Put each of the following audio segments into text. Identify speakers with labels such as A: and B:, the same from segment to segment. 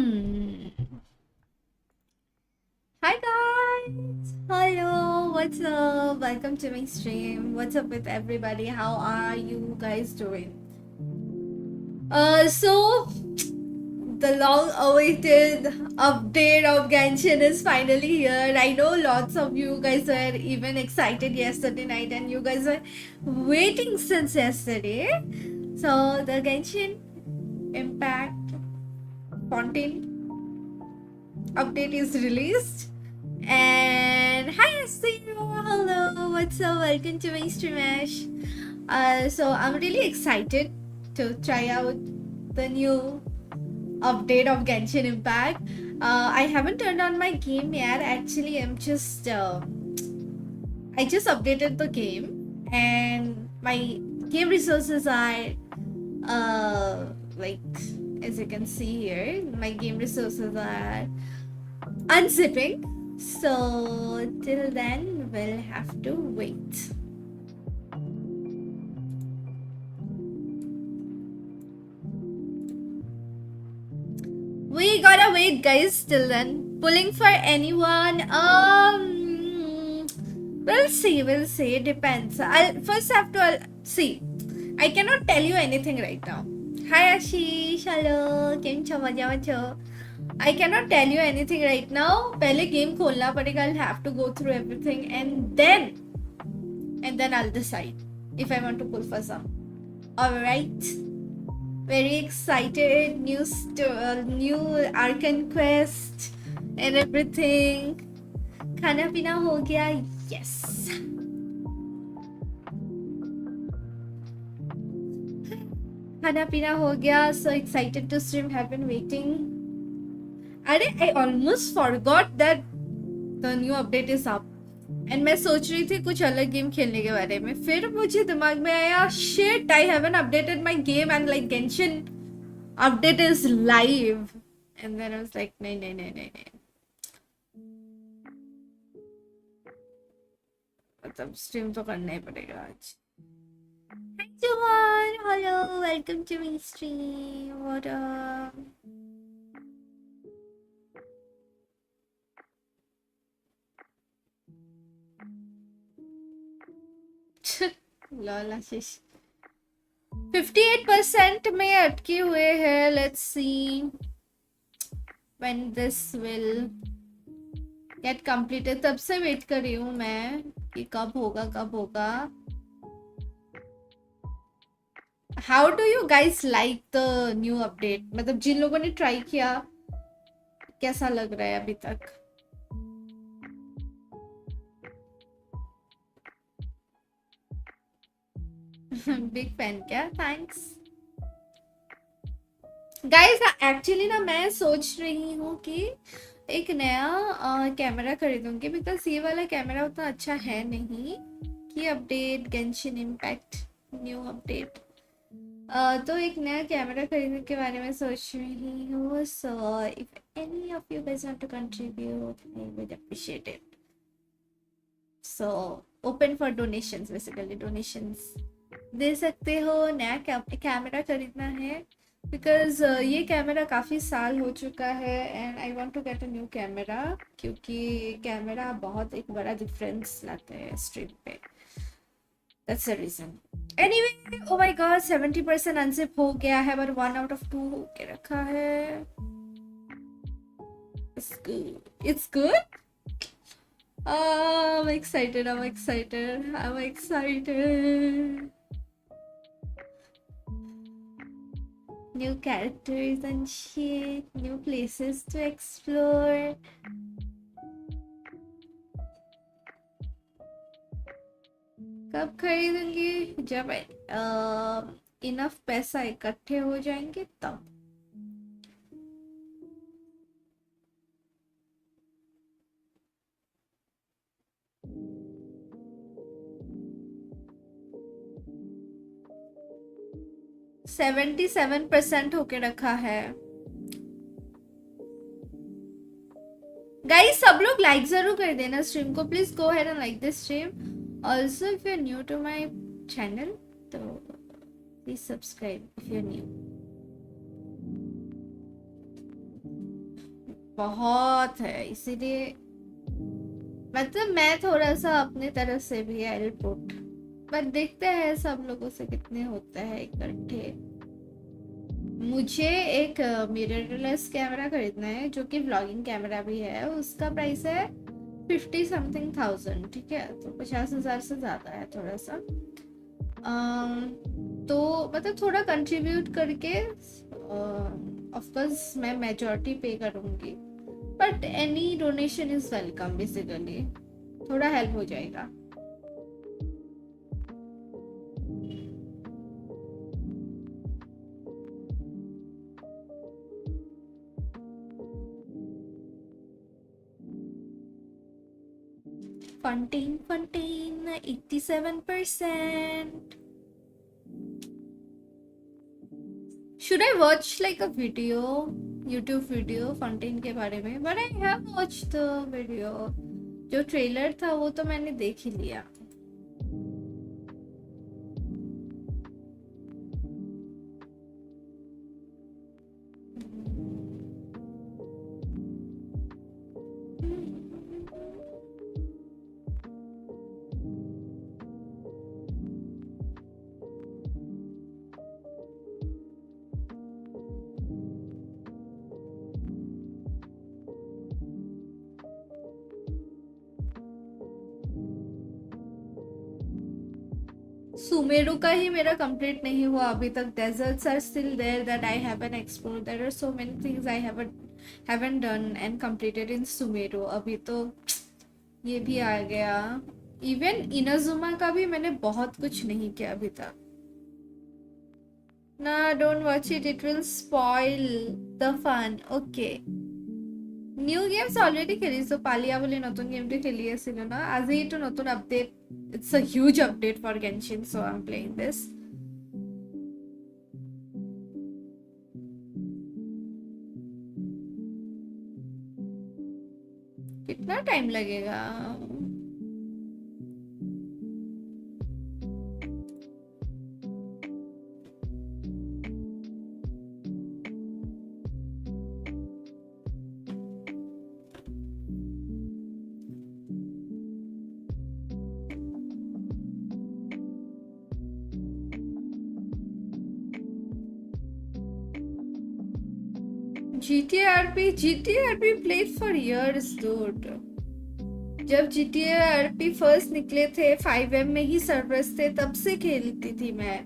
A: Hi guys! Hello, what's up? Welcome to my stream. What's up with everybody? How are you guys doing? So the long-awaited update of Genshin is finally here. I know lots of you guys were even excited yesterday night, and you guys were waiting since yesterday. So the Genshin Impact Fontaine update is released. And hi, Astero! Hello, what's up? Welcome to my streamash. So I'm really excited to try out the new update of Genshin Impact. I haven't turned on my game yet. Actually, I just updated the game, and my game resources are like, as you can see here, my game resources are unzipping. So till then, we'll have to wait. We gotta wait, guys. Till then, pulling for anyone. We'll see. We'll see. It depends. I'll first have to see. I cannot tell you anything right now. Hi Ashish. Hello. Kem cho maja macho. I cannot tell you anything right now. पहले game खोलना पड़ेगा. I'll have to go through everything and then I'll decide if I want to pull for some. Alright. Very excited. New Arcane Quest and everything. खाना पीना हो गया. Yes. खाना पीना हो गया. So excited to stream. Have been waiting. I almost forgot that the new update is up. And मैं सोच रही थी कुछ अलग गेम खेलने के बारे में. फिर मुझे दिमाग में आया, shit, I haven't updated my game and like Genshin update is live. And then I was like, नहीं. मतलब stream तो करना ही पड़ेगा आज. Hi Juhan, hello, welcome to my stream. What up? Lol Ashish 58% में अटके हुए हैं. Let's see when this will get completed. तब से वेट कर रही हूँ मैं कि कब होगा. How do you guys like the new update? मतलब जिन लोगों ने ट्राई किया, कैसा लग रहा है अभी तक? बिग फैन क्या? Thanks guys. एक्चुअली ना मैं सोच रही हूँ कि एक नया कैमरा खरीदूंगी, बिकॉज ये वाला कैमरा उतना अच्छा है नहीं. कि update Genshin impact new update, तो एक नया कैमरा खरीदने के बारे में सोच रही हूँ. So if any of you guys want to contribute, I would appreciate it. So open for donations. Basically donations दे सकते हो. नया कैमरा खरीदना है बिकॉज ये कैमरा काफ़ी साल हो चुका है and I want to get a new camera, क्योंकि कैमरा बहुत एक बड़ा डिफरेंस लाते हैं स्ट्रीम पे. That's the reason. Anyway, oh my god, 70% unzip हो गया है, बट 1 out of 2 होके रखा है. It's good. I'm excited. New characters and shit, new places to explore. कब खरीदूंगी? जब इनफ पैसा इकट्ठे हो जाएंगे तब. %77 होके रखा है. गाइस सब लोग लाइक जरूर कर देना स्ट्रीम को. Please go ahead and like this stream. Also if you are new to my channel, तो please subscribe if you are new. बहुत है, इसीलिए मतलब मैं थोड़ा सा अपने तरफ से भी आई पुट, बट देखते हैं सब लोगों से कितने होते हैं इकट्ठे। मुझे एक मिररलेस कैमरा खरीदना है जो कि व्लॉगिंग कैमरा भी है, उसका प्राइस है 50 समथिंग थाउजेंड, ठीक है, तो 50,000 से ज़्यादा है थोड़ा सा। तो मतलब थोड़ा कंट्रीब्यूट करके ऑफ कोर्स मैं मेजॉरिटी पे करूँगी, but any donation is welcome, basically थोड़ा हेल्प हो जाएगा। Fontaine 87%. Should I watch like a video, YouTube video Fontaine के बारे में? But I have watched the video. जो ट्रेलर था वो तो मैंने देख ही लिया। सुमेरु का ही मेरा कंप्लीट नहीं हुआ अभी तक। Deserts are still there that I haven't explored, there are so many things I haven't done and completed in Sumeru. अभी तो ये भी आ गया। इवन इनाजुमा का भी मैंने बहुत कुछ नहीं किया अभी तक ना। Don't watch it, it will spoil the fun. Okay, new games already খেলিছো, পালিয়া বলে নতুন গেমটি খেলি আছিল না। আজি এইটো নতুন update, it's a huge update for Genshin, so I am playing this. कितना टाइम लगेगा? GTRP played for years, dude. जब GTRP फर्स्ट निकले थे 5M में ही सर्वर्स थे, तब से खेलती थी मैं।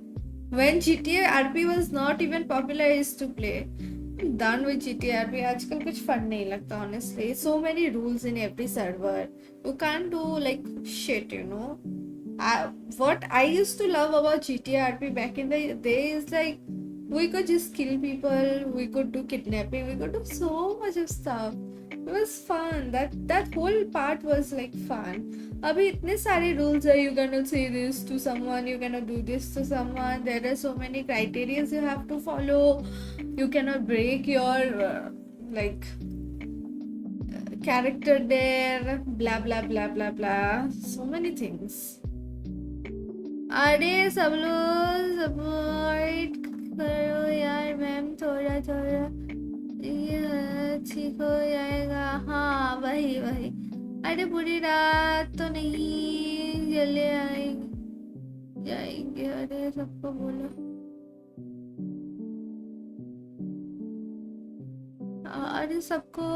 A: When GTRP was not even popular, I used to play. I'm done with GTRP. आजकल कुछ फन नहीं लगता, honestly. So many rules in every server. You can't do like shit, you know. What I used to love about GTRP back in the day is like we could just kill people, we could do kidnapping, we could do so much of stuff. It was fun. That whole part was like fun. Abhi itne sare rules are, you cannot say this to someone, you cannot do this to someone, there are so many criteria you have to follow, you cannot break your character there, blah blah blah blah blah, so many things. अरे सब लोग support करो यार ma'am, थोड़ा थोड़ा ये ठीक हो जाएगा। हाँ वही वही। अरे पूरी रात तो नहीं, जल्दी जाएंगे। अरे सबको बोलो। अरे सबको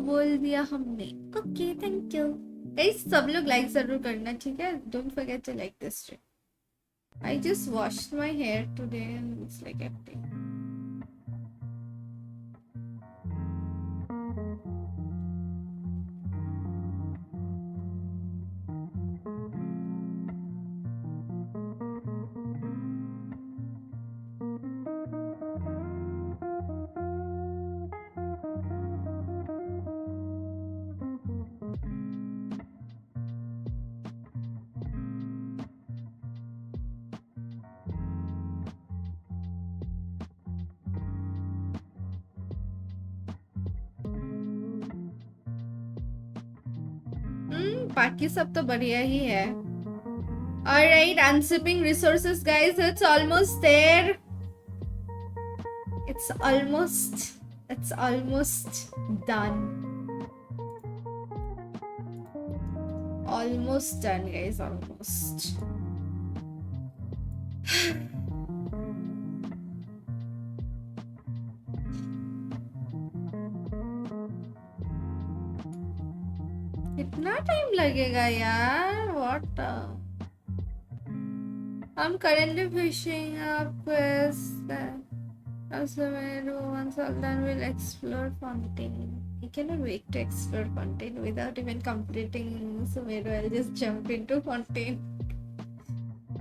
A: बोल दिया हमने। ओके थैंक यू गाइस, सब लोग लाइक जरूर करना, ठीक है? Don't forget to like this stream. I just washed my hair today and it's like empty. बाकी सब तो बढ़िया ही है। Alright, unzipping resources guys, it's almost there. It's almost done. almost done, guys. Almost. कितना टाइम लगेगा यार? What? I'm currently fishing up quest. Once all done, we'll explore Fontaine. I cannot wait to explore Fontaine without even completing Sumeru. I'll just jump into Fontaine.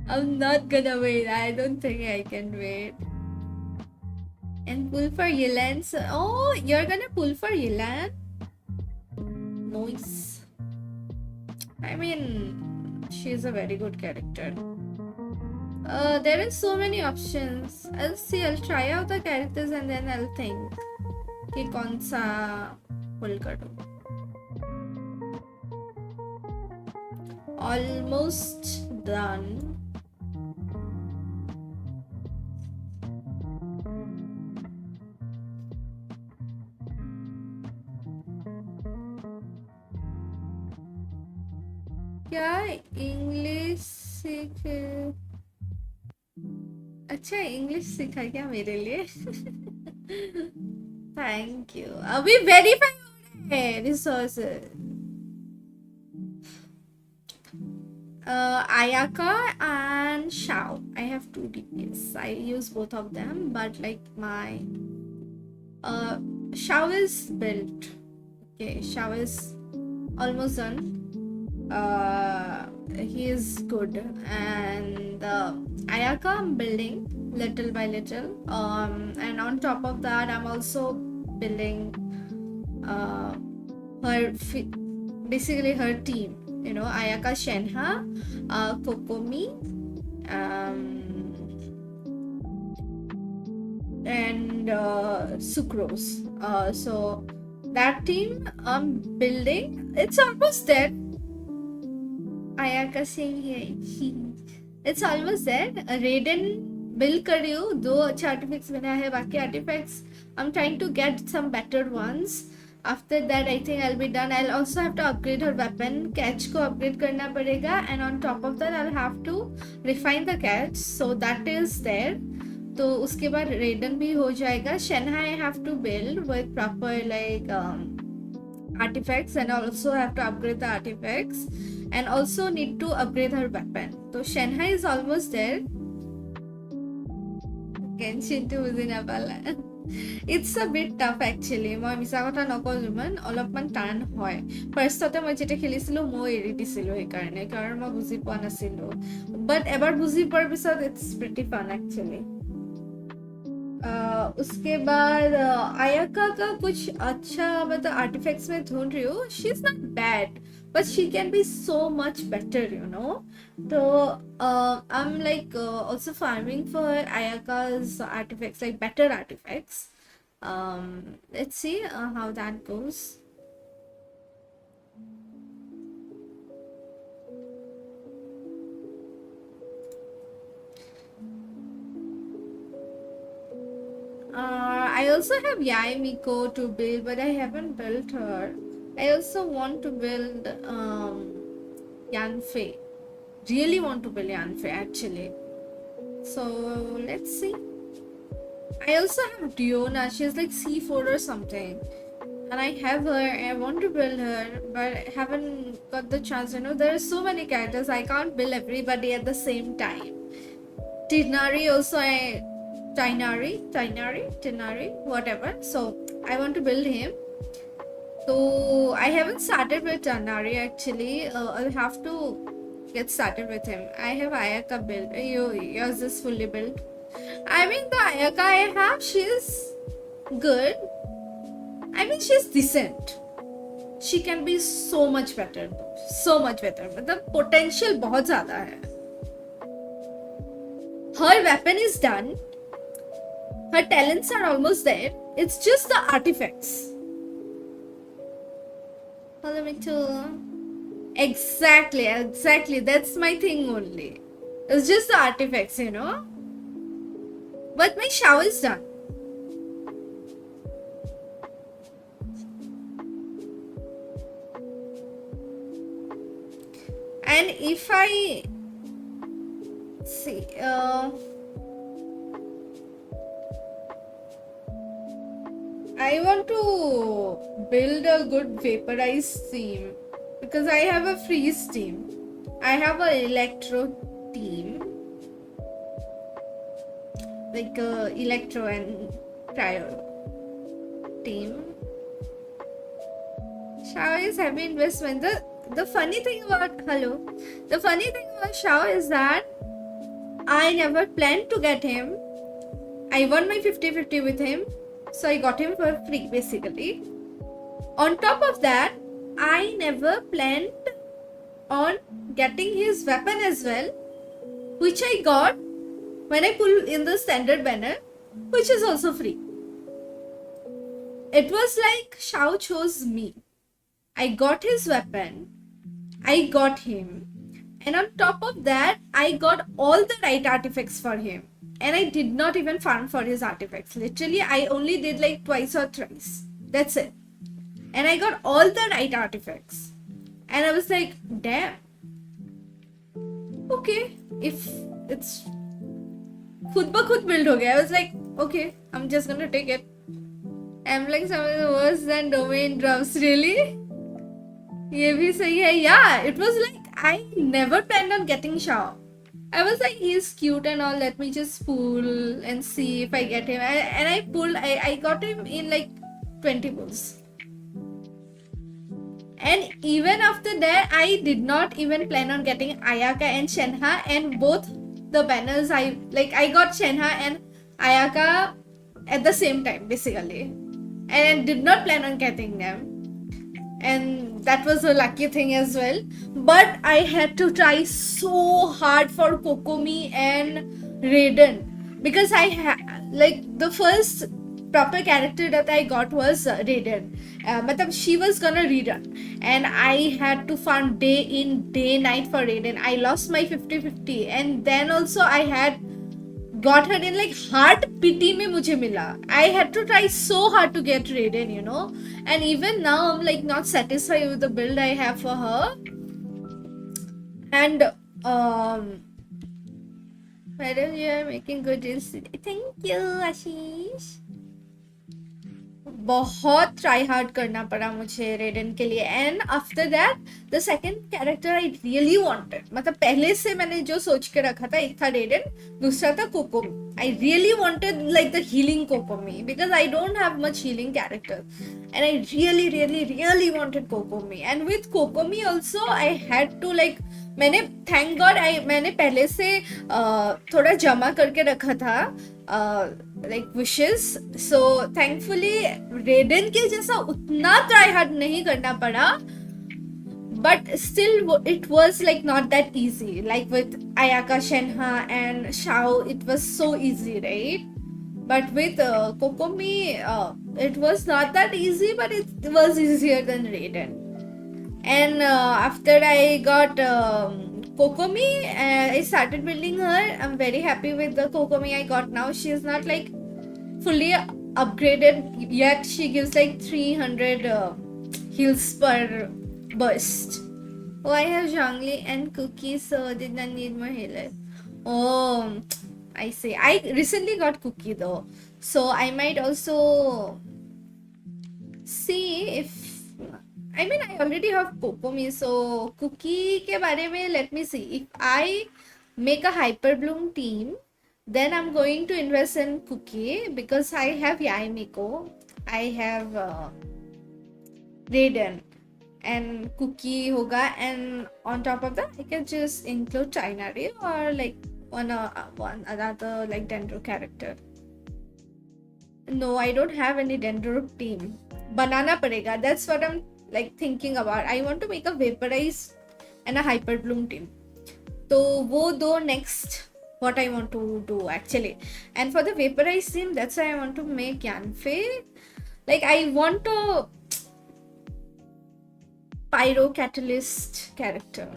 A: I'm not gonna wait. I don't think I can wait. And pull for Yelan. Oh, you're gonna pull for Yelan? Nice. I mean, she's a very good character. There are so many options. I'll try out the characters and then I'll think कि कौन सा pull करूँ. Almost done. क्या English सीख? अच्छा English सीखा क्या मेरे लिए? Thank you. अभी वेरीफाई हो रहे हैं resources. Ayaka and Shao. I have two DPS. I use both of them, but like my Shao is built. Okay, Shao is almost done. He is good, and Ayaka I'm building little by little. And on top of that, I'm also building basically her team. You know, Ayaka, Shenha, Kokomi, and Sucrose. So that team I'm building. It's almost there. Ayaka saying here. It's almost there. Raiden build कर रही हूँ. 2 अच्छे artifacts बना है. बाकी artifacts I'm trying to get some better ones. After that, I think I'll be done. I'll also have to upgrade her weapon. Catch को upgrade करना पड़ेगा. And on top of that, I'll have to refine the catch. So that is there. तो उसके बाद Raiden भी हो जाएगा. Shenhai I have to build with proper like artifacts, and I also have to upgrade the artifacts, and also need to upgrade her weapon. So Shenhai is almost there. Genshin to বুজি নাপালা. It's a bit tough actually. মই মিছা কথা নকওঁ ইমান অলপমান টান হয়. ফাৰ্ষ্টতে মই যেটা খেলিছিলো মই এৰি দিছিলো এই কাৰণে কাৰণ মই বুজি পোৱা নাছিলো. But এবাৰ বুজি পোৱাৰ পিছত it's pretty fun actually. उसके बाद आयका का कुछ अच्छा मतलब आर्टिफैक्ट्स में ढूंढ रही हूँ. She is not bad but she can be so much better, you know. So I'm like also farming for Ayaka's artifacts, like better artifacts. Let's see how that goes. I also have Yai Miko to build, but I haven't built her. I also want to build Yanfei. Really want to build Yanfei actually. So let's see. I also have Diona. She's like C4 or something. And I have her. I want to build her, but I haven't got the chance. You know, there are so many characters. I can't build everybody at the same time. Tinari also Tinari, whatever. So I want to build him. So I haven't started with Tinari actually. I'll have to get started with him. I have Ayaka built. Yours is fully built. I mean, the Ayaka I have, she's good. I mean, she's decent. She can be so much better. So much better. But the potential बहुत ज़्यादा है. Her weapon is done. Her talents are almost there. It's just the artifacts. Follow me too. Exactly. That's my thing only. It's just the artifacts, you know. But my shower is done. And if I see, I want to build a good vaporized theme because I have a freeze team. I have a electro team, like electro and cryo team. Shao is heavy investment. The funny thing about the funny thing about Shao is that I never planned to get him. I won my 50-50 with him, so I got him for free basically. On top of that, I never planned on getting his weapon as well, which I got when I pull in the standard banner, which is also free. It was like Shao chose me. I got his weapon, I got him, and on top of that, I got all the right artifacts for him. And I did not even farm for his artifacts. Literally, I only did like twice or thrice. That's it. And I got all the right artifacts. And I was like, damn. Okay, if it's khud ba khud build ho gaya. I was like, okay, I'm just gonna take it. I'm like something worse than domain drops, really? ये भी सही है. Yeah, it was like I never planned on getting Shao. I was like, he's cute and all, let me just pull and see if I get him. And I pulled, I got him in like 20 pulls. And even after that, I did not even plan on getting Ayaka and Shenhe, and both the banners I got Shenhe and Ayaka at the same time basically. And I did not plan on getting them. And that was a lucky thing as well. But I had to try so hard for Kokomi and Raiden because the first proper character that I got was Raiden. She was gonna rerun, and I had to farm day in day night for Raiden. I lost my 50-50, and then also I had got her in like heart pity में मुझे मिला. I had to try so hard to get Raiden, you know. And even now I'm like not satisfied with the build I have for her. And madam, you are making good deals today. Thank you, Ashish. बहुत try hard करना पड़ा मुझे रेडन के लिए. And after that the second character I really wanted, मतलब पहले से मैंने जो सोच के रखा था, एक था रेडन, दूसरा था Kokomi. I really wanted like the healing Kokomi because I don't have much healing character, and I really really really wanted Kokomi. And with Kokomi also I had to like, मैंने thank God मैंने पहले से थोड़ा जमा करके रखा था like wishes, so thankfully Raiden के जैसा उतना try hard नहीं करना पड़ा, but still it was like not that easy. Like with Ayaka, Shenhe and Shao, it was so easy, right? But with Kokomi, it was not that easy, but it was easier than Raiden. And after I got Kokomi, I started building her. I'm very happy with the Kokomi I got now. She is not like fully upgraded yet. She gives like 300 heals per burst. Oh, I have Zhongli and Cookie, so did not need more healers. Oh, I see. I recently got Cookie though, so I might also see if, I mean, I already have Kokomi, so Cookie ke bare mein, let me see. If I make a Hyper Bloom team, then I'm going to invest in Cookie because I have Yaimiko, I have Raiden, and Cookie hoga, and on top of that, I can just include Chinari or like one other like Dendro character. No, I don't have any Dendro team. Banana padega. That's what I'm like thinking about. I want to make a Vaporize and a Hyper Bloom team. So wo do next what I want to do actually. And for the Vaporize team, that's why I want to make Yanfei. Like I want a Pyro Catalyst character.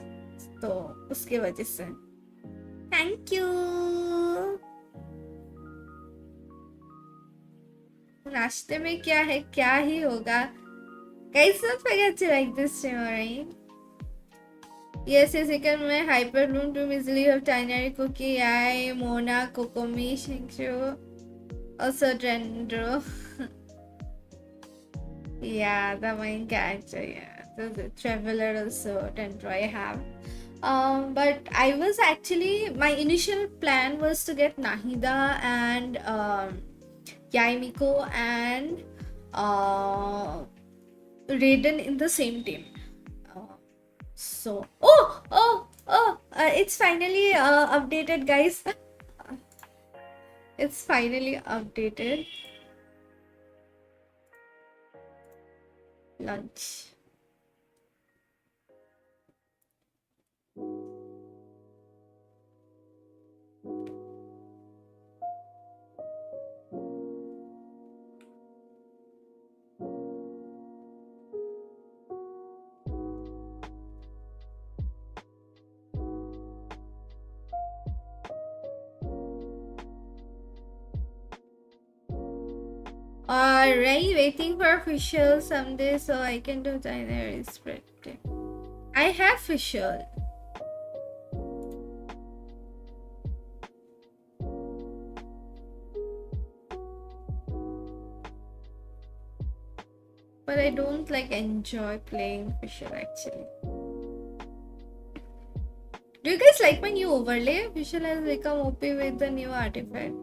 A: So uske wajah se. Thank you. नाश्ते में क्या है, क्या ही होगा. Guys, don't forget to like this stream, alright? Yes, yes, you can make hyperbloom to easily have tiny cookie, I, Mona, Kokomi, Shinshu, also Dendro. Yeah, the main character, yeah. The traveler also Dendro I have. But I was actually, my initial plan was to get Nahida and Yaimiko and Raiden in the same team. It's finally updated, guys. It's finally updated. Lunch. Alright, waiting for official someday so I can do binary spread. I have official. But I don't like enjoy playing official actually. Do you guys like my new overlay? Official has become OP with the new artifact.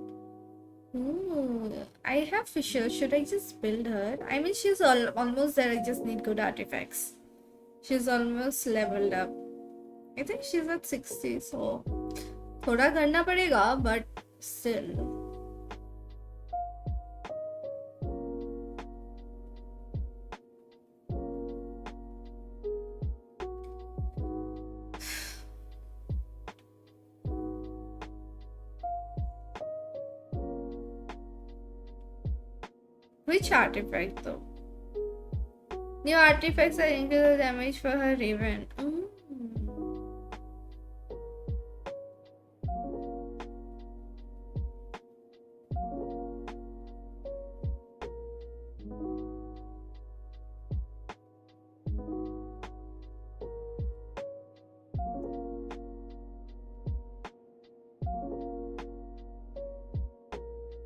A: Ooh, I have Fisher. Should I just build her? I mean, she's almost there. I just need good artifacts. She's almost leveled up. I think she's at 60, so थोड़ा करना पड़ेगा, but still. Which artifact though? New artifacts are increase the damage for her Raven.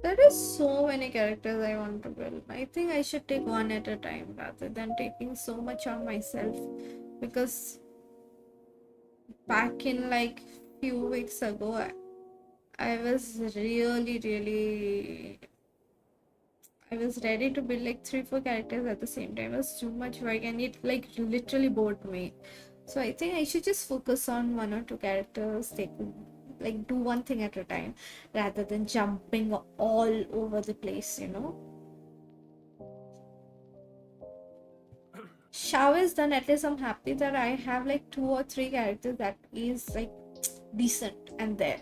A: There are so many characters I want to build. I think I should take one at a time rather than taking so much on myself, because back in like few weeks ago I was really I was ready to build like 3-4 characters at the same time. It was too much work and it like literally bored me. So I think I should just focus on 1 or 2 characters, take like do one thing at a time rather than jumping all over the place, you know. Shao is done. At least I'm happy that I have like 2 or 3 characters that is like decent and there.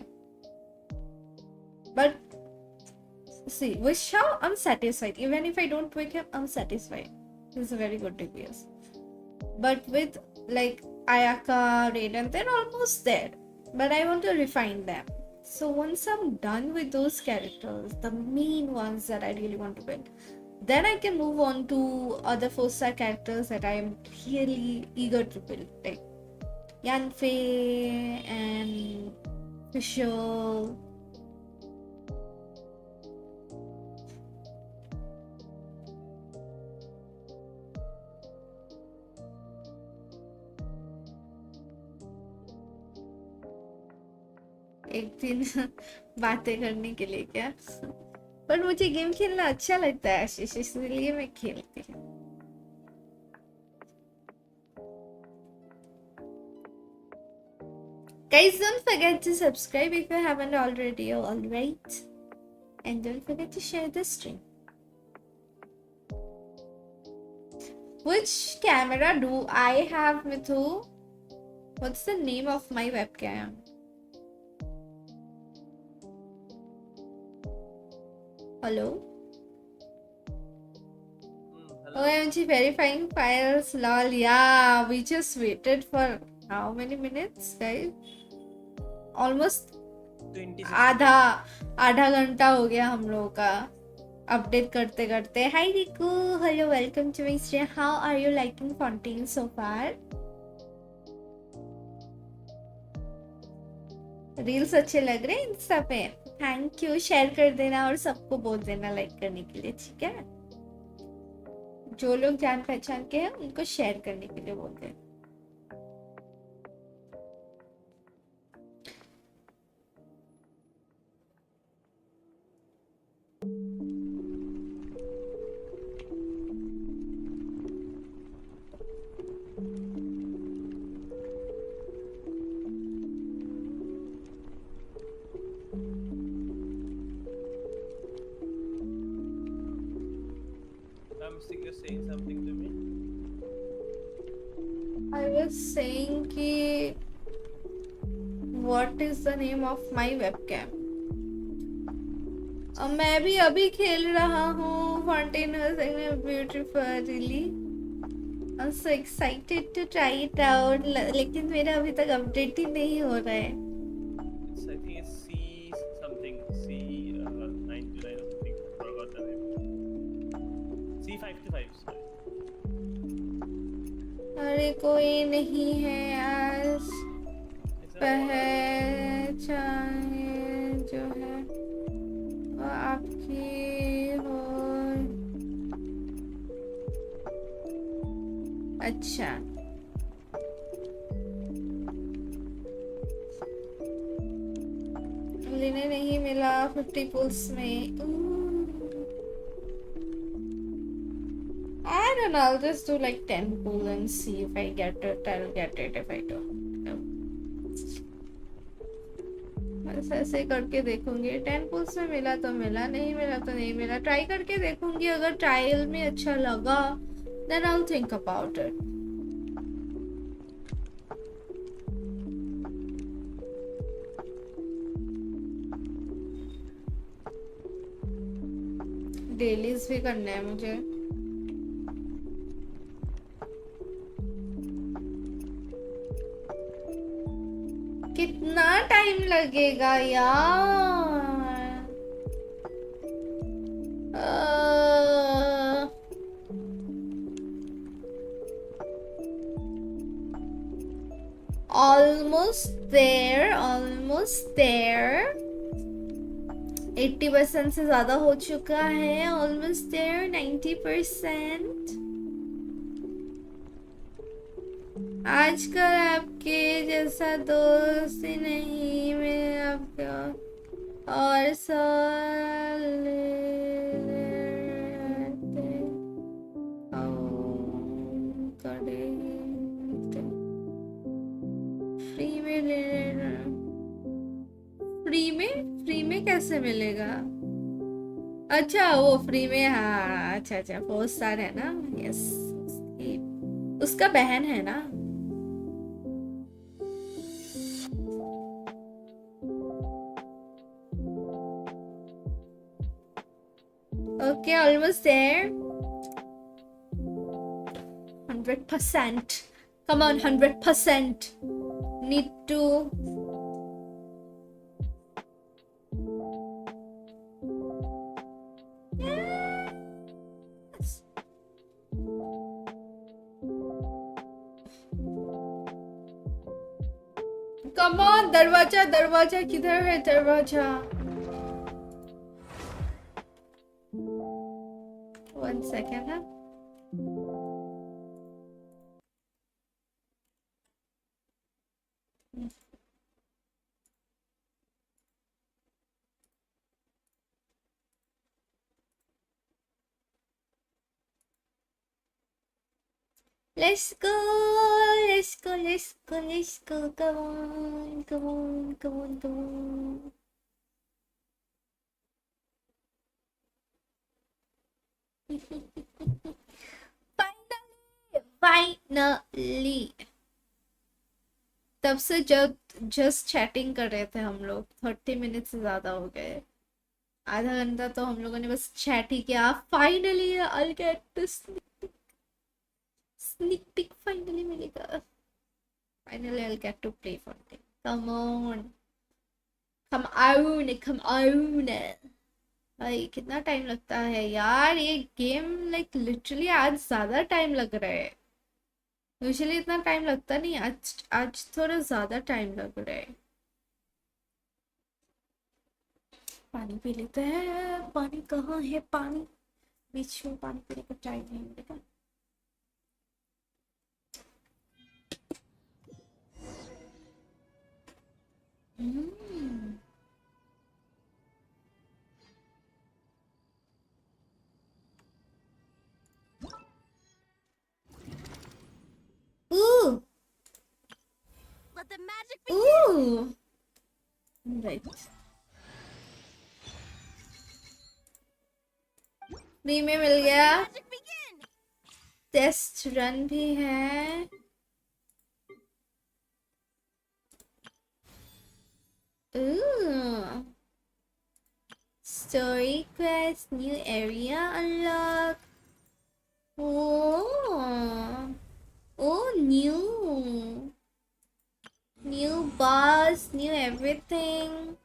A: But see, with Shao, I'm satisfied. Even if I don't pick him, I'm satisfied. He's a very good DPS. But with like Ayaka, Raiden, they're almost there. But I want to refine them. So once I'm done with those characters, the main ones that I really want to build, then I can move on to other 4-star characters that I am really eager to build, like Yanfei and Fischl. एक दिन बातें करने के लिए क्या? पर मुझे game खेलना अच्छा लगता है आशीष, इसलिए मैं खेलती हूँ. Guys, don't forget to subscribe if you haven't already, alright? And don't forget to share the stream. Which camera do I have, Mithu? What's the name of my webcam? Hello? Hello. OMG, verifying files, lol. Yeah, we just waited for how many minutes, guys? Almost
B: 20
A: आधा घंटा हो गया हम लोगों का update करते करते. Hi Riku, hello, welcome to my stream. How are you liking Fontaine so far? Reels अच्छे लग रहे हैं इंस्टा पे। थैंक यू, शेयर कर देना और सबको बोल देना लाइक करने के लिए, ठीक है। जो लोग जान पहचान के हैं उनको शेयर करने के लिए बोल देना।
B: You're saying something to me?
A: I was saying कि what is the name of my webcam? मैं भी अभी खेल रहा हूँ Fontaine beautifully. I'm so excited to try it out. लेकिन मेरा अभी तक अपडेट ही नहीं हो रहा है।
B: I think it's C something. C 929 or something. I forgot the name. C525. Sorry.
A: अरे कोई नहीं है आज पहचाने जो है वो आपकी हो। अच्छा, लेने नहीं मिला 50 पुल्स में। I don't know, I'll just do like 10 pull and see if I get it. I'll get it if I don't. बस ऐसे करके देखूंगी। 10 पुल्स में मिला तो मिला, नहीं मिला तो नहीं मिला। ट्राई करके देखूंगी, अगर ट्रायल में अच्छा लगा then I'll think about it. Dailies भी करना है मुझे। कितना टाइम लगेगा यार? Almost there, almost there. 80% से ज्यादा हो चुका है। Almost there, 90%. आजकल आपके जैसा दोस्त ही नहीं, मैं आपका और साल फ्री में ले लेना। फ्री में कैसे मिलेगा? अच्छा वो फ्री में, हाँ अच्छा अच्छा, 4 स्टार है ना। यस, उसका बहन है ना। Okay, almost there. 100%. Come on, 100%. Need to. Yes. Come on, दरवाजा दरवाजा किधर है दरवाजा? 1 second, huh? Let's go, let's go, let's go, let's go. Come on, come on, come on, come on. Finally तब से जब जस्ट चैटिंग कर रहे थे हम लोग, 30 मिनट से ज्यादा हो गए। आधा घंटा तो हम लोगों ने बस चैट ही किया। Finally I'll get this sneak peek, finally मिलेगा। Finally I'll get to play Fontaine. Come on, come on, come on. भाई कितना टाइम लगता है यार ये गेम, लाइक लिटरली आज ज्यादा टाइम लग रहा है। यूजुअली इतना टाइम लगता नहीं, आज थोड़ा ज्यादा टाइम लग रहा है। पानी पी लेते हैं। पानी कहाँ है? पानी बीच में पानी पीने का टाइम नहीं मिलेगा। Ooh,
C: Let the magic begin.
A: ooh. Right. Free में मिल
C: Let
A: गया।
C: the magic begin.
A: Test run भी है। Ooh. Story quest, new area unlocked. Oh, oh, new boss, new everything.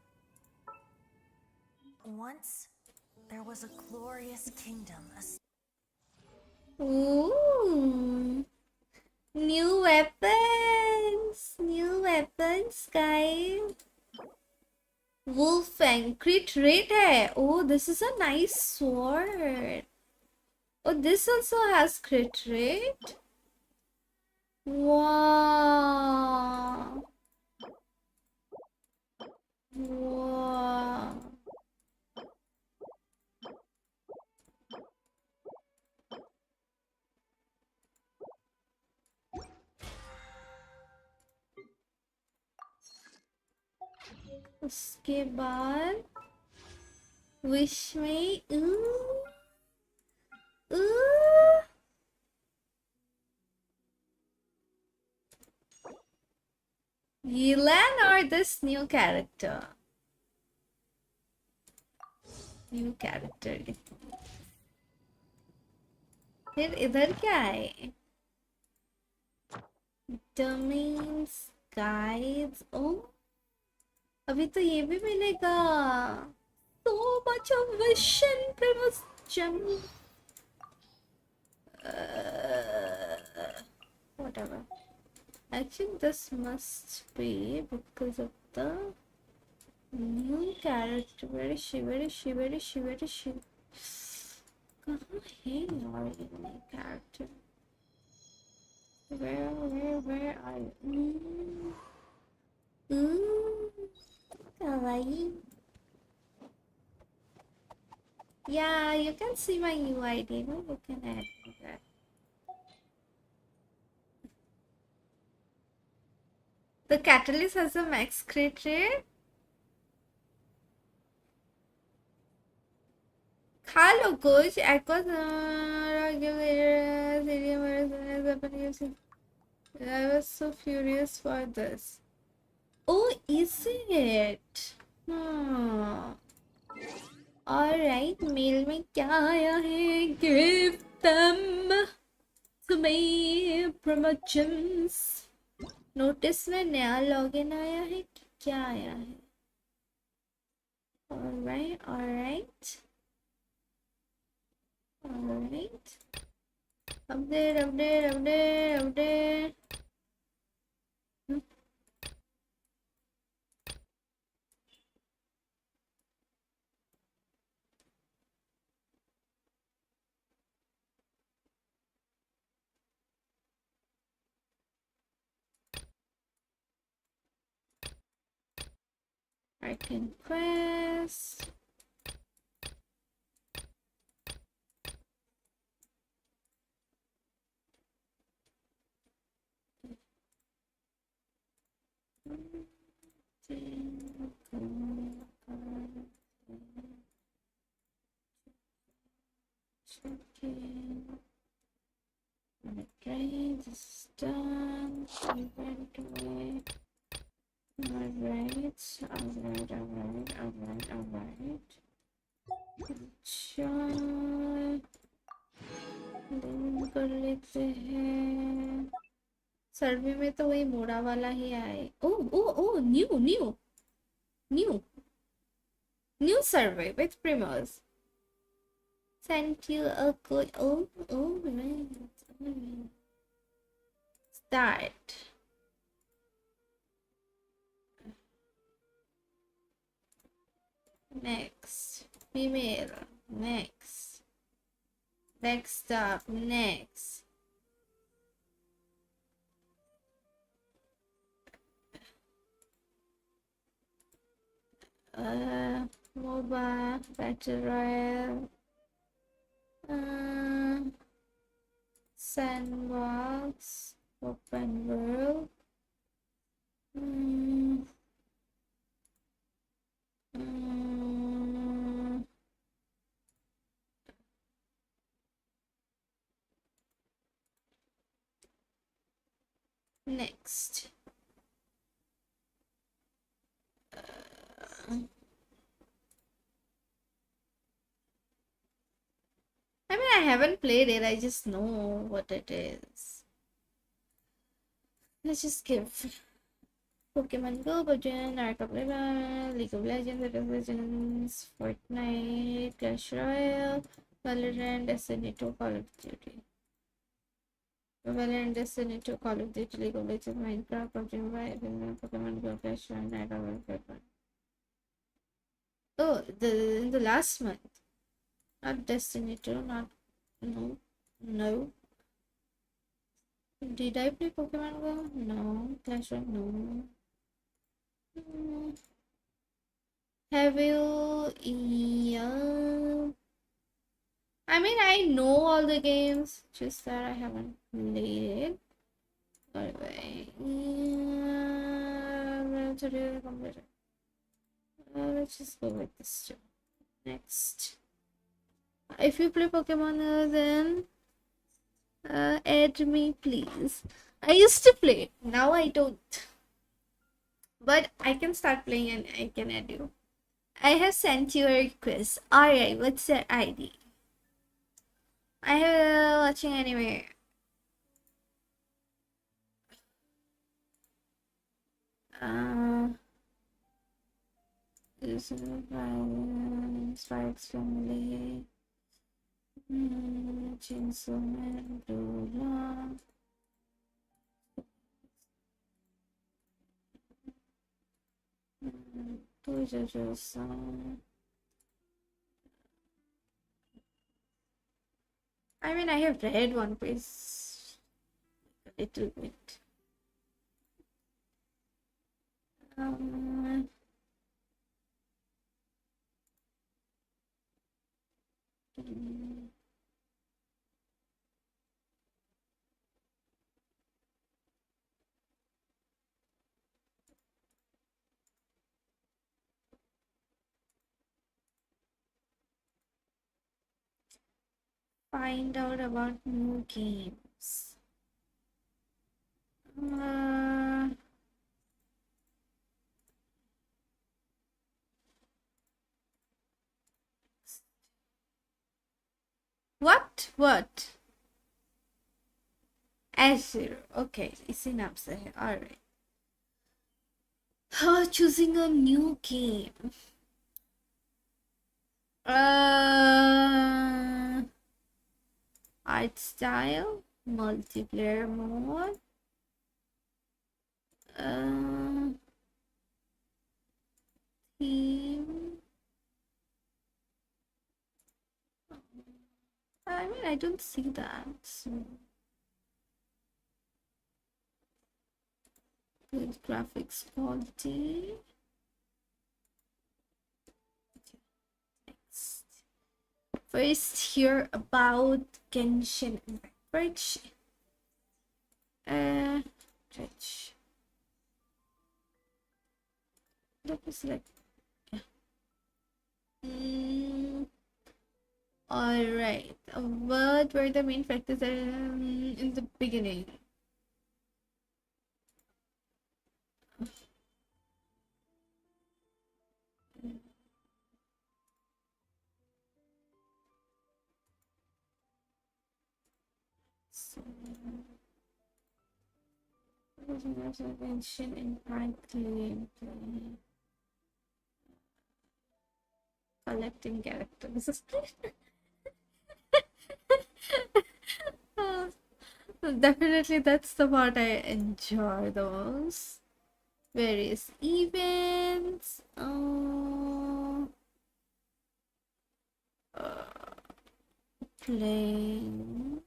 C: Once, there was a glorious kingdom.
A: Ooh, new weapons, guys. Wolfang, crit rate hai. Oh, this is a nice sword. Oh, this also has crit rate. Wow. Wow. उसके बाद wish में Yilan or this new character? New character. फिर इधर क्या है? Domains, guides. Oh, अभी तो ये भी मिलेगा। So much of vision, famous gem. Whatever. I think this must be because of the new character. Where is she? Where is she? Where is she? Where is she? कहाँ है यार ये नई character? Where are you? Kawaii. Yeah, you can see my UID. No, you can add me that. The catalyst has a max crit rate. खा लो कुछ aquas I was so furious for this. Oh, is it? Alright, mail में क्या आया है? Give them to me promotions. Notice में नया login आया है कि क्या आया है? Alright, alright. Alright. Update. I can press. Okay, this is done. Inventory. Alright. अच्छा लिंक कर लेते हैं। सर्वे में तो वही मोड़ा वाला ही आए। Oh oh oh new survey with primers. Sent you a good right. Start. Next. Female. Next. Next up. Next. MOBA. Battle Royale. Sandbox. Open World. Next. I mean, I haven't played it, I just know what it is. Let's just give Pokemon Go, Legend, Arc of League of Legends, League of Legends, Fortnite, Clash Royale, Valorant, Destiny 2, Call of Duty. Valorant, Destiny 2, Call of Duty, League of Legends, Minecraft, PUBG Mobile, Pokemon Go, Clash Royale, Night Owl, Pokemon. Oh, in the last month. Not Destiny 2, not... No. No. Did I play Pokemon Go? No. Clash Royale? No. Have you? Yeah. I mean, I know all the games, just that I haven't played it. Anyway, let's just go with this too. Next. If you play Pokemon, then add me, please. I used to play, now I don't. But I can start playing and I can add you. I have sent you a request. Alright, what's your ID? I have watching anime. Spikes family. Chainsaw Man, Lola. I mean, I have read One Piece a little bit. Find out about new games. What? Azure. Okay, इसी नाम से है. Alright. Choosing a new game. Art style, multiplayer mode. Theme. I mean, I don't see that. So. Good graphics quality. Next. First, hear about Genshin Impact. Stretch. Let me select. Alright. What were the main factors in the beginning? So, Genshin Impact gameplay. Collecting characters. Definitely, that's the part I enjoy the most. Various events. playing.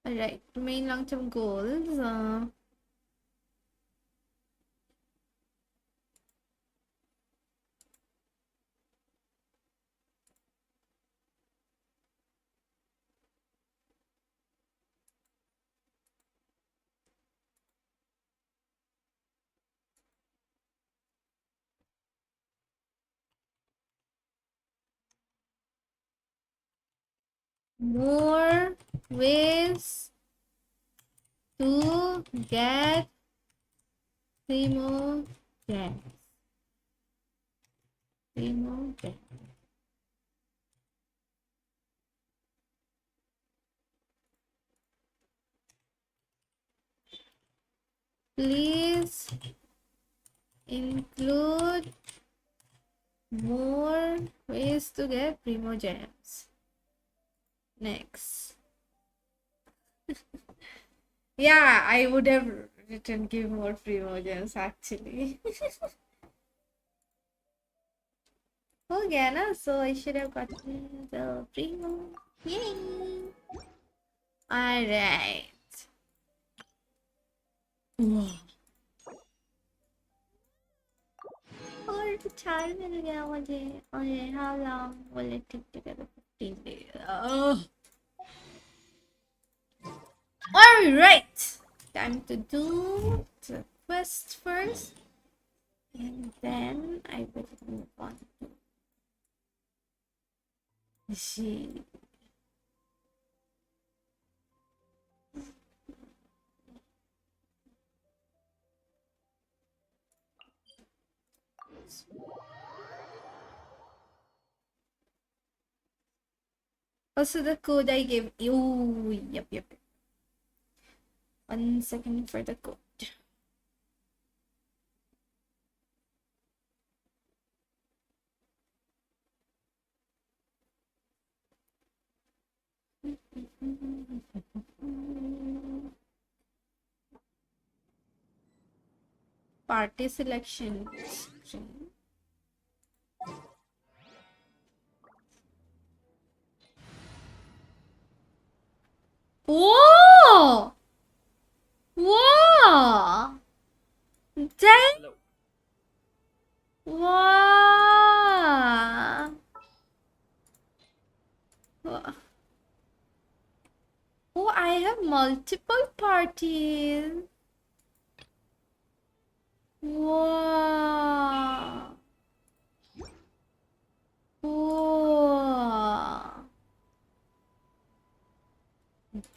A: Alright, main long-term goals. More ways to get primo gems. Primo gems. Please include more ways to get primo gems. Next. Yeah, I would have written give more primo gems actually. हो गया ना, so I should have gotten the primo. Yay! Alright. और 4 मिल गया मुझे. Okay, how long will it take to get the 15 days? Alright! Time to do the quest first. And then I will move on to she. Also, the code I gave you. Yep. 1 second for the code. Party selection screen. Whoa! Whoa! Dang!
B: Hello.
A: Wow! Oh, I have multiple parties. Wow! Wow!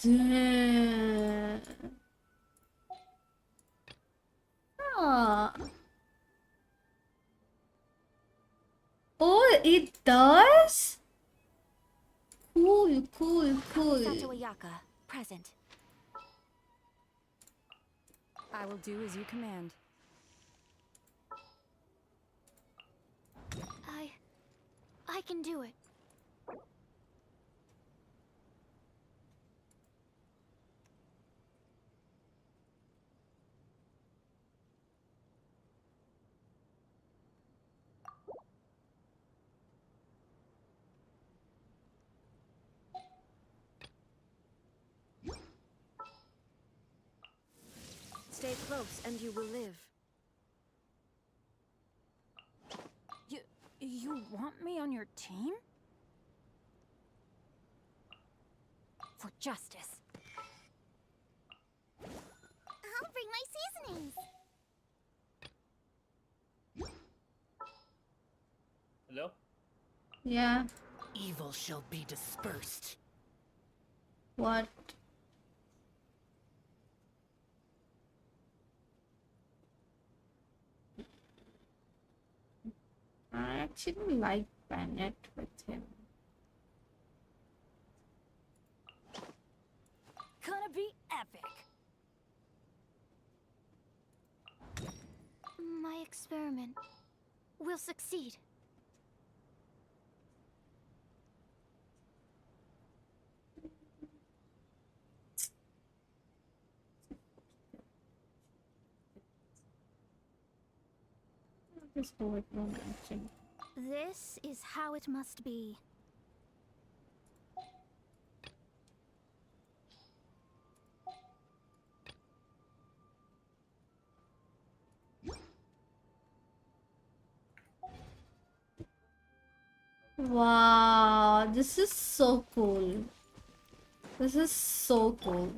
A: Damn! Ah. Oh, it does? Cool.
C: Sato Ayaka, present.
D: I will do as you command.
C: I can do it.
D: Stay close and you will live. You want me on your team? For justice.
C: I'll bring my seasonings.
B: Hello?
A: Yeah.
D: Evil shall be dispersed.
A: What? I actually like Bennett with him.
D: Gonna be epic.
C: My experiment will succeed.
A: Just go with no action.
E: This is how it must be.
A: Wow, this is so cool. This is so cool.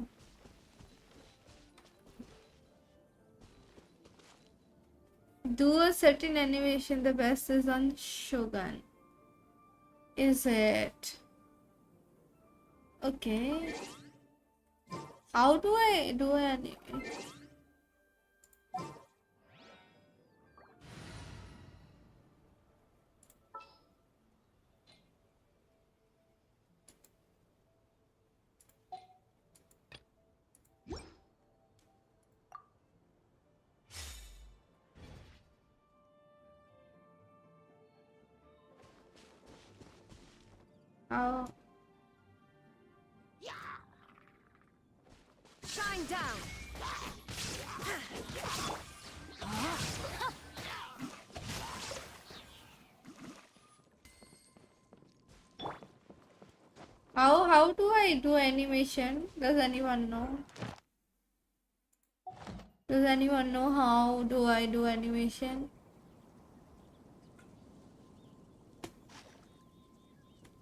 A: Do a certain animation, the best is on Shogun. Is it? Okay. How do I do an animation? How?
D: Shine down.
A: How do I do animation? Does anyone know? Does anyone know how do I do animation?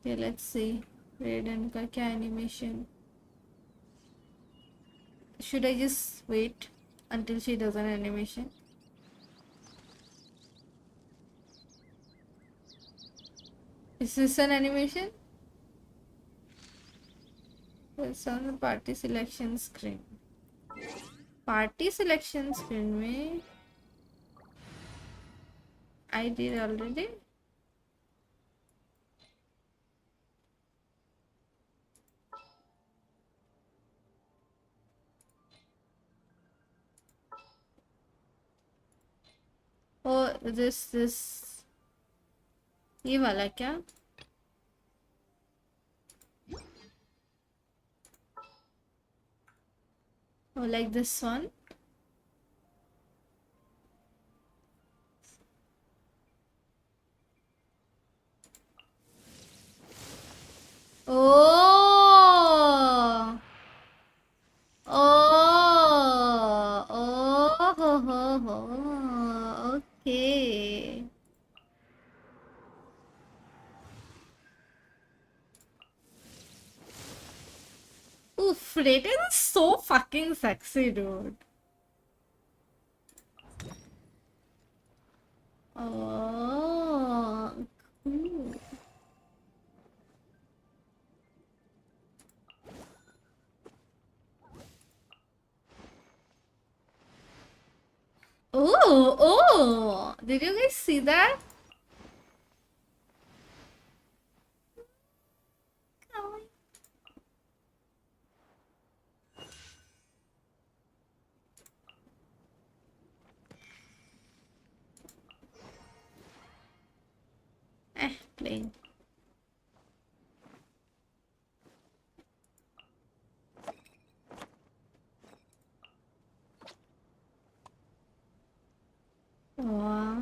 A: Okay, let's see. Raiden का क्या animation? Should I just wait until she does an animation? Is this an animation? It's on the party selection screen. Party selection screen में I did already. Oh, this ये वाला क्या? Oh, like this one? Oh! Oh! Oh! Ho, ho, ho. Okay. Oof, Raiden is so fucking sexy, dude. Oh, cool. Oh, oh! Did you guys see that? Plain. Wow.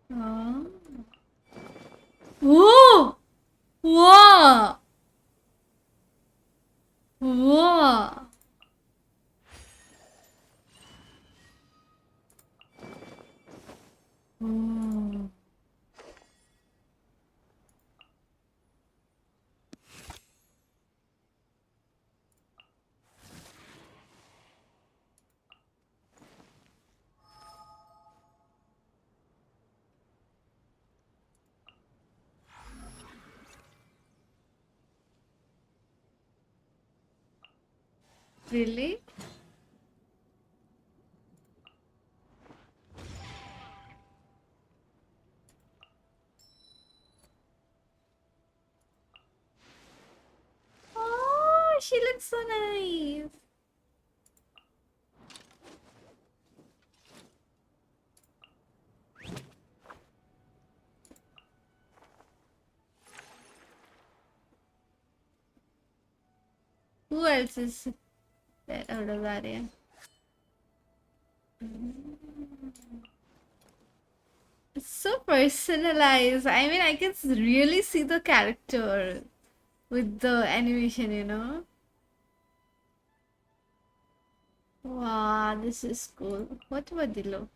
A: Wow. Whoa! Whoa! Whoa! Whoa. Really? Oh, she looks so nice. Who else is there out of that area? It's so personalized. I mean, I can really see the character with the animation, you know? Wow, this is cool. What about Dilo?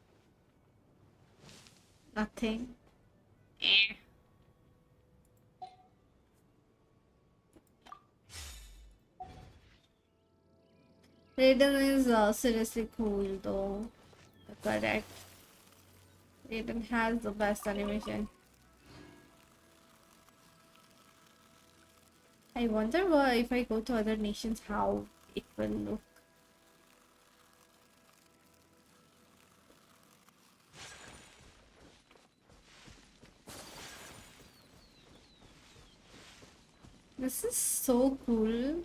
A: Nothing. Eh. Raiden is seriously cool though. Correct. Raiden has the best animation. I wonder if I go to other nations, how it will look. This is so cool.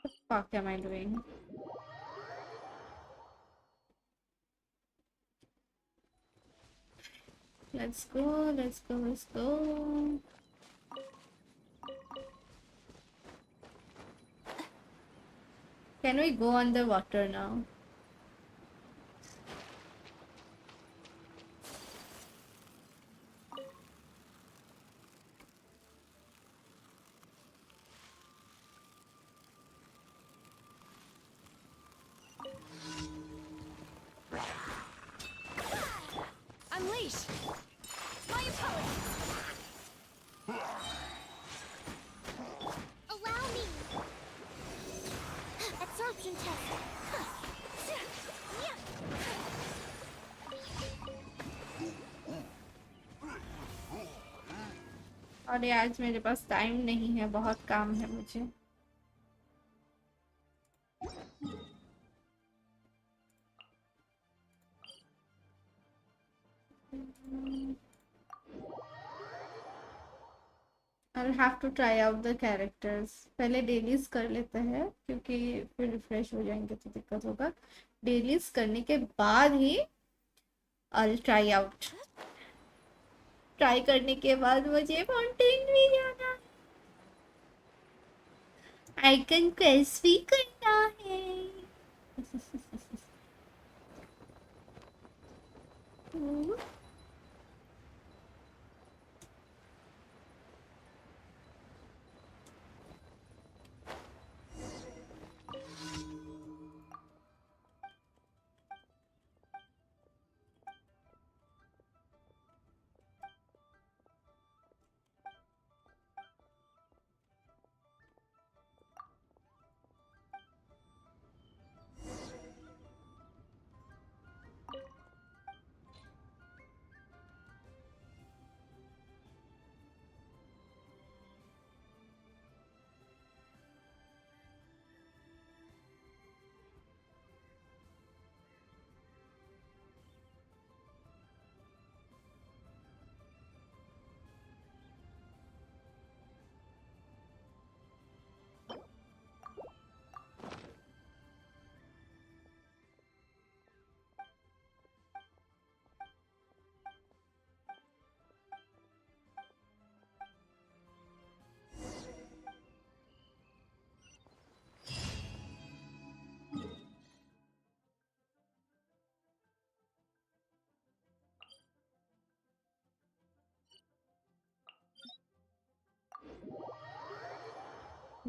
A: What the fuck am I doing? Let's go, let's go, let's go. Can we go underwater now?
D: Unleash! My apologies!
E: Allow me. Absorption test.
A: और आज मेरे पास time नहीं है, बहुत काम है मुझे. I'll have to try out the characters. पहले डेलीज कर लेते हैं क्योंकि फिर रिफ्रेश हो जाएंगे तो दिक्कत होगा. डेलीज करने के बाद ही I'll try out. ट्राई करने के बाद मुझे फाउंटेन भी जाना है. आइकन क्वेस्ट भी करना है.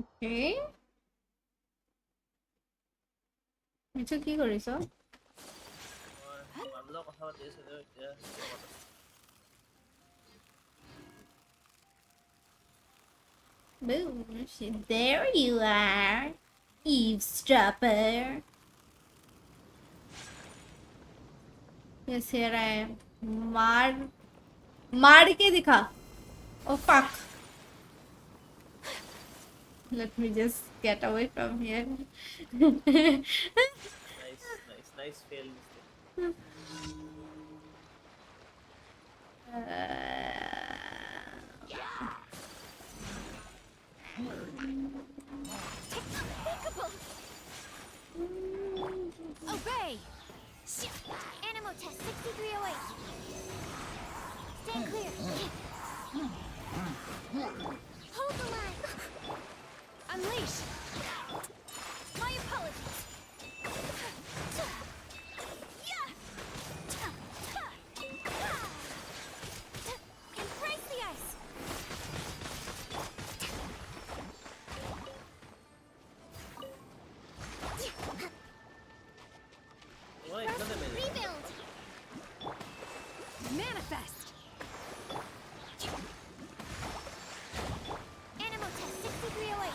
A: Okay. মিছু কি কৰিছ?
B: মানুহৰ কথা পাতি আছিলো এতিয়া.
A: Boom. There you are, eavesdropper. Yes, here I am. मार के दिखा. Oh fuck. Let me just get away from here.
B: Nice fail this
D: Obey!
E: Animal test 6308. Stand clear. Hold the line.
D: Unleash! My apologies! Embrace the ice!
B: Why it's not a minute?
E: Rebuild.
D: Manifest!
E: Animal test 6308.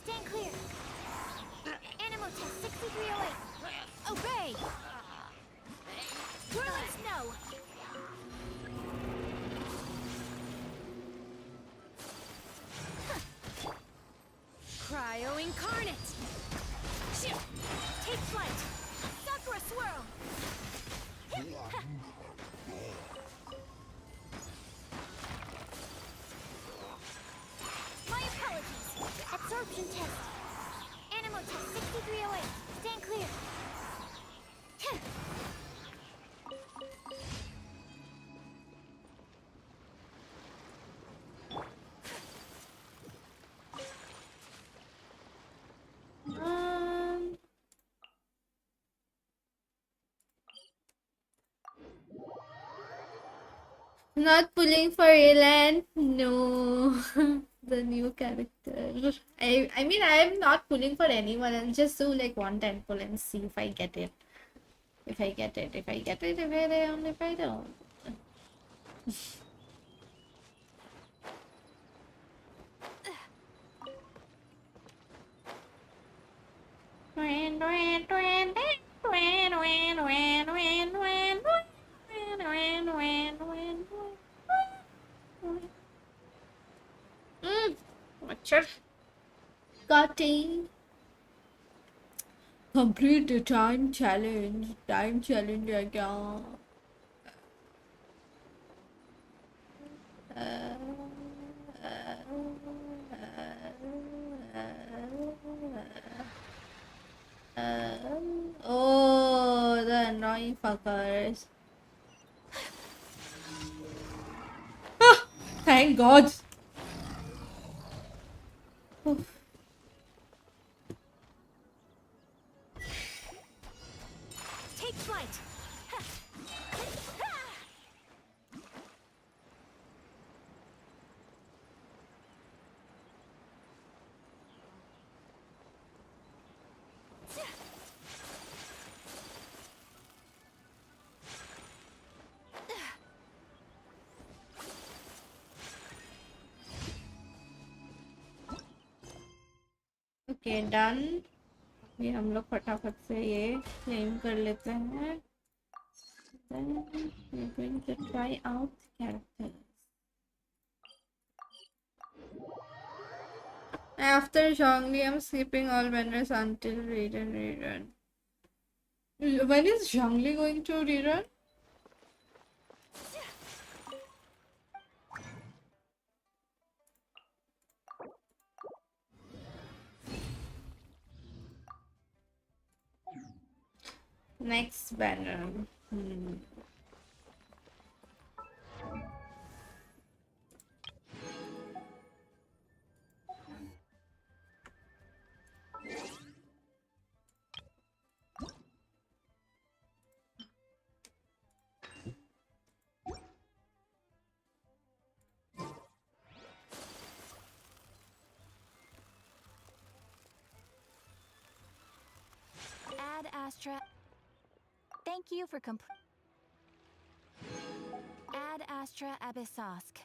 E: Stand clear. Animal test 6308.
D: Obey!
E: Whirling snow.
D: Cryo incarnate!
E: Take flight. Sakura swirl. My apologies. Absorption test. Animal test 6308. Stand clear.
A: Not pulling for Elan. No. The new character. I mean I'm not pulling for anyone. I'll just do like one time pull and see if I get it. If I get it. If I get it. If I don't. If I don't. Machar. Got it. Complete the time challenge. Time challenge again. Oh, the annoying fuckers. Ah, thank God. Oof.
D: Take flight!
A: Okay, done. ये हम लोग फटाफट से ये claim कर लेते हैं. Then we're going to try out characters. After Zhongli, I'm skipping all banners until rerun. When is Zhongli going to rerun? Next banner.
E: Add Astra. Thank you for
D: Ad Astra Abyssosk.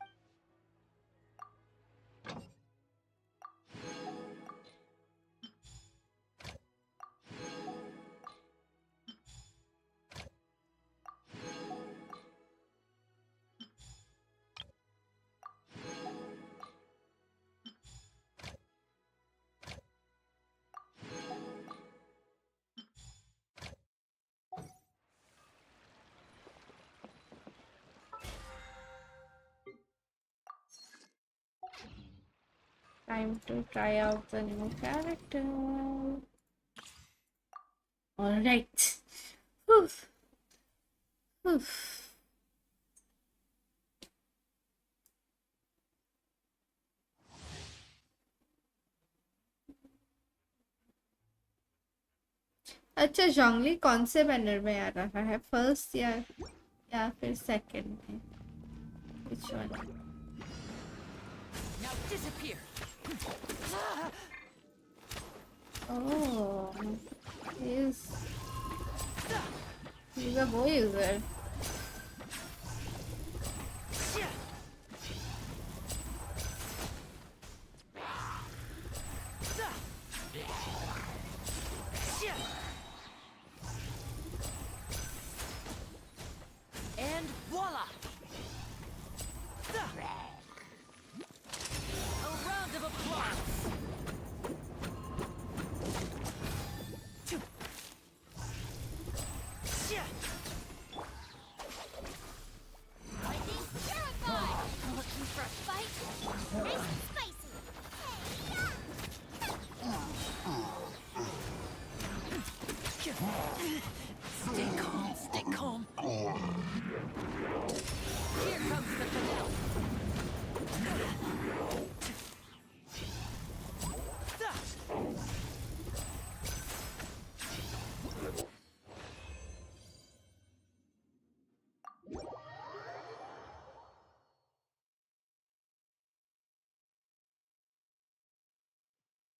A: Time to try out the new character. Alright. Whew. Whew. अच्छा जॉन्गली कौन से banner में आ रहा है first या फिर second में which one
C: Now disappear.
A: oh he's a boy user
C: And voila! A round of applause.
E: Lightning purified! Looking for a fight? Nice and spicy!
C: Stay calm, stay calm. Here comes the finale.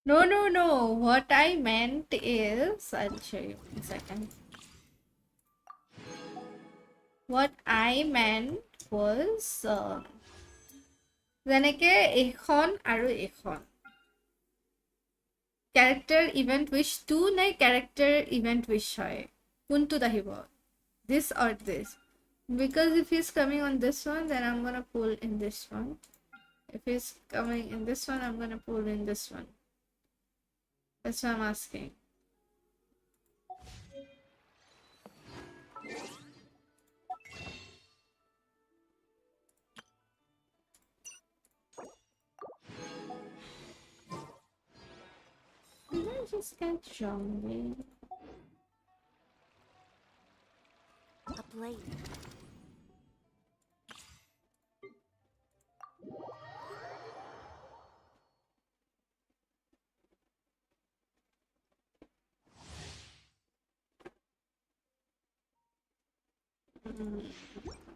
A: no what I meant is I'll show you in a second what I meant was যেনেকে এখন আৰু এখন character event wish 2 নে character event wish হয় কোনটোত আহিব this or this because if he's coming on this one then I'm gonna pull in this one if he's coming in this one I'm gonna pull in this one that's what I'm asking did I just get zombie?
E: A blade.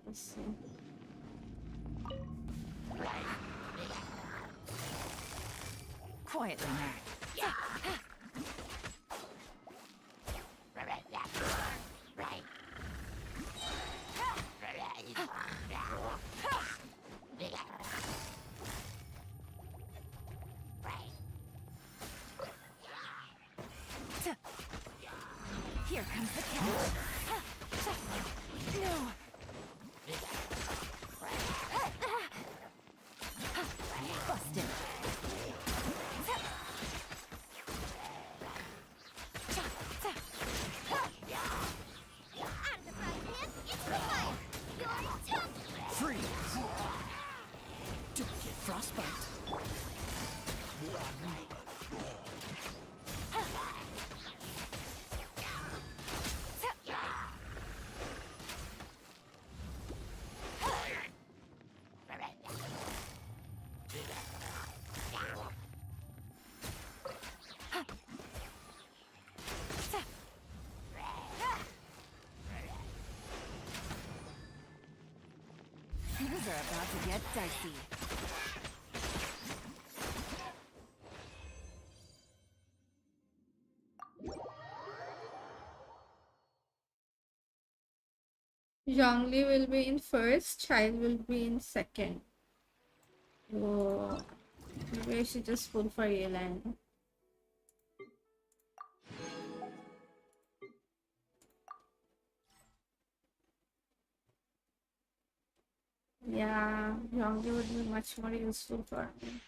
A: Let's see.
C: Quietly, Mac. Here comes the catch. No. Busted.
E: Out of the frying pan, it's the fire! You're tough!
C: Freeze. Don't get frostbite. Things are about to get dicey.
A: Zhongli will be in first, Child will be in second. Whoa. Maybe I should just pull for Yelan. Yeah, Zhongli would be much more useful for me.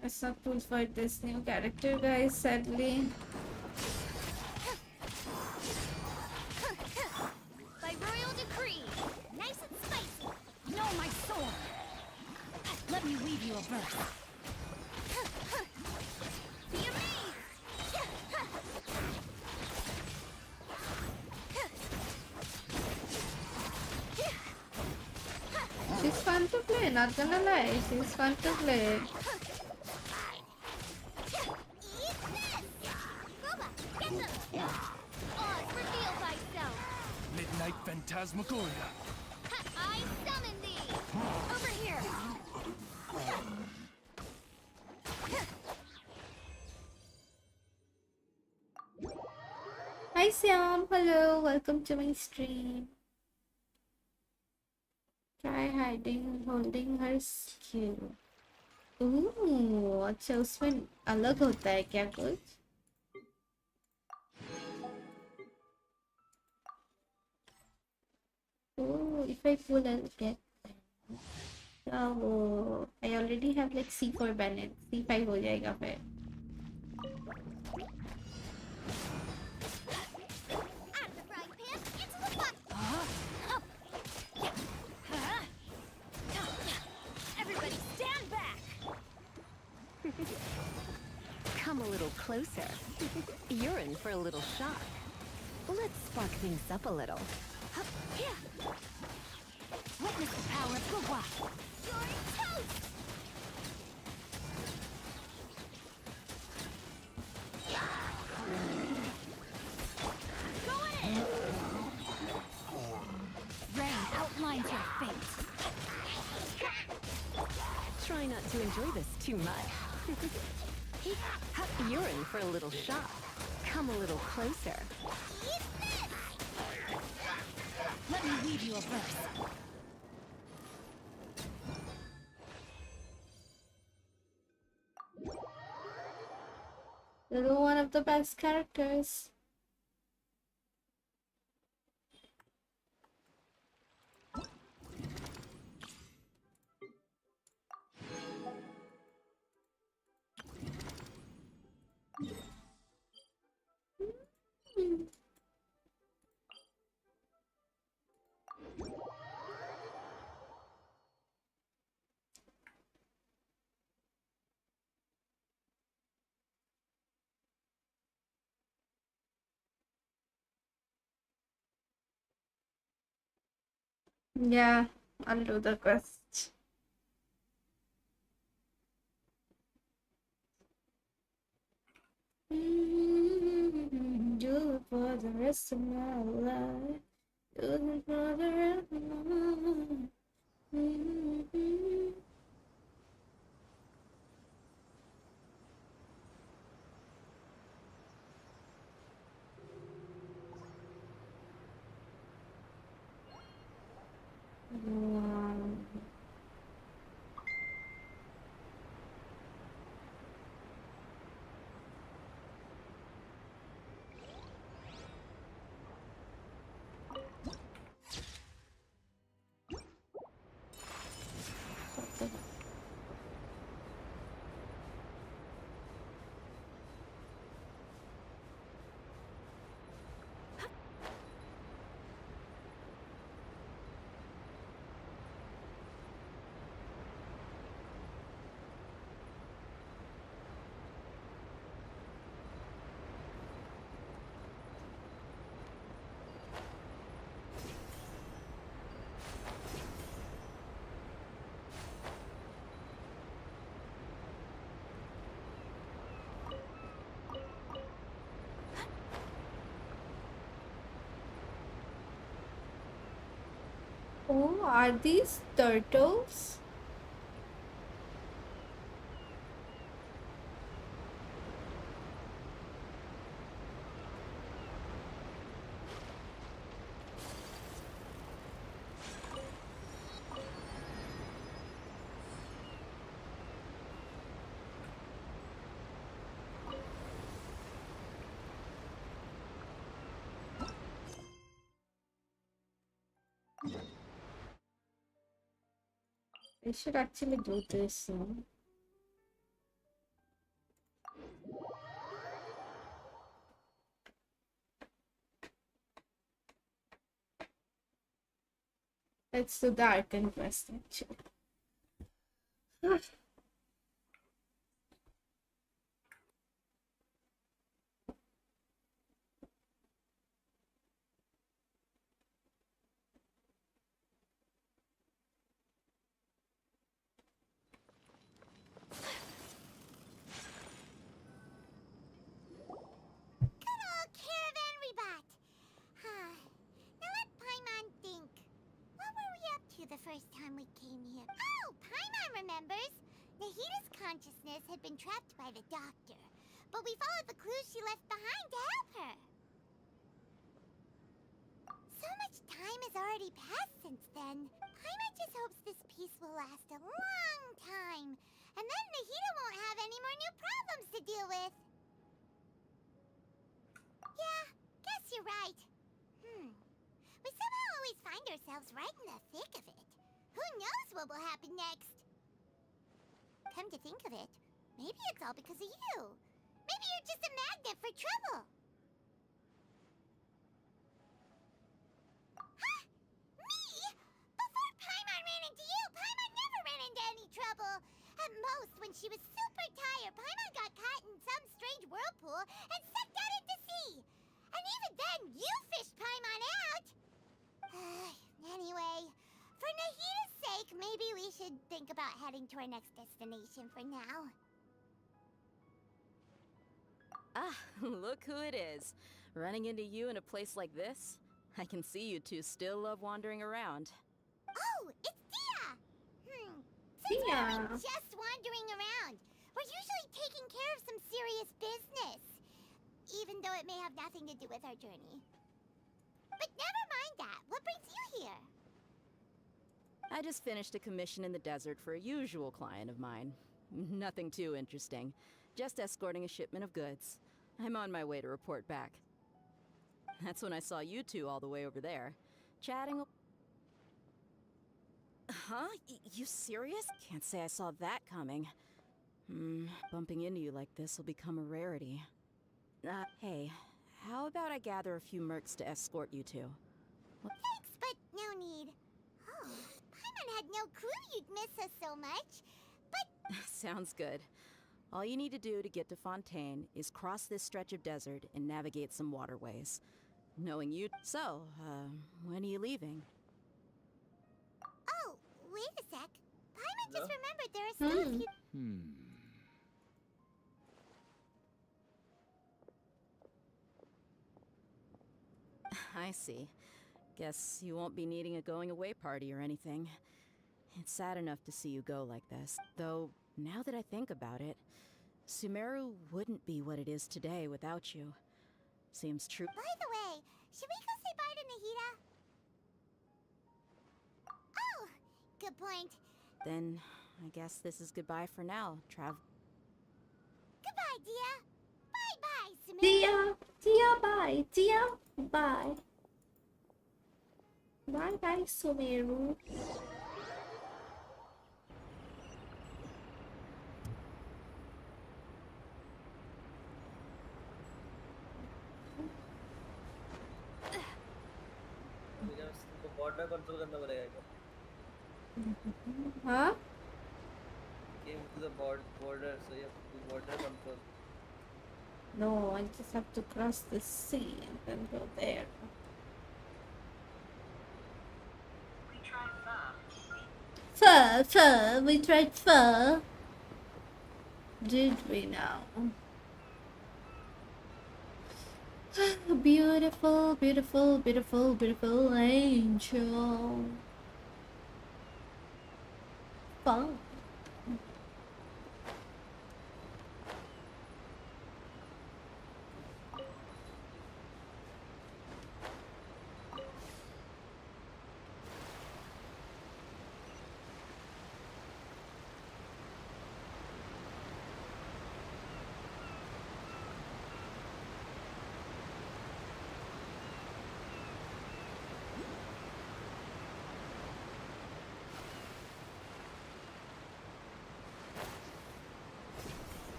A: Let's not pull for this new character, guys, sadly.
E: By royal decree. Nice and spicy. Know my sword. Let me weave you a verse. Be amazed.
A: She's fun to play, not gonna lie. She's fun to play.
E: Eat this! Boba, get them! Oz, reveal thyself!
F: Midnight Phantasmagoria.
E: I summon thee! Over here!
A: Hi Siam, hello, welcome to my stream. Try hiding, holding her skill. Ooh, अच्छा उसमें अलग होता है क्या कुछ? Oh, if I pull, I'll get. Oh, I already have like C4 banned. C5 हो जाएगा फिर.
E: Out of the frying pan, into the pot! Everybody stand back!
G: Come a little closer. You're in for a little shock. Let's spark things up a little.
E: Witness the power of Gugwa! You're toast! Go ahead! Rain outlines your fate.
G: Try not to enjoy this too much. You're in for a little shock. Come a little closer.
E: Eat this! Let me weave you a verse.
A: Little one of the best characters. Yeah, I'll do the quest. Do it for the rest of my life. Do it for the rest of my life. Wow. Oh, are these turtles? I should actually do this. Let's do the Arcane quest actually.
E: Good old caravan rebut. Now let Paimon think. What were we up to the first time we came here? Oh, Paimon remembers. Nahita's consciousness had been trapped by the doctor, but we followed the clues she left behind to help her. So much time has already passed since then. Paimon just hopes this peace will last a long time, and then Nahita won't have any more new problems to deal with. Yeah, guess you're right. We somehow always find ourselves right in the thick of it. Who knows what will happen next? Come to think of it, maybe it's all because of you. Maybe you're just a magnet for trouble. Huh? Me? Before Paimon ran into you, Paimon never ran into any trouble. At most, when she was super tired, Paimon got caught in some strange whirlpool and sucked out into sea. And even then, you fished Paimon out. Anyway, for Nahita's sake, maybe we should think about heading to our next destination for now.
G: Ah, look who it is. Running into you in a place like this? I can see you two still love wandering around.
E: Oh, it's Dia! Since we
A: Dia.
E: aren't just wandering around, we're usually taking care of some serious business. Even though it may have nothing to do with our journey. But never mind that. What brings you here?
G: I just finished a commission in the desert for a usual client of mine. Nothing too interesting. Just escorting a shipment of goods. I'm on my way to report back. That's when I saw you two all the way over there, chatting. Huh? You serious? Can't say I saw that coming. Bumping into you like this will become a rarity. Hey, how about I gather a few mercs to escort you two?
E: Thanks, but no need. Oh, Paimon had no clue you'd miss us so much. But
G: Sounds good. All you need to do to get to Fontaine is cross this stretch of desert and navigate some waterways. Knowing you... So, when are you leaving?
E: oh, wait a sec. Paimon just
B: No?
E: remembered there are still a few.
G: I see. Guess you won't be needing a going-away party or anything. It's sad enough to see you go like this. Though, now that I think about it, Sumeru wouldn't be what it is today without you. Seems true.
E: By the way, should we go say bye to Nahita? Oh, good point.
G: Then, I guess this is goodbye for now,
E: Goodbye, Dia. Bye-bye, Sumeru.
A: Dia, Dia, bye. Dia, bye. Bye, bye, Sumeru.
B: तुमको border control करना पड़ेगा क्या?
A: Huh?
B: Came to the border, so you have to do border control.
A: No, I just have to cross the sea and then go there. Pho, we tried pho. Did we now? Beautiful, beautiful, beautiful, beautiful angel. Fun.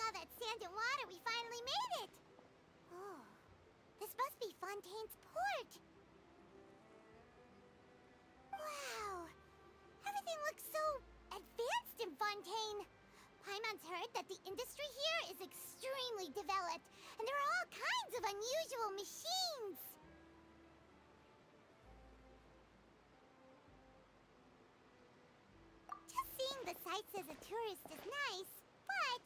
E: all that sand and water, we finally made it! Oh, this must be Fontaine's port! Wow! Everything looks so advanced in Fontaine! Paimon's heard that the industry here is extremely developed, and there are all kinds of unusual machines! Just seeing the sights as a tourist is nice, but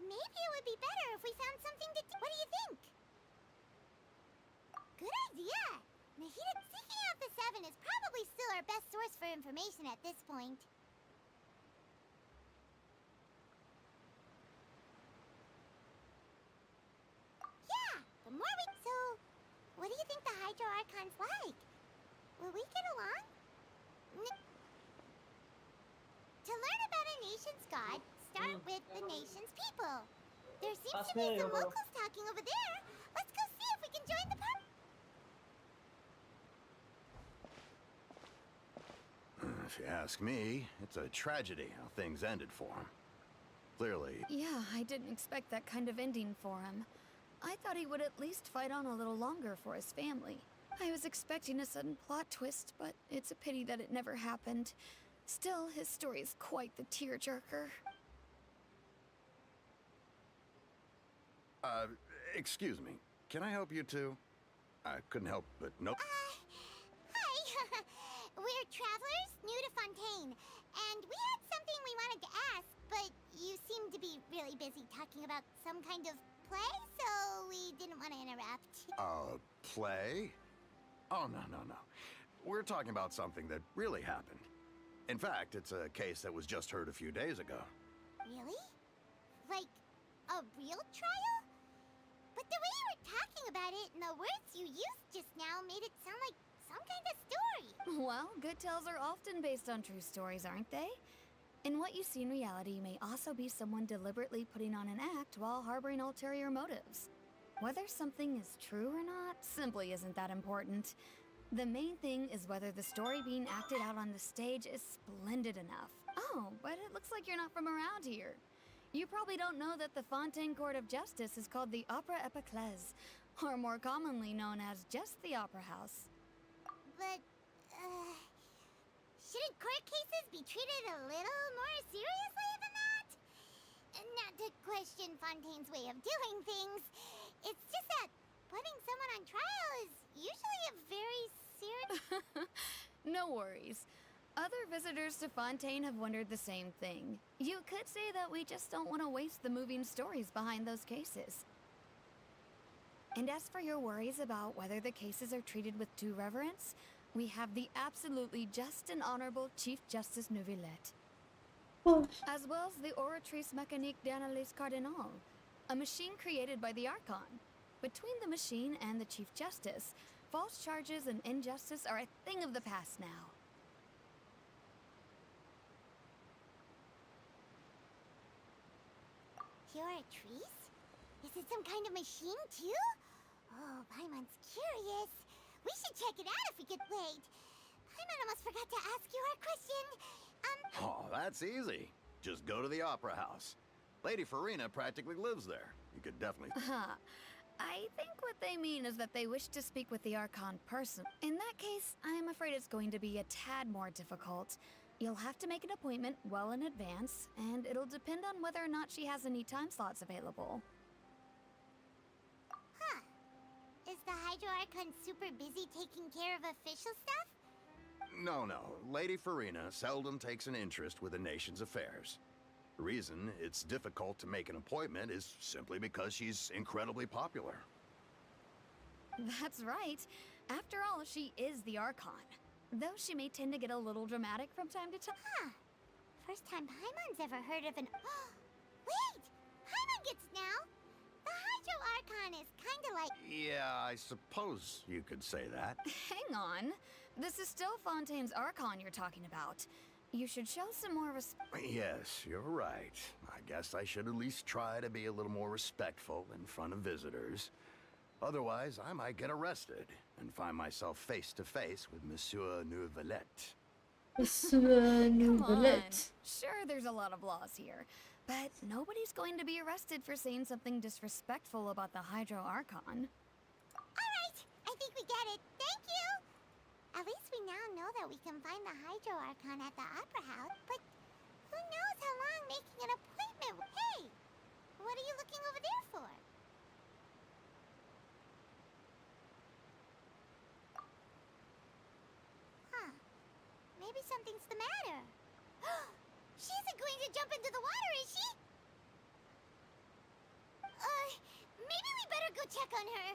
E: maybe it would be better if we found something to do. What do you think? Good idea! Nahida, seeking out the Seven is probably still our best source for information at this point. Yeah, the more we... So, what do you think the Hydro Archon's like? Will we get along? To learn about a nation's god, start with the nation's people. There seems to be some locals talking over there. Let's go see if we can join the party.
H: If you ask me, it's a tragedy how things ended for him. Clearly,
I: Yeah, I didn't expect that kind of ending for him. I thought he would at least fight on a little longer for his family. I was expecting a sudden plot twist, but it's a pity that it never happened. Still, his story is quite the tearjerker.
H: Excuse me. Can I help you too? I couldn't help but no.
E: Hi. We're travelers new to Fontaine, and we had something we wanted to ask, but you seem to be really busy talking about some kind of play, so we didn't want to interrupt.
H: Play? Oh, no. We're talking about something that really happened. In fact, it's a case that was just heard a few days ago.
E: Really? Like, a real trial? But the way you were talking about it and the words you used just now made it sound like some kind of story.
I: Well, good tales are often based on true stories, aren't they? In what you see in reality may also be someone deliberately putting on an act while harboring ulterior motives. Whether something is true or not simply isn't that important. The main thing is whether the story being acted out on the stage is splendid enough. Oh, but it looks like you're not from around here. You probably don't know that the Fontaine Court of Justice is called the Opera Epiclese, or more commonly known as just the Opera House.
E: But, shouldn't court cases be treated a little more seriously than that? Not to question Fontaine's way of doing things. It's just that putting someone on trial is usually a very serious...
I: No worries. Other visitors to Fontaine have wondered the same thing. You could say that we just don't want to waste the moving stories behind those cases. And as for your worries about whether the cases are treated with due reverence, we have the absolutely just and honorable Chief Justice Neuvillette. As well as the Oratrice Mécanique d'Analyse Cardinal, a machine created by the Archon. Between the machine and the Chief Justice, false charges and injustice are a thing of the past now.
E: Oratrice? Is it some kind of machine, too? Oh, Paimon's curious. We should check it out if we could wait. Paimon almost forgot to ask you our question.
H: Oh, that's easy. Just go to the Opera House. Lady Farina practically lives there. You could definitely...
I: I think what they mean is that they wish to speak with the Archon person. In that case, I'm afraid it's going to be a tad more difficult. You'll have to make an appointment well in advance, and it'll depend on whether or not she has any time slots available.
E: Huh. Is the Hydro Archon super busy taking care of official stuff?
H: No. Lady Farina seldom takes an interest with the nation's affairs. The reason it's difficult to make an appointment is simply because she's incredibly popular.
I: That's right. After all, she is the Archon. Though she may tend to get a little dramatic from time to time.
E: Huh. First time Paimon's ever heard of an... Wait! Paimon gets now! The Hydro Archon is kinda like...
H: Yeah, I suppose you could say that.
I: Hang on. This is still Fontaine's Archon you're talking about. You should show some more respect.
H: Yes, you're right. I guess I should at least try to be a little more respectful in front of visitors. Otherwise, I might get arrested and find myself face to face with Monsieur Neuvillette.
I: Come on. Sure, there's a lot of laws here. But nobody's going to be arrested for saying something disrespectful about the Hydro Archon.
E: Alright, I think we get it. Thank you! At least we now know that we can find the Hydro Archon at the Opera House, but who knows how long making an appointment will. Hey! What are you looking over there for? Huh. Maybe something's the matter. She isn't going to jump into the water, is she? Maybe we better go check on her.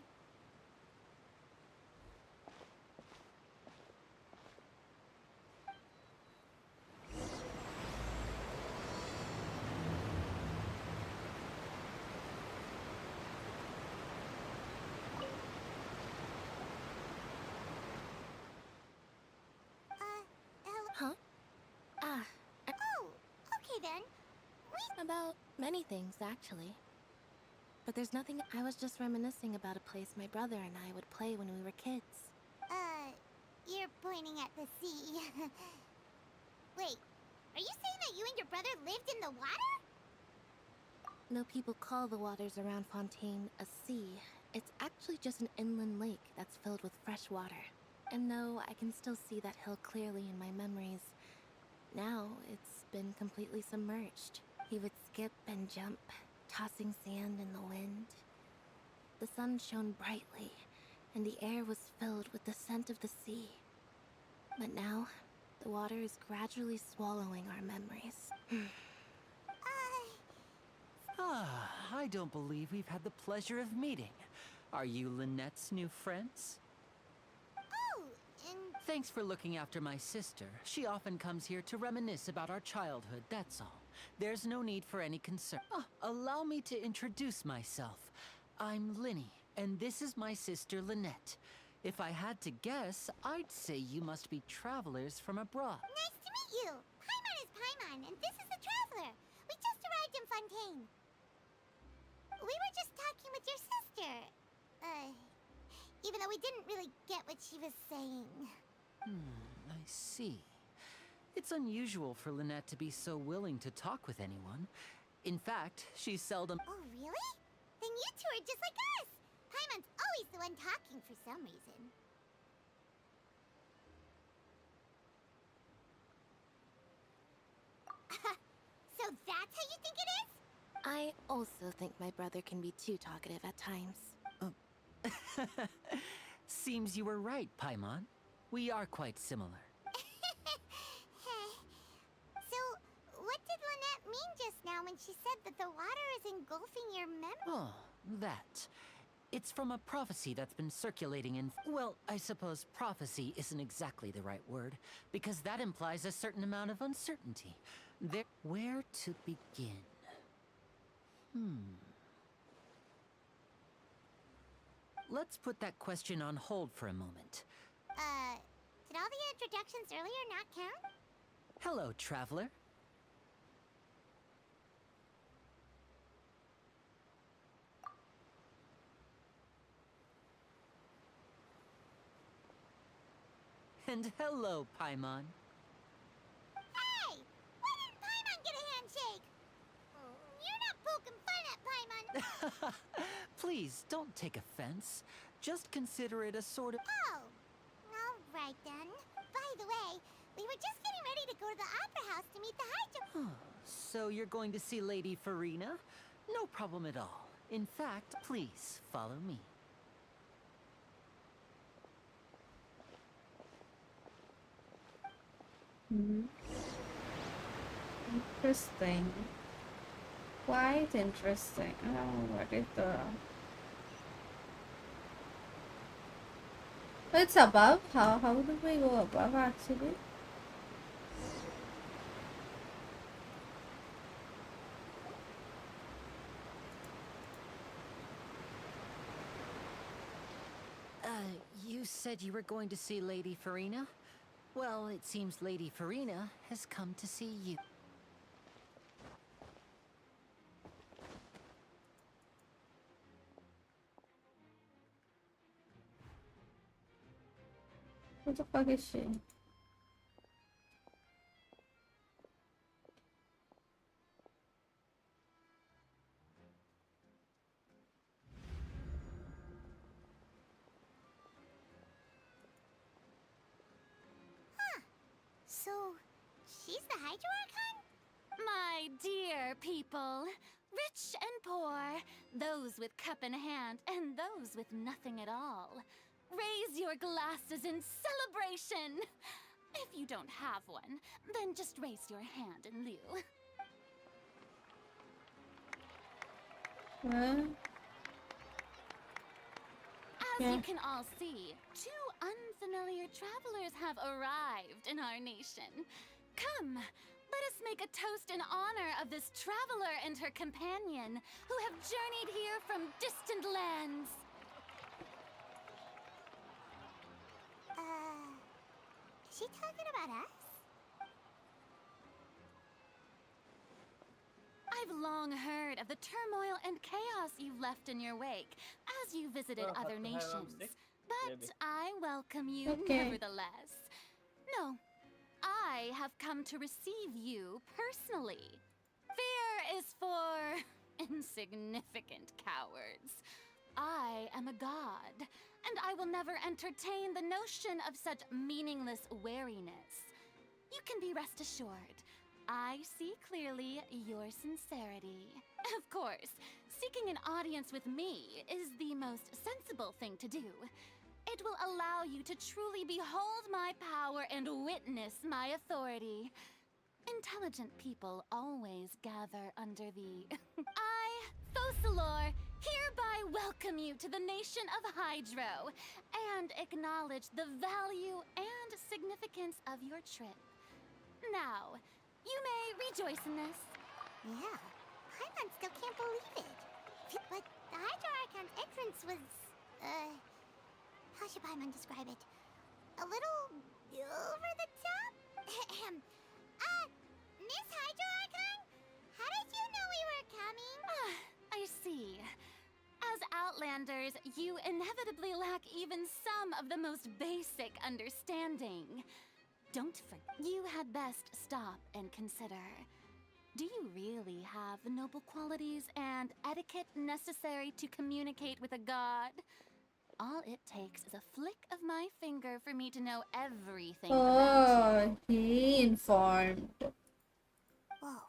J: Huh? Ah,
E: Oh, okay then.
J: about many things, actually. But there's nothing. I was just reminiscing about a place my brother and I would play when we were kids.
E: You're pointing at the sea. Wait, are you saying that you and your brother lived in the water?
J: No, people call the waters around Fontaine a sea. It's actually just an inland lake that's filled with fresh water. And no, I can still see that hill clearly in my memories. Now, it's been completely submerged. He would skip and jump, tossing sand in the wind. The sun shone brightly, and the air was filled with the scent of the sea. But now, the water is gradually swallowing our memories.
K: I don't believe we've had the pleasure of meeting. Are you Lynette's new friends?
E: Oh, and
K: Thanks for looking after my sister. She often comes here to reminisce about our childhood, that's all. There's no need for any concern. Allow me to introduce myself. I'm Linny, and this is my sister Lynette. If I had to guess, I'd say you must be travelers from abroad.
E: nice to meet you. Paimon is Paimon, and this is the Traveler. We just arrived in Fontaine. We were just talking with your sister. Even though we didn't really get what she was saying.
K: I see. It's unusual for Lynette to be so willing to talk with anyone. In fact, she's seldom...
E: Oh, really? Then you two are just like us. Paimon's always the one talking for some reason. So that's how you think it is?
J: I also think my brother can be too talkative at times.
K: Seems you were right, Paimon. We are quite similar.
E: So, what did Lynette mean just now when she said that the water is engulfing your memory?
K: Oh, that. It's from a prophecy that's been circulating in... Well, I suppose prophecy isn't exactly the right word, because that implies a certain amount of uncertainty. Where to begin? Let's put that question on hold for a moment.
E: Did all the introductions earlier not count?
K: Hello, traveler. And hello, Paimon.
E: Hey! Why didn't Paimon get a handshake? You're not poking fun at Paimon.
K: Please, don't take offense. Just consider it a sort of...
E: Oh, all right then. By the way, we were just getting ready to go to the Opera House to meet the Hydro...
K: So you're going to see Lady Farina? No problem at all. In fact, please follow me.
A: Interesting. Quite interesting. Oh, what is the... It's above? How do we go above actually?
K: You said you were going to see Lady Farina? Well, it seems Lady Farina has come to see you.
A: What the fuck is she?
E: So, she's the Hydro Archon?
J: My dear people, rich and poor, those with cup in hand and those with nothing at all, raise your glasses in celebration. If you don't have one, then just raise your hand in lieu. As you can all see, two unfamiliar travelers have arrived in our nation. Come, let us make a toast in honor of this traveler and her companion who have journeyed here from distant lands.
E: Is she talking about us?
J: I've long heard of the turmoil and chaos you've left in your wake as you visited
B: Oh,
J: other
B: have
J: nations.
B: stick?
J: But
B: Maybe.
J: I welcome you
A: Okay.
J: nevertheless. No, I have come to receive you personally. Fear is for insignificant cowards. I am a god, and I will never entertain the notion of such meaningless wariness. You can be rest assured, I see clearly your sincerity. Of course, seeking an audience with me is the most sensible thing to do. It will allow you to truly behold my power and witness my authority. Intelligent people always gather under the... I, Focalor, hereby welcome you to the nation of Hydro and acknowledge the value and significance of your trip. Now, you may rejoice in this.
E: Yeah, Paimon still can't believe it. But the Hydro Archon's entrance was, how should Paimon describe it? A little over the top? Miss Hydro Archon? How did you know we were coming?
J: I see. As Outlanders, you inevitably lack even some of the most basic understanding. Don't forget. You had best stop and consider. Do you really have the noble qualities and etiquette necessary to communicate with a god? All it takes is a flick of my finger for me to know everything about you.
A: Oh, he informed.
E: Whoa,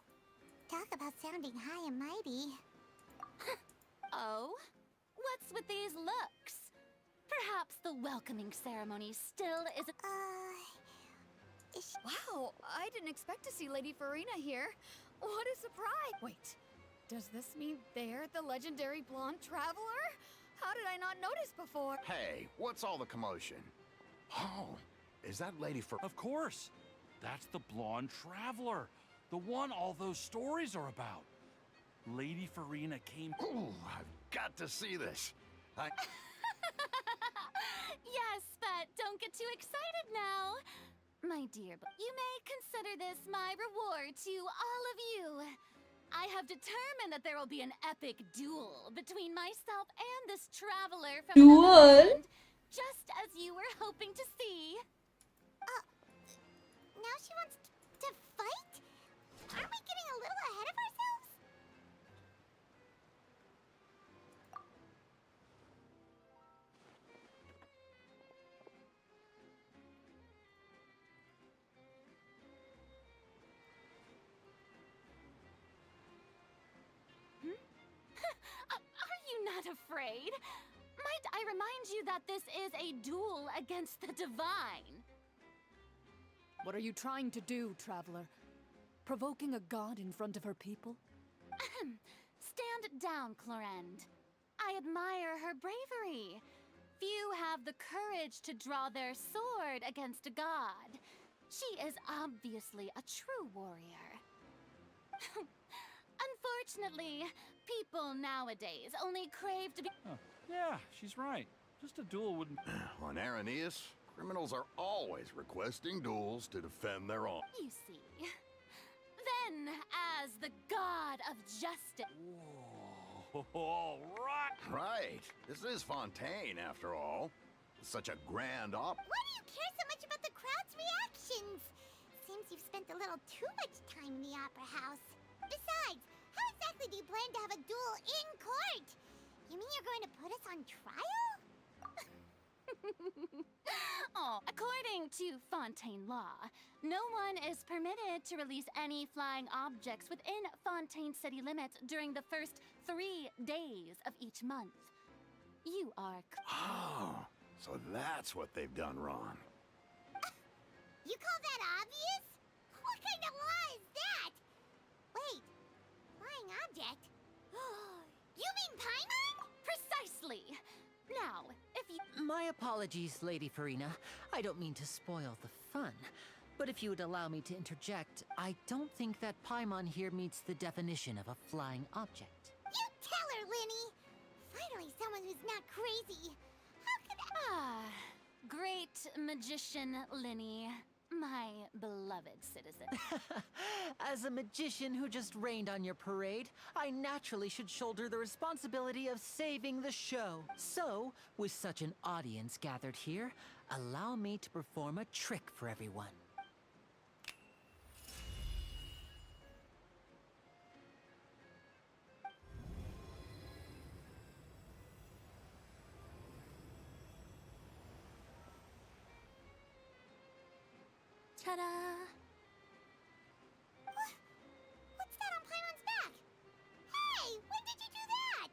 E: talk about sounding high and mighty.
J: Oh? What's with these looks? Perhaps the welcoming ceremony still isn't...
I: Wow, I didn't expect to see Lady Farina here. What a surprise! Wait, does this mean they're the legendary blonde traveler? How did I not notice before?
H: Hey, what's all the commotion? Oh, is that Lady for...
F: Of course. That's the blonde traveler. The one all those stories are about. Lady Farina came...
H: Ooh, I've got to see this.
J: Yes, but don't get too excited now. My dear, you may consider this my reward to all of you. I have determined that there will be an epic duel between myself and this traveler from
A: Duel?
J: another land, just as you were hoping to see.
E: Now she wants to fight? Aren't we getting a little ahead of ourselves?
J: Are you not afraid? Might I remind you that this is a duel against the divine?
L: What are you trying to do, traveler? Provoking a god in front of her people?
J: Stand down, Clorend. I admire her bravery. Few have the courage to draw their sword against a god. She is obviously a true warrior. Unfortunately, people nowadays only crave to be...
F: Huh. Yeah, she's right. Just a duel wouldn't...
H: On Araneus, criminals are always requesting duels to defend their own.
J: You see. Then, as the god of justice...
F: Whoa, all right.
H: Right. This is Fontaine, after all. Such a grand op...
E: Why do you care so much about the crowd's reactions? Seems you've spent a little too much time in the opera house. Besides, how exactly do you plan to have a duel in court? You mean you're going to put us on trial?
D: Oh, according to Fontaine law, no one is permitted to release any flying objects within Fontaine city limits during the first 3 days of each month. You are
H: Oh, so that's what they've done wrong.
E: You call that obvious? What kind of law is that? Wait, flying object? You mean Paimon?
D: precisely. Now, if you...
K: My apologies, Lady Farina. I don't mean to spoil the fun. But if you would allow me to interject, I don't think that Paimon here meets the definition of a flying object.
E: You tell her, Linny! Finally someone who's not crazy. How could I...
D: Ah, great magician Linny, my beloved citizen.
K: As a magician who just rained on your parade, I naturally should shoulder the responsibility of saving the show. So, with such an audience gathered here, allow me to perform a trick for everyone.
J: Ta-da!
E: What's that on Paimon's back? Hey, when did you do that?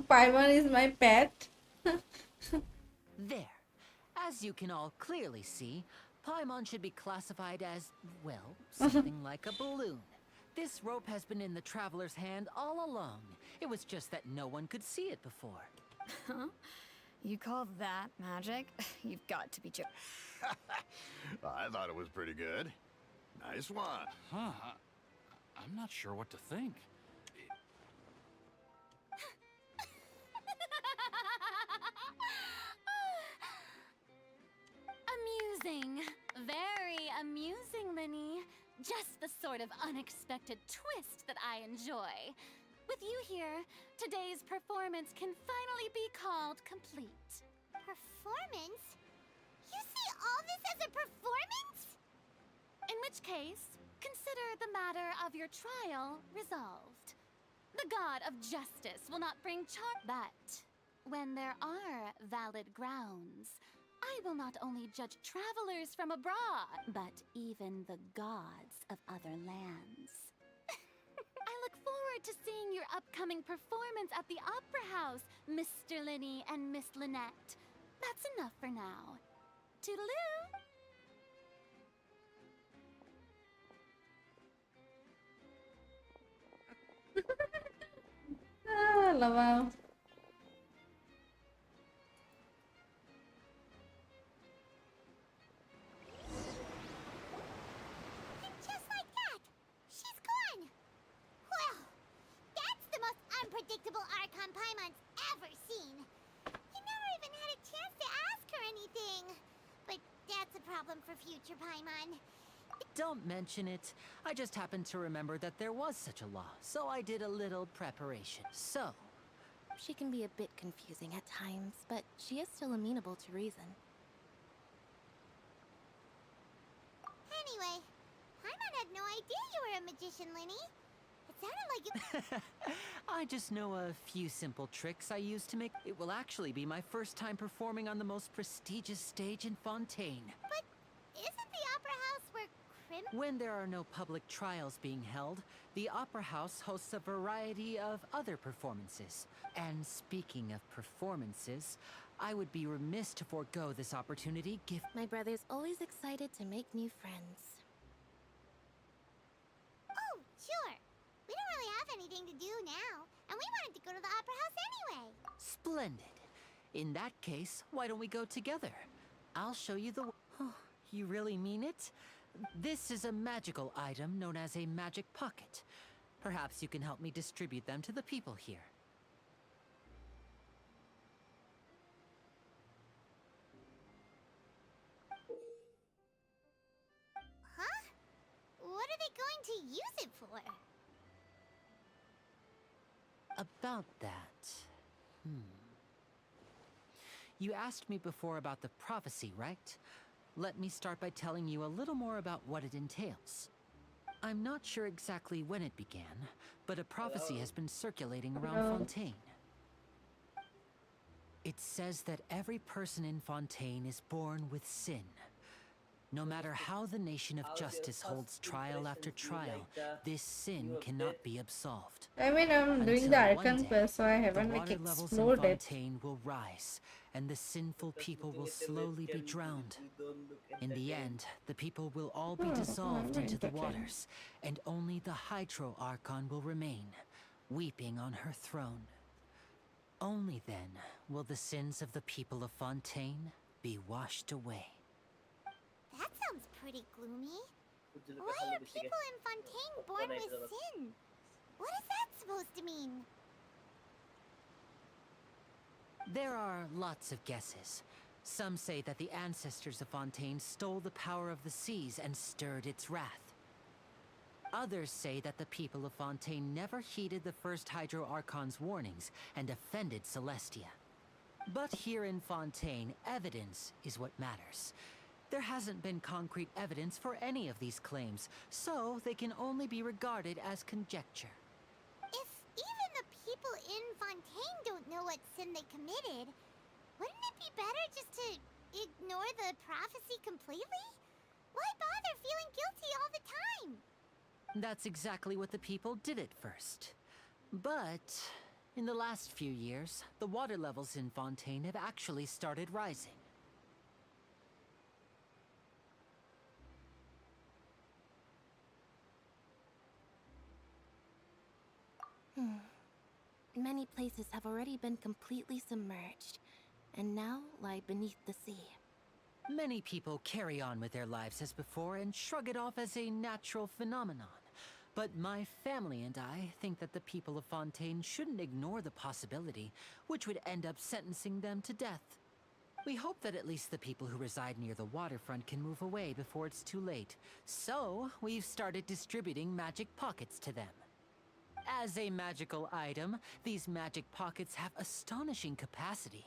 A: Paimon is my pet.
K: There. As you can all clearly see, Paimon should be classified as, well, something like a balloon. This rope has been in the Traveler's hand all along. It was just that no one could see it before.
I: Huh? You call that magic? You've got to be joking.
H: I thought it was pretty good. Nice one.
F: Huh? I'm not sure what to think.
D: Amusing. Very amusing, Linny. Just the sort of unexpected twist that I enjoy. With you here, today's performance can finally be called complete.
E: Performance? You see all this as a performance?
D: In which case, consider the matter of your trial resolved. The god of justice will not bring but when there are valid grounds, I will not only judge travelers from abroad, but even the gods of other lands. I look forward to seeing your upcoming performance at the Opera House, Mr. Linny and Miss Lynette. That's enough for now. Toodaloo!
A: Ah, lava.
E: And just like that, she's gone. Well, that's the most unpredictable Archon Paimon's ever seen. You never even had a chance to ask her anything. But that's a problem for future Paimon.
K: Don't mention it. I just happened to remember that there was such a law, so I did a little preparation. So,
J: She can be a bit confusing at times, but she is still amenable to reason.
E: Anyway, Paimon had no idea you were a magician, Linny. It sounded like you...
K: I just know a few simple tricks I use to make... It will actually be my first time performing on the most prestigious stage in Fontaine.
E: But isn't the Opera House where
K: When there are no public trials being held, the Opera House hosts a variety of other performances. And speaking of performances, I would be remiss to forego this opportunity
J: My brother's always excited to make new friends.
E: Oh, sure. We don't really have anything to do now, and we wanted to go to the Opera House anyway.
K: Splendid. In that case, why don't we go together? I'll show you the... Oh, you really mean it? This is a magical item known as a magic pocket. Perhaps you can help me distribute them to the people here.
E: Huh? What are they going to use it for?
K: About that... You asked me before about the prophecy, right? let me start by telling you a little more about what it entails. I'm not sure exactly when it began, but a prophecy has been circulating around Fontaine. It says that every person in Fontaine is born with sin. No matter how the nation of justice holds trial after trial, this sin cannot be absolved.
A: I mean, I'm doing the Arcan quest, so I haven't like
K: The water levels in
A: explored it.
K: Fontaine will rise, and the sinful people will slowly be drowned. In the end, the people will all be dissolved into the waters, and only the Hydro Archon will remain, weeping on her throne. Only then will the sins of the people of Fontaine be washed away.
E: That sounds pretty gloomy. Why are people in Fontaine born with sin? What is that supposed to mean?
K: There are lots of guesses. Some say that the ancestors of Fontaine stole the power of the seas and stirred its wrath. Others say that the people of Fontaine never heeded the first Hydro Archon's warnings and offended Celestia. But here in Fontaine, evidence is what matters. There hasn't been concrete evidence for any of these claims, so they can only be regarded as conjecture.
E: If even the people in Fontaine don't know what sin they committed, wouldn't it be better just to ignore the prophecy completely? Why bother feeling guilty all the time?
K: That's exactly what the people did at first. But in the last few years, the water levels in Fontaine have actually started rising.
J: Many places have already been completely submerged, and now lie beneath the sea.
K: Many people carry on with their lives as before and shrug it off as a natural phenomenon. But my family and I think that the people of Fontaine shouldn't ignore the possibility, which would end up sentencing them to death. We hope that at least the people who reside near the waterfront can move away before it's too late. So, we've started distributing magic pockets to them. As a magical item, these magic pockets have astonishing capacity.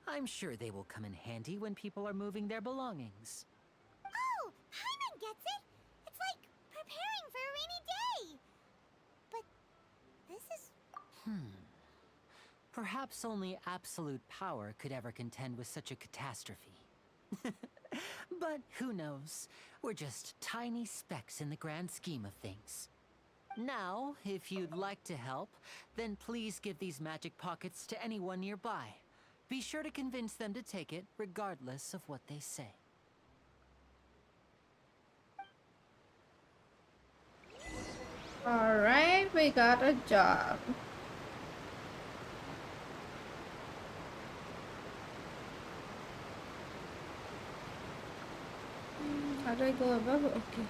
K: I'm sure they will come in handy when people are moving their belongings.
E: Oh, Paimon gets it! It's like preparing for a rainy day! But this is...
K: Perhaps only absolute power could ever contend with such a catastrophe. But who knows? We're just tiny specks in the grand scheme of things. Now, if you'd like to help, then please give these magic pockets to anyone nearby. Be sure to convince them to take it, regardless of what they say.
A: Alright, we got a job. How do I go above? Okay.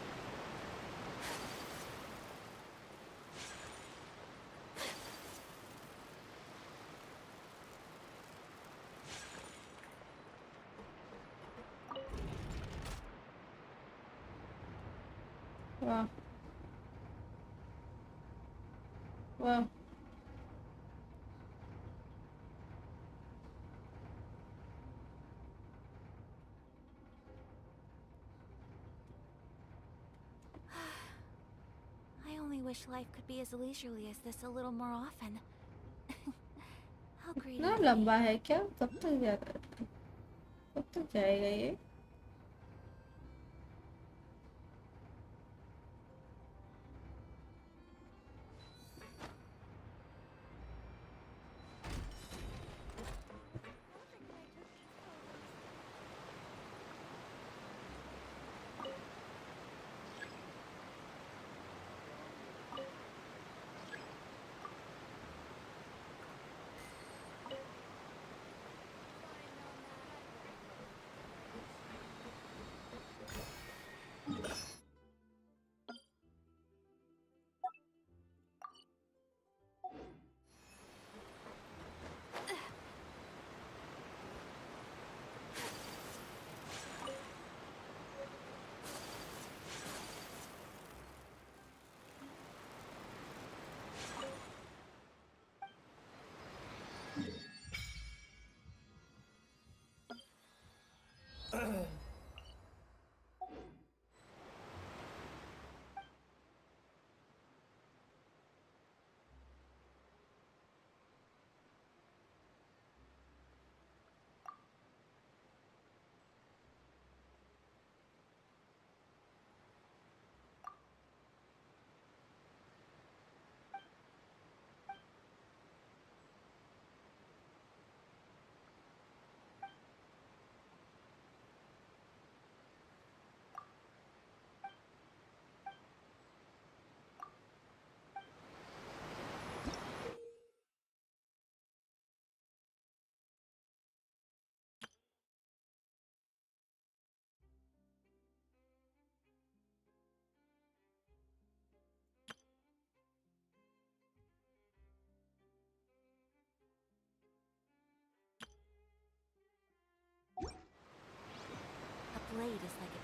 A: Wow. Wow.
J: I only wish life could be as leisurely as this a little more often. How great
A: इतना
J: it is.
A: लंबा है क्या? कब तक जाएगा? कब तक जाएगा ये?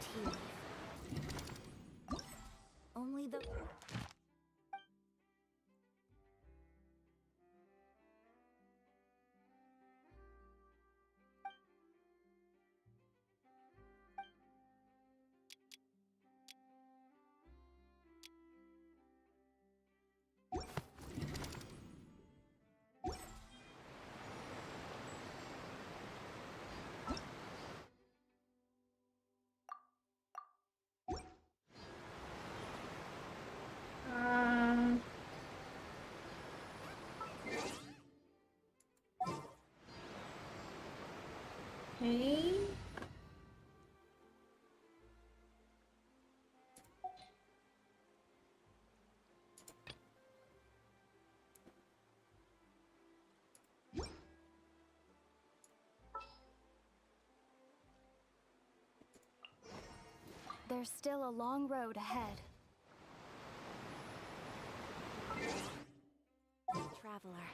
C: tea leaf. Only the...
A: Um, okay.
C: There's still a long road ahead. Traveler.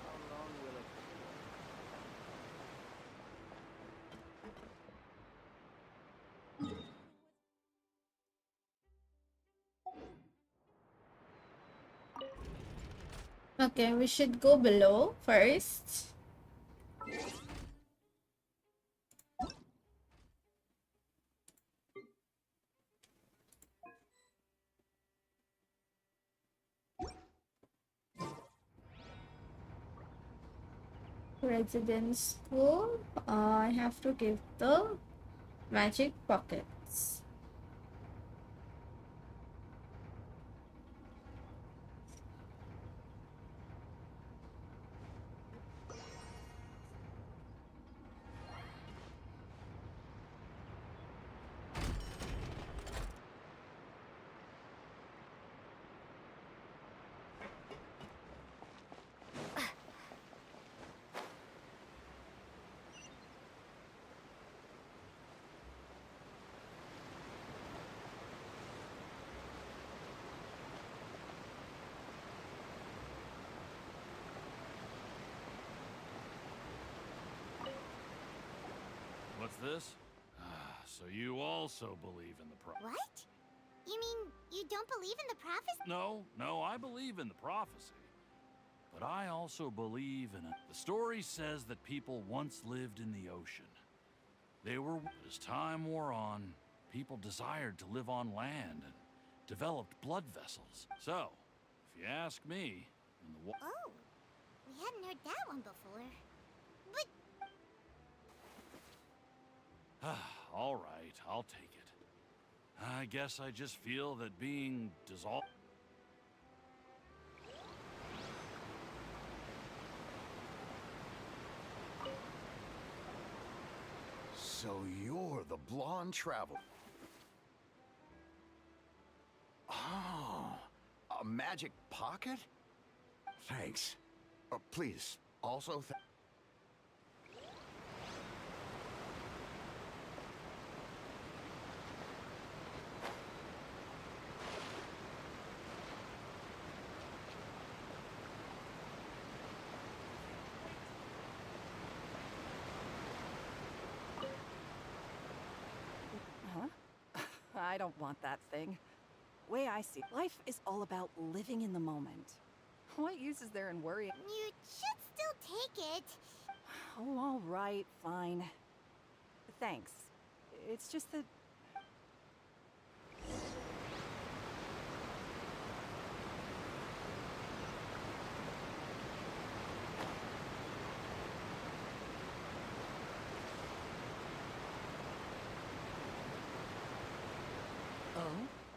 B: How long will it
A: Okay, we should go below first. Residence school. I have to give the magic pockets.
F: What's this? So you also believe in the
E: What? You mean you don't believe in the prophecy?
F: No, I believe in the prophecy. But I also believe in it. The story says that people once lived in the ocean. They were, as time wore on, people desired to live on land and developed blood vessels. So, if you ask me, in the
E: Oh, we hadn't heard that one before. But
F: all right, I'll take it. I guess I just feel that being dissolved.
H: So you're the blonde travel. Oh, a magic pocket? Thanks. Please, also
M: Huh? I don't want that thing. Way I see it, life is all about living in the moment. What use is there in worrying?
E: You should still take it.
M: Oh, all right, fine. Thanks. It's just that...
K: Oh?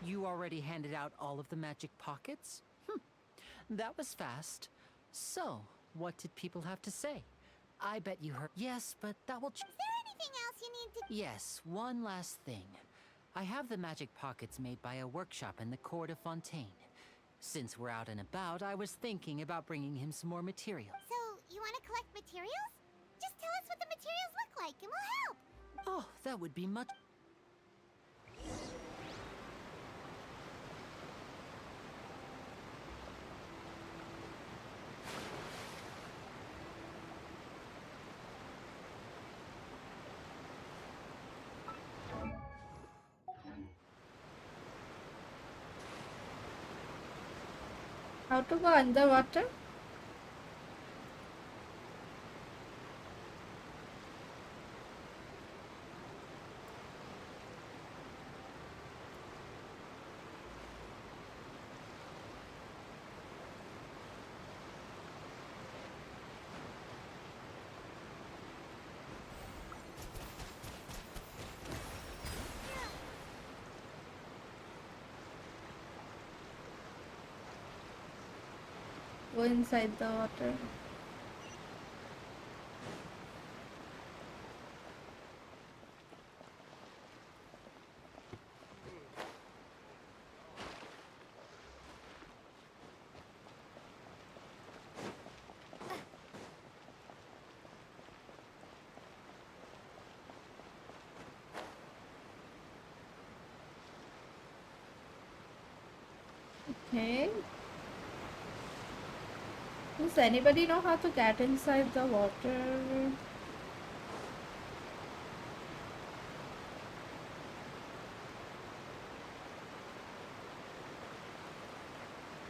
K: You already handed out all of the magic pockets? That was fast. So, what did people have to say? I bet you heard. Yes, but that will.
E: Is there anything else you need to...
K: Yes, one last thing. I have the magic pockets made by a workshop in the court of Fontaine. Since we're out and about, I was thinking about bringing him some more material.
E: So, you want to collect materials? Just tell us what the materials look like and we'll help.
K: Oh, that would be much.
A: How to go underwater? Go inside the water. Okay. Does anybody know how to get inside the water?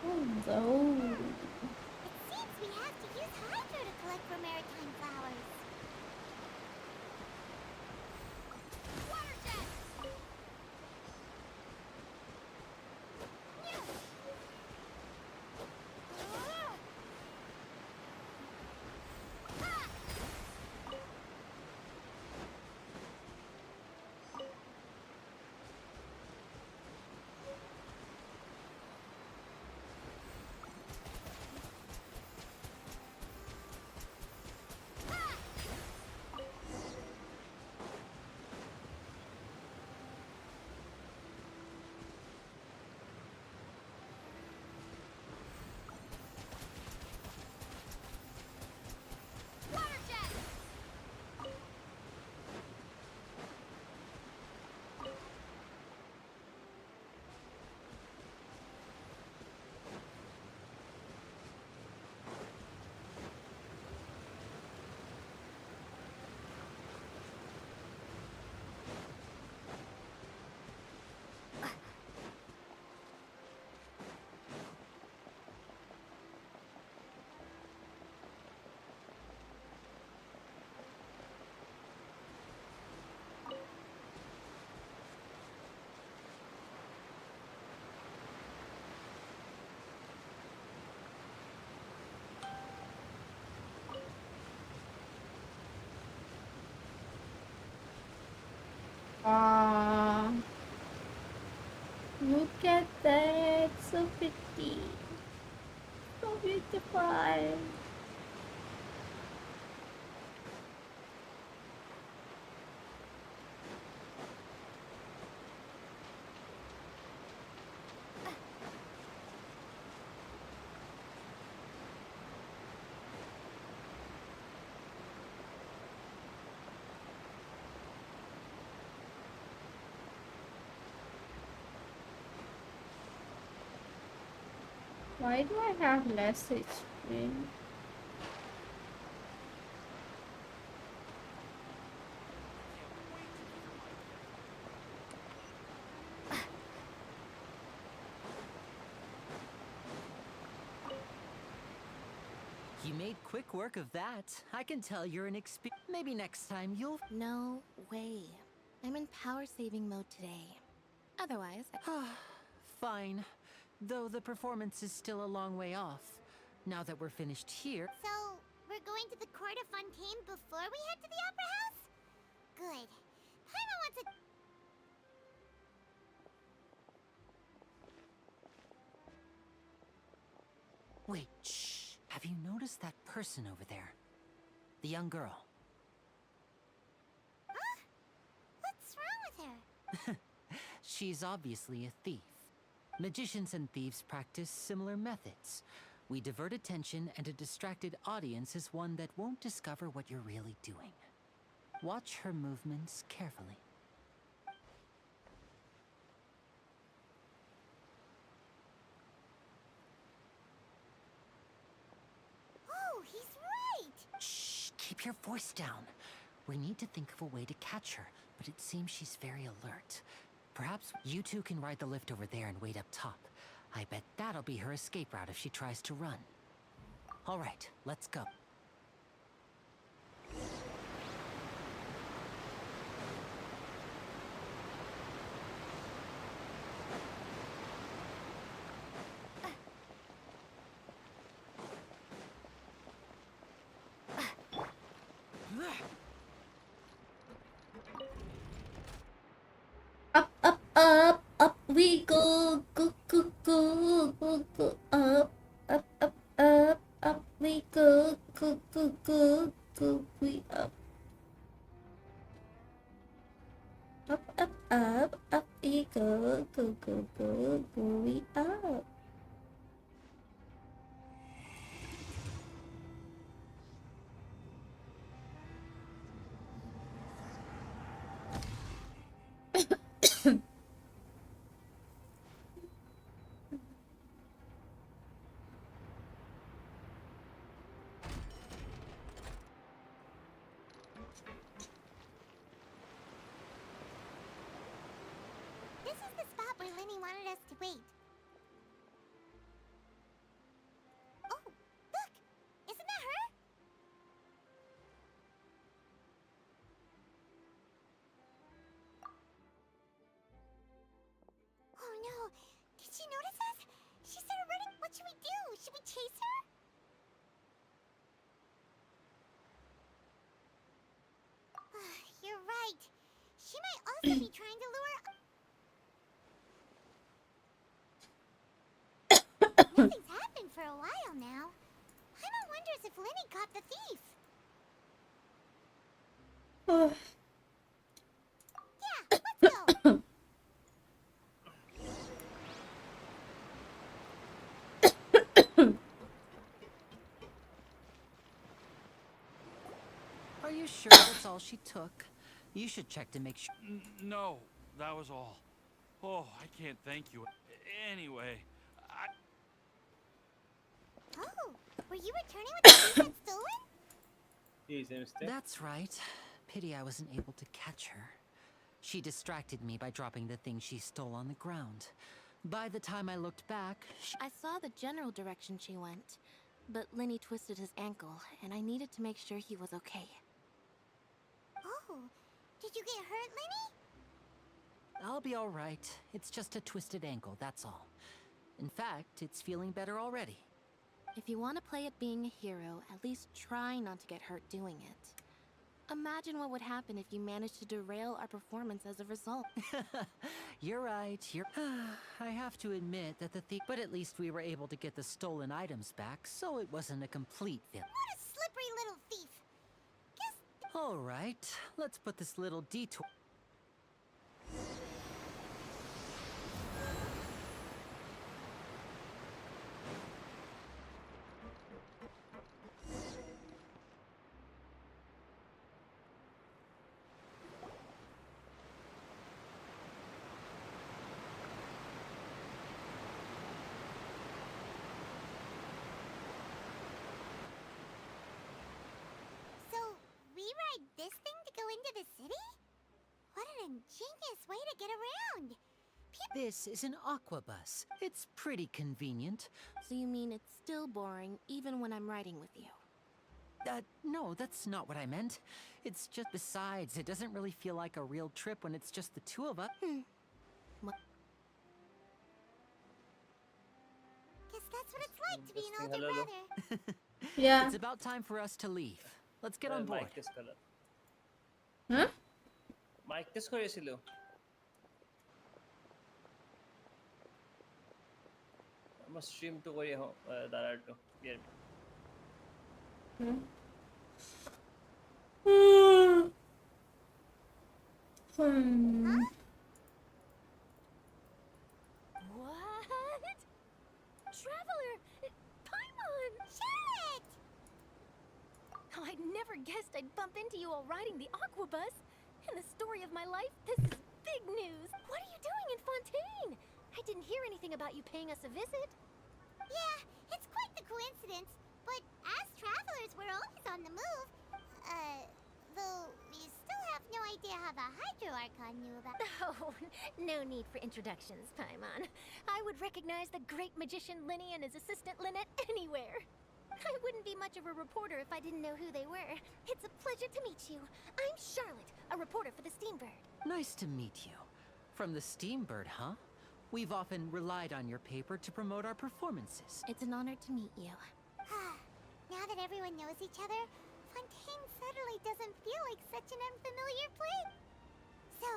A: Oh no.
E: It seems we have to use hydro to collect for maritime flowers. Water jet!
A: at that. So pretty. So beautiful. Why do I have less HP?
K: You made quick work of that. I can tell you're an Maybe next time you'll...
J: No way. I'm in power saving mode today. Otherwise,
K: Fine. Though the performance is still a long way off. Now that we're finished here...
E: So, we're going to the court of Fontaine before we head to the opera house? Good. Paimon wants a...
K: Wait, shh. Have you noticed that person over there? The young girl.
E: Huh? What's wrong with her?
K: She's obviously a thief. Magicians and thieves practice similar methods. We divert attention, and a distracted audience is one that won't discover what you're really doing. Watch her movements carefully.
E: Oh, he's right!
K: Shh, keep your voice down. We need to think of a way to catch her, but it seems she's very alert. Perhaps you two can ride the lift over there and wait up top. I bet that'll be her escape route if she tries to run. All right, let's go.
A: Up, up, up, up we go, go, go, go, go, go, up, up, up, up, up we go, go, go, go, go, we up. Up, up, up, up we go, go, go, go, go, we up.
E: This is the spot where Lenny wanted us to wait. Oh, look! Isn't that her? Oh no! Did she notice us? She started running. What should we do? Should we chase her? You're right. She might also be trying to lure us. Nothing's happened for a while now. Paimon wonders if Lenny caught the thief. Yeah, let's go.
K: Are you sure that's all she took? You should check to make sure.
F: No, that was all. Oh, I can't thank you. Anyway,
E: Oh, were you returning with the thief that's stolen?
B: He's a mistake.
K: That's right. Pity I wasn't able to catch her. She distracted me by dropping the thing she stole on the ground. By the time I looked back,
J: I saw the general direction she went, but Lenny twisted his ankle, and I needed to make sure he was okay.
E: Oh, did you get hurt, Lenny?
K: I'll be all right. It's just a twisted ankle, that's all. In fact, it's feeling better already.
J: If you want to play at being a hero, at least try not to get hurt doing it. Imagine what would happen if you managed to derail our performance as a result.
K: You're right. I have to admit that the thief, but at least we were able to get the stolen items back, so it wasn't a complete fail.
E: What a slippery little thief. Guess
K: All right, let's put this little detour.
E: so. We ride this thing to go into the city? What an ingenious way to get around.
K: This is an aqua bus. It's pretty convenient.
J: So you mean it's still boring even when I'm riding with you?
K: No, that's not what I meant. It's just, besides, it doesn't really feel like a real trip when it's just the two of us.
E: Guess that's what it's like to be an older
B: Hello.
E: brother.
A: Yeah.
K: It's about time for us to leave. Let's get on board.
B: Mic test kala.
A: Huh?
B: Mic test করেছিল আমার stream তো করি দাঁড়া একটু
I: What? Traveler! Paimon!
E: Charlotte!
J: Oh, I'd never guessed I'd bump into you while riding the aqua bus. In the story of my life, this is big news. What are you doing in Fontaine? I didn't hear anything about you paying us a visit.
E: Yeah, it's quite the coincidence. But as travelers, we're always on the move. Though we still have no idea how the Hydro Archon knew about.
J: Oh, no need for introductions, Paimon. I would recognize the great magician Linny and his assistant Lynette anywhere. I wouldn't be much of a reporter if I didn't know who they were. It's a pleasure to meet you. I'm Charlotte, a reporter for the Steambird.
K: Nice to meet you. From the Steambird, huh? We've often relied on your paper to promote our performances.
J: It's an honor to meet you.
E: Now that everyone knows each other, Fontaine suddenly doesn't feel like such an unfamiliar place. So,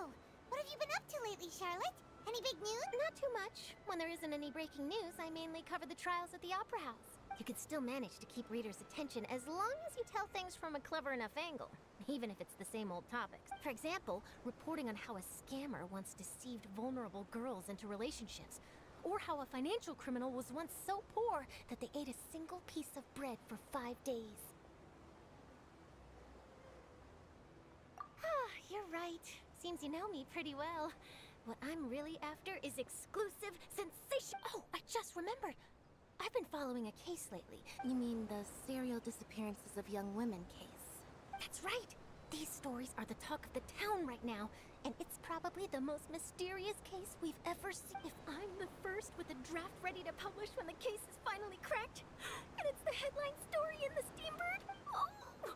E: what have you been up to lately, Charlotte? Any big news?
J: Not too much. When there isn't any breaking news, I mainly cover the trials at the Opera House. You could still manage to keep readers' attention as long as you tell things from a clever enough angle, even if it's the same old topics. For example, reporting on how a scammer once deceived vulnerable girls into relationships, or how a financial criminal was once so poor that they ate a single piece of bread for 5 days. Ah, you're right. Seems you know me pretty well. What I'm really after is exclusive sensation. Oh, I just remembered. I've been following a case lately. You mean the serial disappearances of young women case? That's right. These stories are the talk of the town right now, and it's probably the most mysterious case we've ever seen. If I'm the first with a draft ready to publish when the case is finally cracked, and it's the headline story in the Steambird, oh,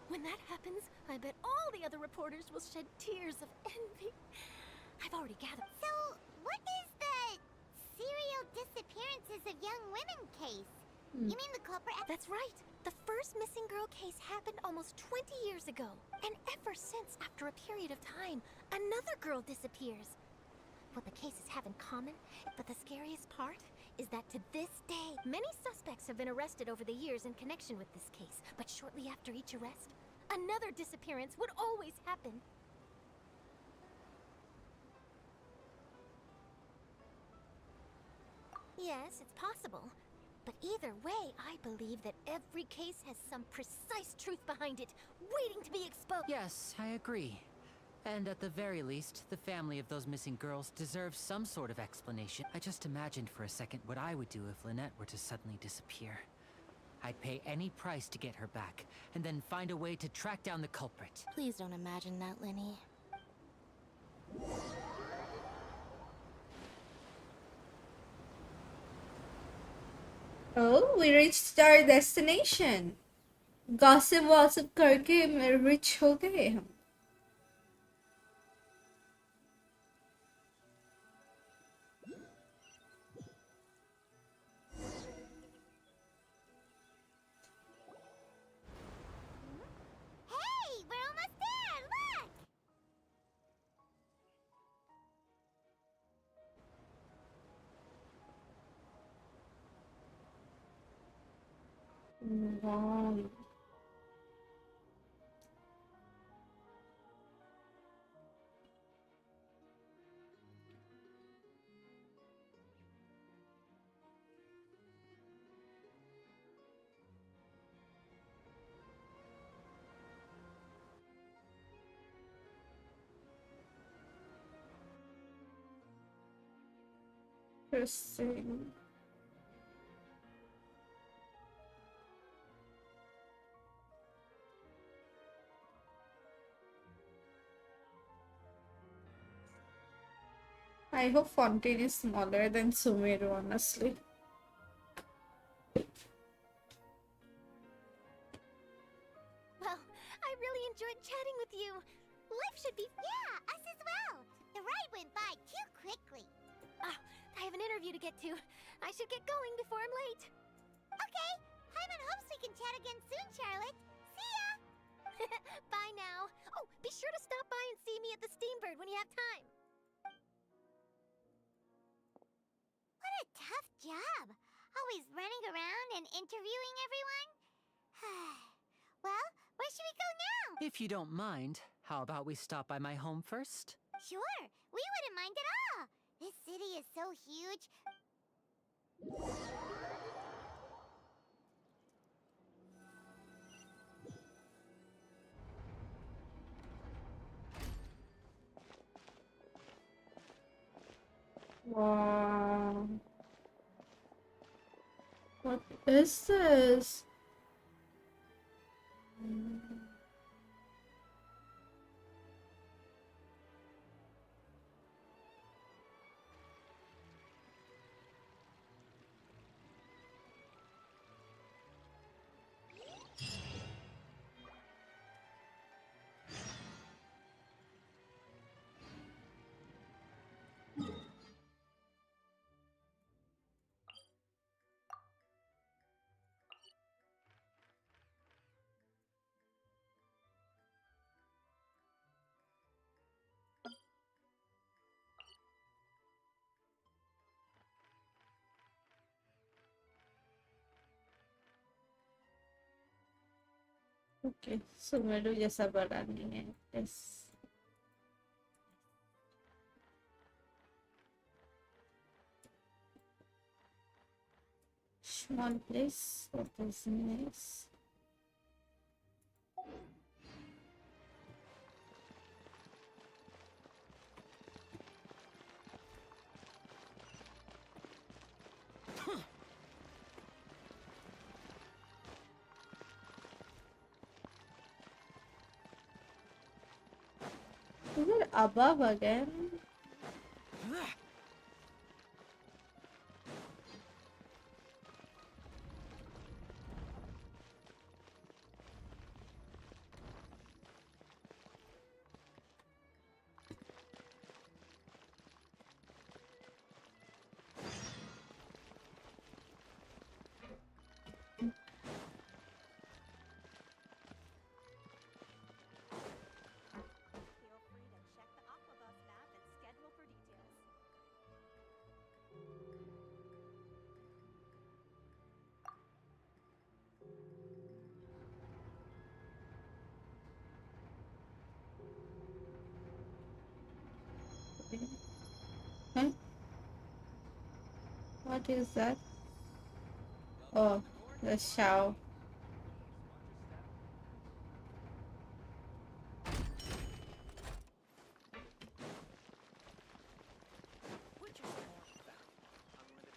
J: when that happens, I bet all the other reporters will shed tears of envy. I've already gathered.
E: So, what is the serial disappearances of young women case? You mean the culprit?
J: That's right. The first missing girl case happened almost 20 years ago. And ever since, after a period of time, another girl disappears. What the cases have in common, but the scariest part, is that to this day, many suspects have been arrested over the years in connection with this case. But shortly after each arrest, another disappearance would always happen. Yes, it's possible. But either way, I believe that every case has some precise truth behind it, waiting to be exposed.
K: Yes, I agree. And at the very least, the family of those missing girls deserves some sort of explanation. I just imagined for a second what I would do if Lynette were to suddenly disappear. I'd pay any price to get her back, and then find a way to track down the culprit.
J: Please don't imagine that, Linny.
A: Oh, we reached our destination. Gossip वॉसिप करके rich हो गए हम.
E: Hey, we're almost there! Look!
A: Wow. Interesting. I hope Fontaine is smaller than Sumeru, honestly.
E: Well, I really enjoyed chatting with you. Life should be... Yeah, us as well. The ride went by too quickly.
J: Ah, I have an interview to get to. I should get going before I'm late.
E: Okay, Hyman hopes we can chat again soon, Charlotte. See ya!
J: Bye now. Oh, be sure to stop by and see me at the Steambird when you have time.
E: What a tough job. Always running around and interviewing everyone. Well, where should we go now?
K: If you don't mind, how about we stop by my home first?
E: Sure, we wouldn't mind at all. This city is so huge.
A: Wow. What is this? Okay, Sumeru जैसा बड़ा नहीं है. Yes. Small place. What is nice? Is it above again?
M: Feel free to check the Aquabus map and schedule for details.
A: Huh? What is that? Oh, the shower.
M: Which is more valuable, unlimited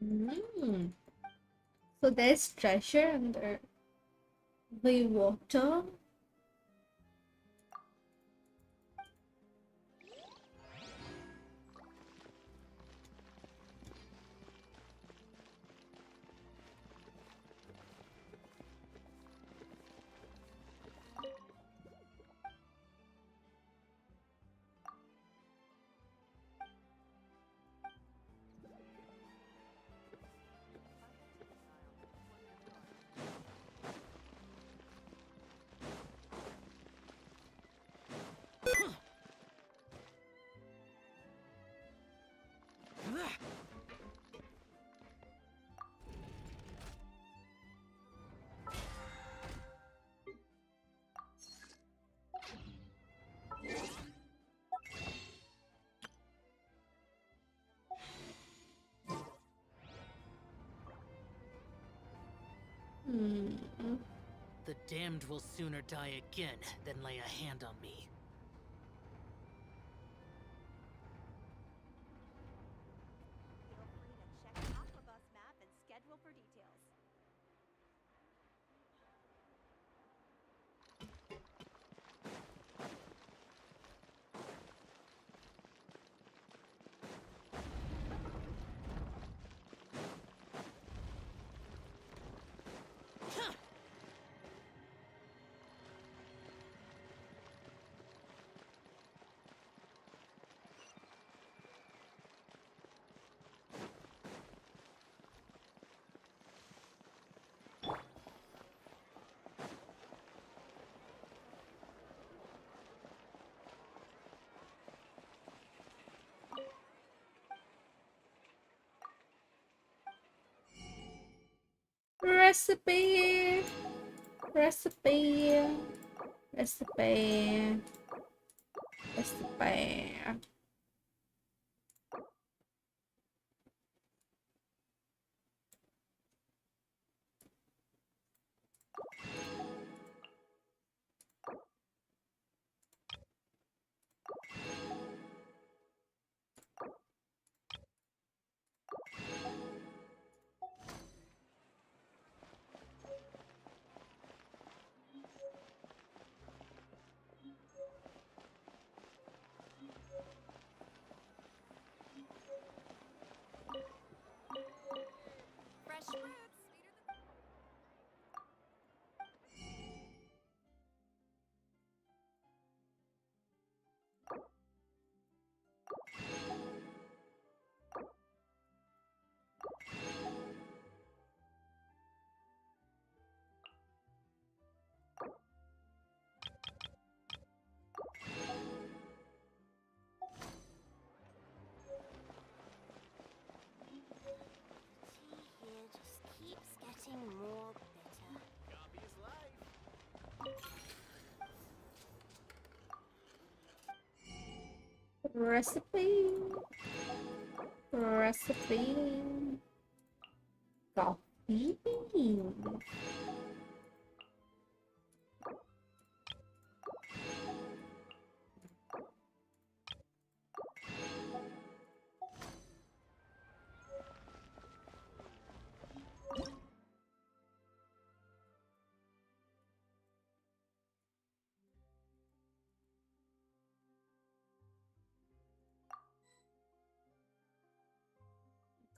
A: Mm. So there's treasure under the water.
K: The damned will sooner die again than lay a hand on me.
M: Feel free to check Aquabus map and schedule for details.
A: Recipe, recipe, recipe, recipe.
I: Fresh fruits, sweeter than...
E: Tea here just keeps getting more bitter.
B: Copy's life.
A: Recipe, recipe. Coffee.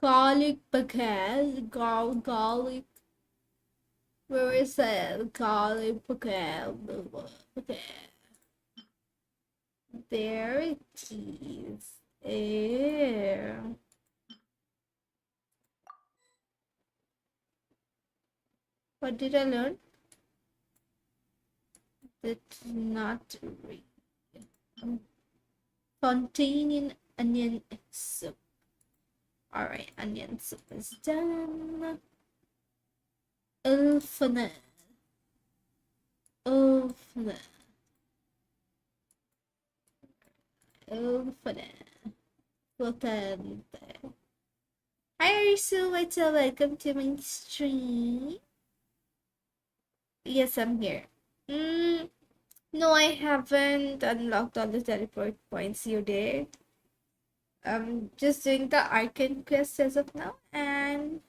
A: Garlic baguette, garlic. Where is that? Garlic baguette. There it is. Ew. What did I learn? Did not read. Fontaine in onion soup. Alright, onion soup is done. Infinite. Infinite. Potente. Hi Arisu, welcome to my stream. Yes, I'm here. No, I haven't unlocked all the teleport points you did. I'm just doing the Arcane quest as of now, and and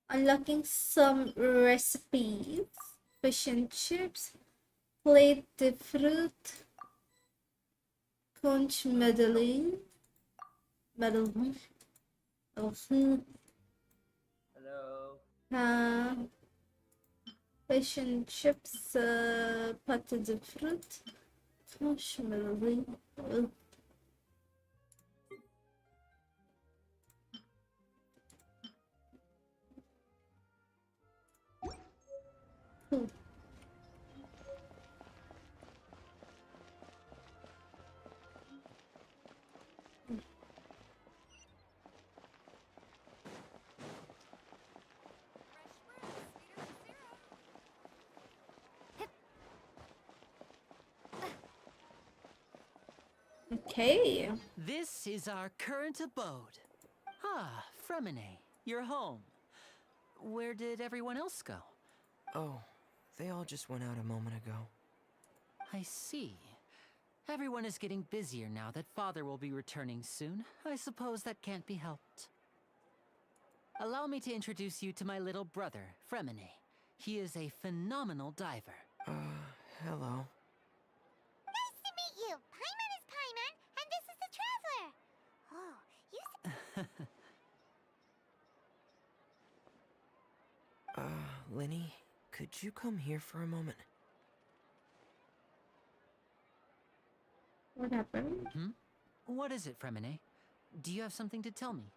A: unlocking some recipes. Fish and chips, plate de fruit, conch medaling, oh,
B: Hello.
A: fish and chips, pâte de fruit, conch medaling. Okay.
K: This is our current abode. Ah, Fremine, you're home. Where did everyone else go?
N: Oh, they all just went out a moment ago.
K: I see. Everyone is getting busier now that Father will be returning soon. I suppose that can't be helped. Allow me to introduce you to my little brother, Fremine. He is a phenomenal diver.
N: Hello.
E: Nice to meet you. Paimon is Paimon, and this is the Traveler. Oh, you...
N: Linny, could you come here for a moment?
A: What happened?
K: What is it, Fremine? Do you have something to tell me?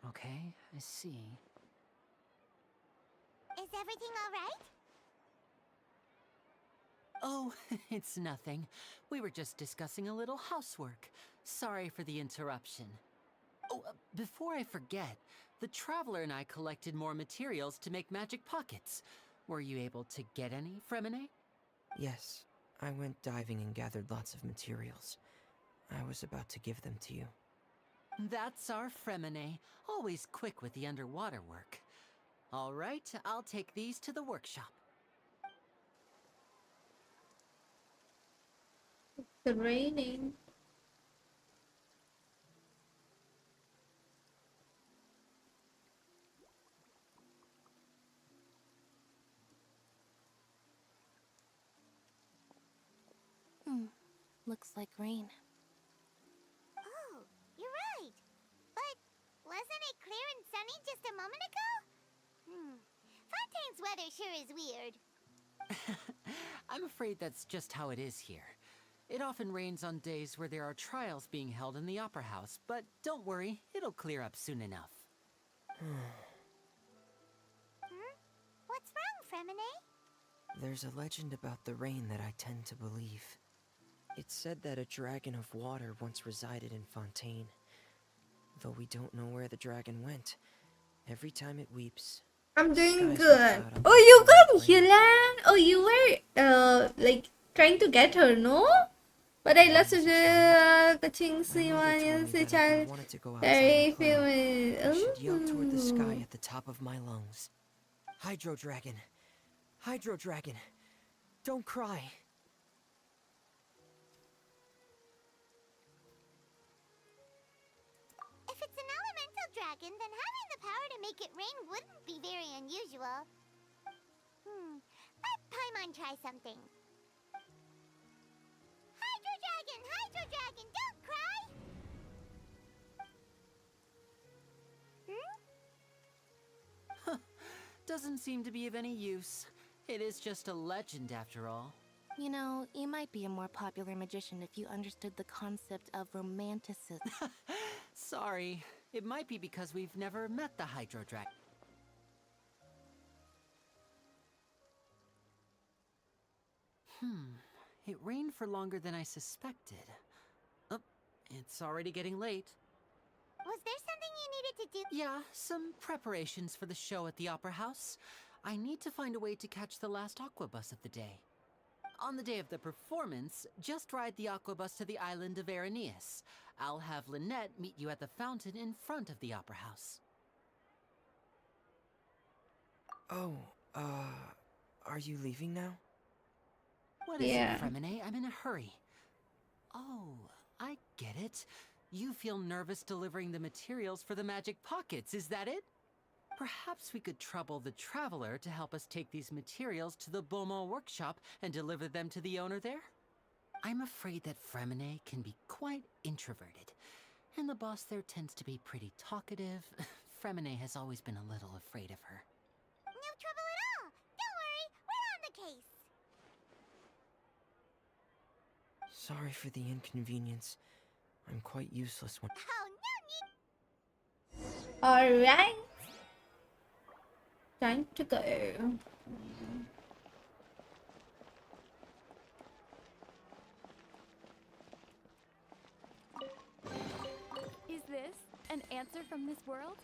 K: Okay, I see.
E: Is everything all right?
K: Oh, it's nothing. We were just discussing a little housework. Sorry for the interruption. Oh, before I forget, the Traveler and I collected more materials to make magic pockets. Were you able to get any, Fremine?
N: Yes, I went diving and gathered lots of materials. I was about to give them to you.
K: That's our Fremine, always quick with the underwater work. All right, I'll take these to the workshop.
A: It's raining.
J: Looks like rain.
E: Oh, you're right. But wasn't it clear and sunny just a moment ago? Fontaine's weather sure is weird.
K: I'm afraid that's just how it is here. It often rains on days where there are trials being held in the Opera House, but don't worry, it'll clear up soon enough.
E: What's wrong, Fremine?
N: There's a legend about the rain that I tend to believe. It's said that a dragon of water once resided in Fontaine. Though we don't know where the dragon went, every time it weeps...
A: I'm doing good. Oh, you got Yulan? Oh, you were, like, trying to get her, no? But I lost kaching siwanya si chal. Very famous.
N: I should yell toward the sky at the top of my lungs. Hydro Dragon! Hydro Dragon! Don't cry!
E: If it's an elemental dragon, then having the power to make it rain wouldn't be very unusual. Let Paimon try something. Hydro Dragon, don't cry!
K: Doesn't seem to be of any use. It is just a legend after all.
J: You know, you might be a more popular magician if you understood the concept of romanticism.
K: Sorry. It might be because we've never met the Hydro Dragon. It rained for longer than I suspected. Oh, it's already getting late.
E: Was there something you needed to do?
K: Yeah, some preparations for the show at the Opera House. I need to find a way to catch the last aqua bus of the day. On the day of the performance, just ride the aqua bus to the island of Araneus. I'll have Lynette meet you at the fountain in front of the Opera House.
N: Oh, are you leaving now?
K: What is
A: Yeah.
K: it, Fremine? I'm in a hurry. Oh, I get it. You feel nervous delivering the materials for the magic pockets, is that it? Perhaps we could trouble the Traveler to help us take these materials to the Beaumont workshop and deliver them to the owner there? I'm afraid that Fremine can be quite introverted, and the boss there tends to be pretty talkative. Fremine has always been a little afraid of her.
E: No trouble at all. Don't worry, we're on the case.
N: Sorry for the inconvenience. I'm quite useless when.
E: Oh, no need.
A: Alright. Time to go.
D: Is this an answer from this world?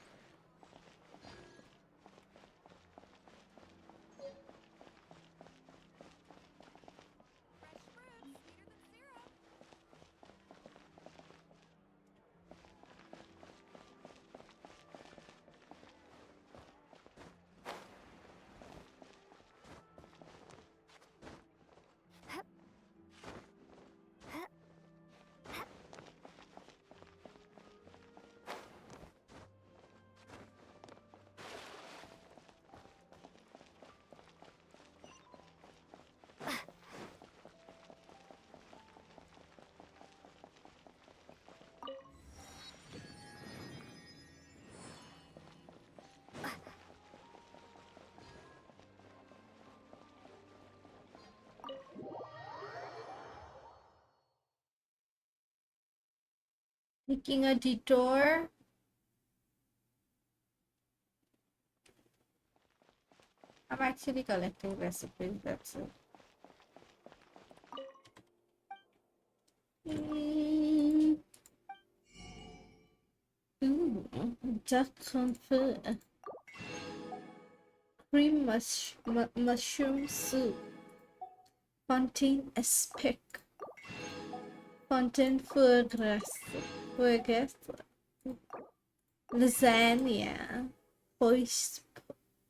A: Taking a detour. I'm actually collecting recipes, that's it. Ooh, duck confit. Cream mushroom soup. Fontaine aspic. Fontaine foie gras. Lasagna.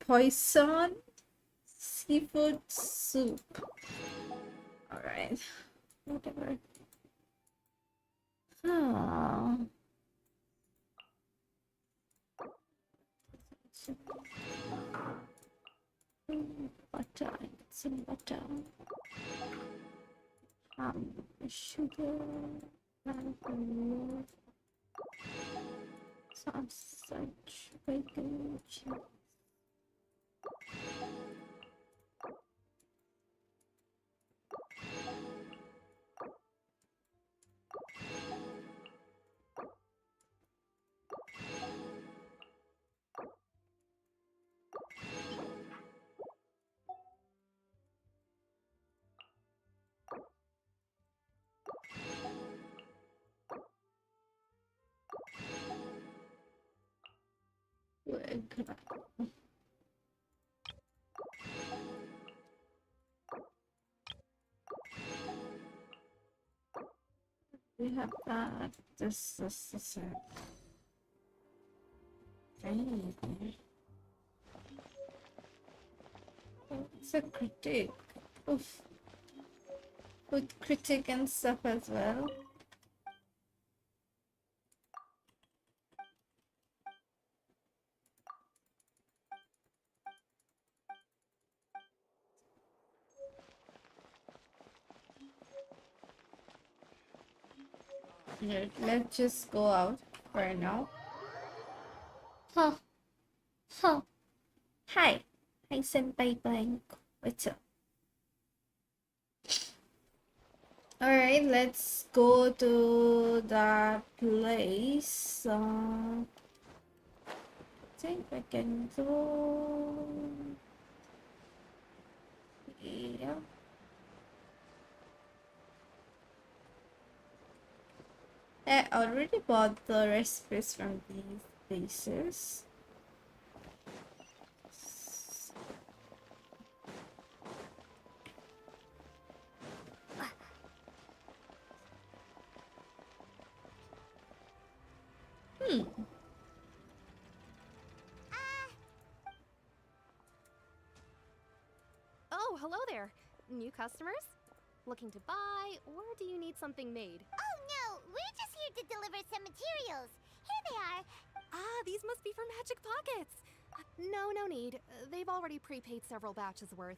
A: Poisson. Seafood soup. Alright. Whatever. Oh. Butter. Some butter. Sugar. Sausage. Bacon. Cheese. We have that. This. It's a critic. Oof. With critic and stuff as well. Here, let's just go out for now. Huh. Huh. Hi. Hi, Senpai Blank. What's up? Alright, let's go to that place. I think I can go. Yeah. I already bought the recipes from these places.
O: Oh, hello there. New customers? Looking to buy, or do you need something made?
E: Oh no, we're just here to deliver some materials. Here they are.
O: Ah, these must be for Magic Pockets. No need. They've already prepaid several batches worth.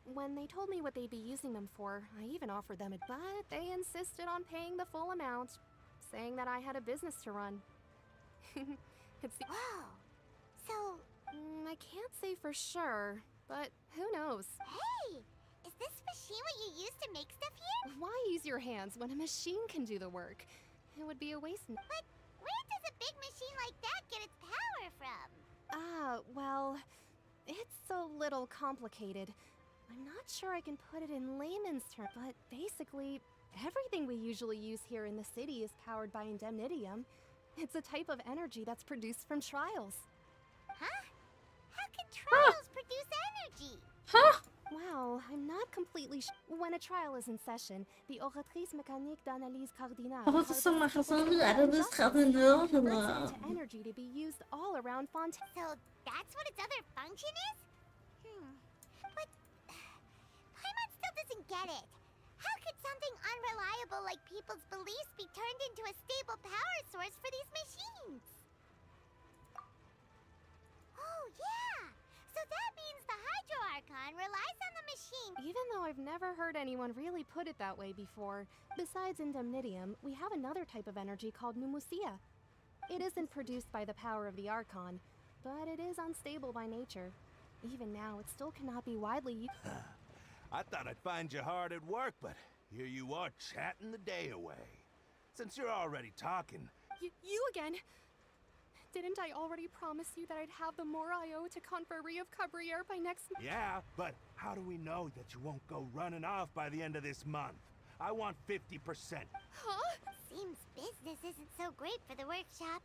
O: When they told me what they'd be using them for, I even offered them it, but they insisted on paying the full amount, saying that I had a business to run. It's the—
E: Whoa. So,
O: I can't say for sure, but who knows?
E: hey, is this machine what you use to make stuff here?
O: Why use your hands when a machine can do the work? It would be a waste.
E: But where does a big machine like that get its power from?
O: Ah, well, it's a little complicated. I'm not sure I can put it in layman's terms, but basically, everything we usually use here in the city is powered by indemnitium. It's a type of energy that's produced from trials.
E: Huh? How can trials produce energy?
O: Well, I'm not completely When a trial is in session, the oratrice mécanique d'analyse cardinale
A: Aber was soll machen? So das gerade
O: bursts into energy to be used all around Fontaine.
E: So that's what its other function is? But Paimon still doesn't get it. How could something unreliable like people's beliefs be turned into a stable power source for these machines? Oh yeah! So that means the Hydro Archon relies on the machine.
O: Even though I've never heard anyone really put it that way before, besides indemnitium, we have another type of energy called pneumosia. It isn't produced by the power of the Archon, but it is unstable by nature. Even now, it still cannot be widely used.
P: I thought I'd find you hard at work, but here you are chatting the day away. Since you're already talking...
O: You again? Didn't I already promise you that I'd have the more I owe to Confrérie of Cabriere by next month?
P: Yeah, but how do we know that you won't go running off by the end of this month? I want 50%.
O: Huh?
E: Seems business isn't so great for the workshop.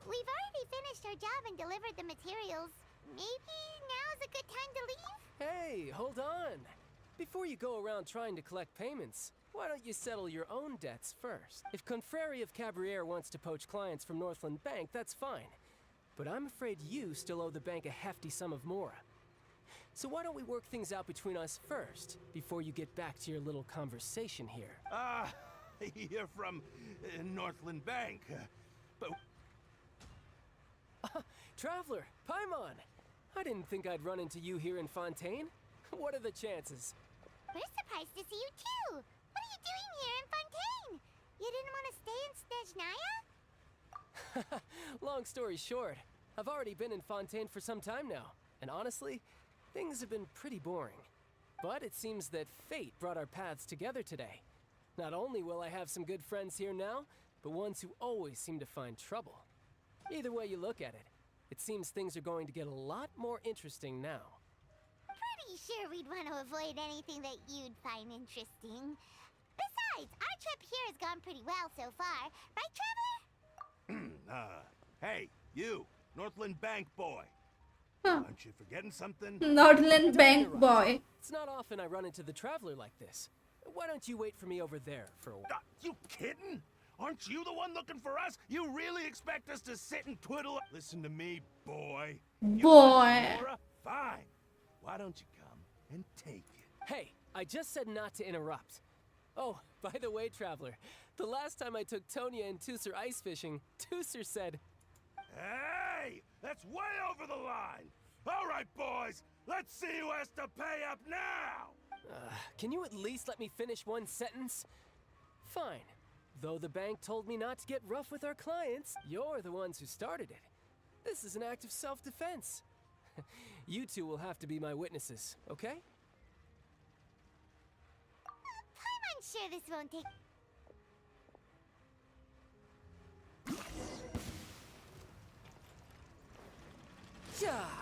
E: We've already finished our job and delivered the materials. Maybe now's a good time to leave?
Q: Hey, hold on. Before you go around trying to collect payments, why don't you settle your own debts first? If Confrérie of Cabriere wants to poach clients from Northland Bank, that's fine. But I'm afraid you still owe the bank a hefty sum of mora. So why don't we work things out between us first, before you get back to your little conversation here?
P: You're from Northland Bank, but...
Q: Traveler, Paimon! I didn't think I'd run into you here in Fontaine. What are the chances?
E: We're surprised to see you too! What are you doing here in Fontaine? You didn't want to stay in Snezhnaya?
Q: Long story short, I've already been in Fontaine for some time now, and honestly, things have been pretty boring. But it seems that fate brought our paths together today. Not only will I have some good friends here now, but ones who always seem to find trouble. Either way you look at it, it seems things are going to get a lot more interesting now.
E: Pretty sure we'd want to avoid anything that you'd find interesting. Besides, our trip here has gone pretty well so far. Right, Traveler?
P: Hey, you, Northland Bank boy. Aren't you forgetting something?
A: Northland Bank boy.
Q: It's not often I run into the Traveler like this. Why don't you wait for me over there for a while?
P: You kidding? Aren't you the one looking for us? You really expect us to sit and twiddle? Listen to me, boy.
A: Boy.
P: Fine. Why don't you come and take it?
Q: Hey, I just said not to interrupt. Oh, by the way, Traveler, the last time I took Tonya and Tusser ice fishing, Tusser said...
P: Hey! That's way over the line! All right, boys, let's see who has to pay up now!
Q: Can you at least let me finish one sentence? Fine. Though the bank told me not to get rough with our clients, you're the ones who started it. This is an act of self-defense. You two will have to be my witnesses, okay?
E: I'm sure this won't take...
Q: Yeah.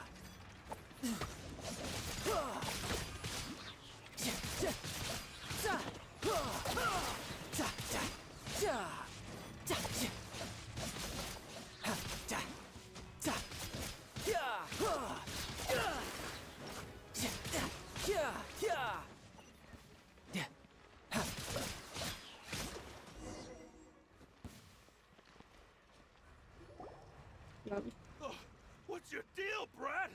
P: What's your deal, Brad?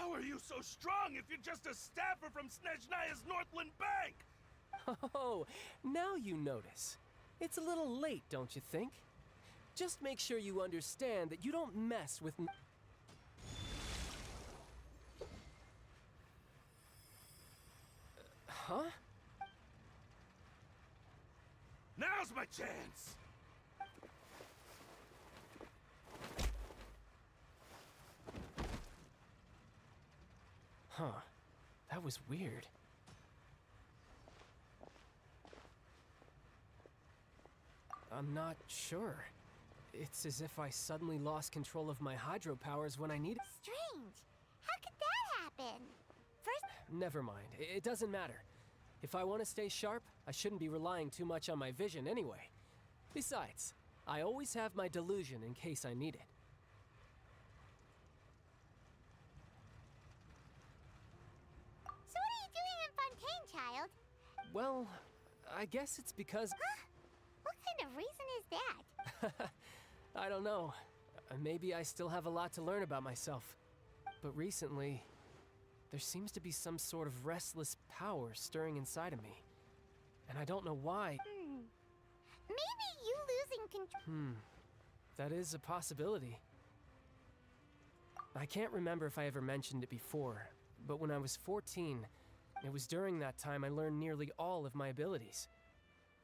P: How are you so strong if you're just a staffer from Snezhnaya's Northland Bank?
Q: Oh, now you notice. It's a little late, don't you think? Just make sure you understand that you don't mess with huh?
P: Now's my chance!
Q: Huh. That was weird. I'm not sure. It's as if I suddenly lost control of my hydro powers when I needed.
E: Strange. How could that happen? First,
Q: Never mind. It doesn't matter. If I want to stay sharp, I shouldn't be relying too much on my vision anyway. Besides, I always have my delusion in case I need it.
E: so what are you doing in Fontaine, child?
Q: Well, I guess it's because...
E: What kind of reason is that?
Q: I don't know. Maybe I still have a lot to learn about myself. But recently, there seems to be some sort of restless power stirring inside of me. And I don't know why.
E: Maybe you losing control.
Q: That is a possibility. I can't remember if I ever mentioned it before, but when I was 14, it was during that time I learned nearly all of my abilities.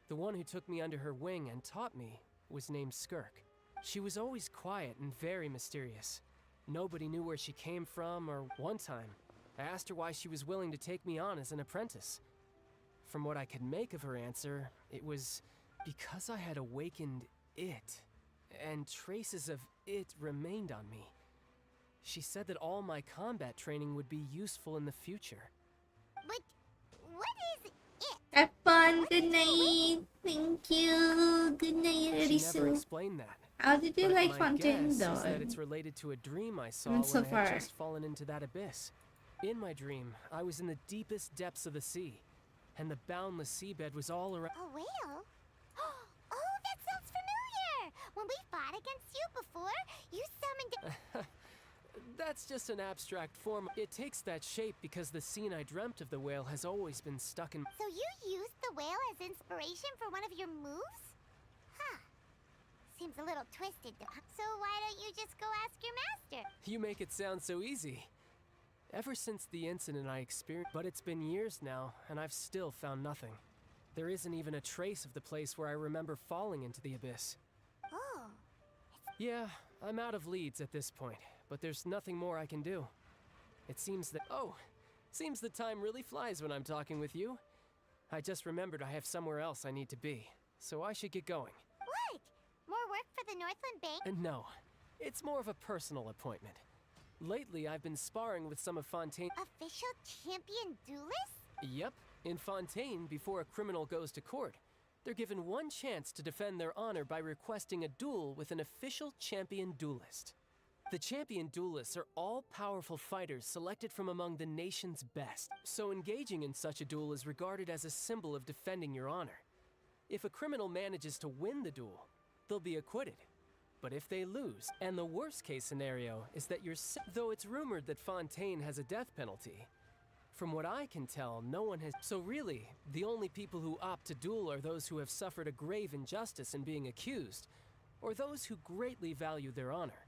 Q: The one who took me under her wing and taught me was named Skirk. She was always quiet and very mysterious. Nobody knew where she came from, or one time, I asked her why she was willing to take me on as an apprentice. From what I could make of her answer, it was because I had awakened it, and traces of it remained on me. She said that all my combat training would be useful in the future.
E: But what is it?
A: Have fun. Good night. Thank you. Good night,
Q: She never
A: Arisu.
Q: explained that.
A: How did you
Q: But
A: like
Q: my
A: Fontaine
Q: guess
A: though?
Q: is that it's related to a dream I saw
A: And
Q: when
A: so
Q: I had
A: far.
Q: just fallen into that abyss. In my dream, I was in the deepest depths of the sea, and the boundless seabed was all around.
E: A whale? Oh, that sounds familiar! When we fought against you before, you summoned...
Q: That's just an abstract form. It takes that shape because the scene I dreamt of the whale has always been stuck in.
E: So you used the whale as inspiration for one of your moves? Huh. Seems a little twisted. So why don't you just go ask your master?
Q: You make it sound so easy. Ever since the incident I experienced, but it's been years now, and I've still found nothing. There isn't even a trace of the place where I remember falling into the abyss.
E: Oh.
Q: Yeah, I'm out of leads at this point, but there's nothing more I can do. It seems that... Oh, seems the time really flies when I'm talking with you. I just remembered I have somewhere else I need to be, so I should get going.
E: What? More work for the Northland Bank?
Q: No, it's more of a personal appointment. Lately, I've been sparring with some of Fontaine's...
E: Official champion duelist?
Q: Yep. In Fontaine, before a criminal goes to court, they're given one chance to defend their honor by requesting a duel with an official champion duelist. The champion duelists are all powerful fighters selected from among the nation's best, so engaging in such a duel is regarded as a symbol of defending your honor. If a criminal manages to win the duel, they'll be acquitted. But if they lose, and the worst case scenario is that though it's rumored that Fontaine has a death penalty, from what I can tell, no one has. So really, the only people who opt to duel are those who have suffered a grave injustice in being accused, or those who greatly value their honor.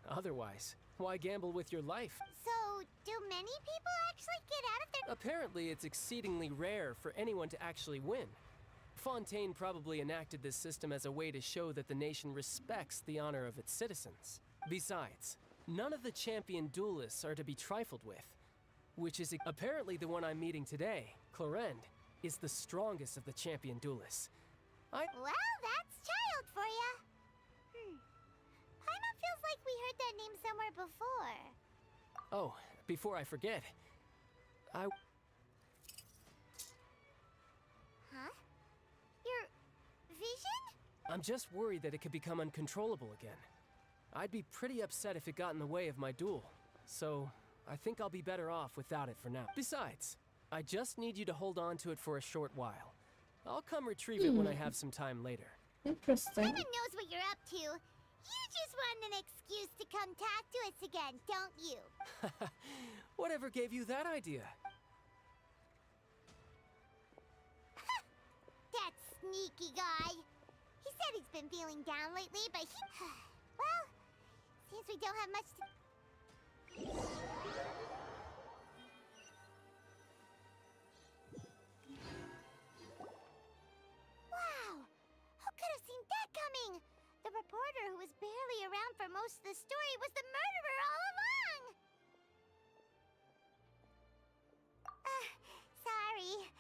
Q: Otherwise, why gamble with your life?
E: So, do many people actually get out of their...
Q: Apparently, it's exceedingly rare for anyone to actually win. Fontaine probably enacted this system as a way to show that the nation respects the honor of its citizens. Besides, none of the champion duelists are to be trifled with, which is apparently the one I'm meeting today, Clorend, is the strongest of the champion duelists.
E: Well, that's child for ya. Paimon feels like we heard that name somewhere before.
Q: Oh, before I forget,
E: Huh? Your vision?
Q: I'm just worried that it could become uncontrollable again. I'd be pretty upset if it got in the way of my duel, so I think I'll be better off without it for now. Besides, I just need you to hold on to it for a short while. I'll come retrieve it when I have some time later.
A: Interesting.
E: Paimon knows what you're up to. You just want an excuse to come talk to us again, don't you?
Q: Whatever gave you that idea?
E: That sneaky guy. He said he's been feeling down lately, but he... Well, since we don't have much to... Wow! Who could have seen that coming? The reporter who was barely around for most of the story was the murderer all along! Sorry.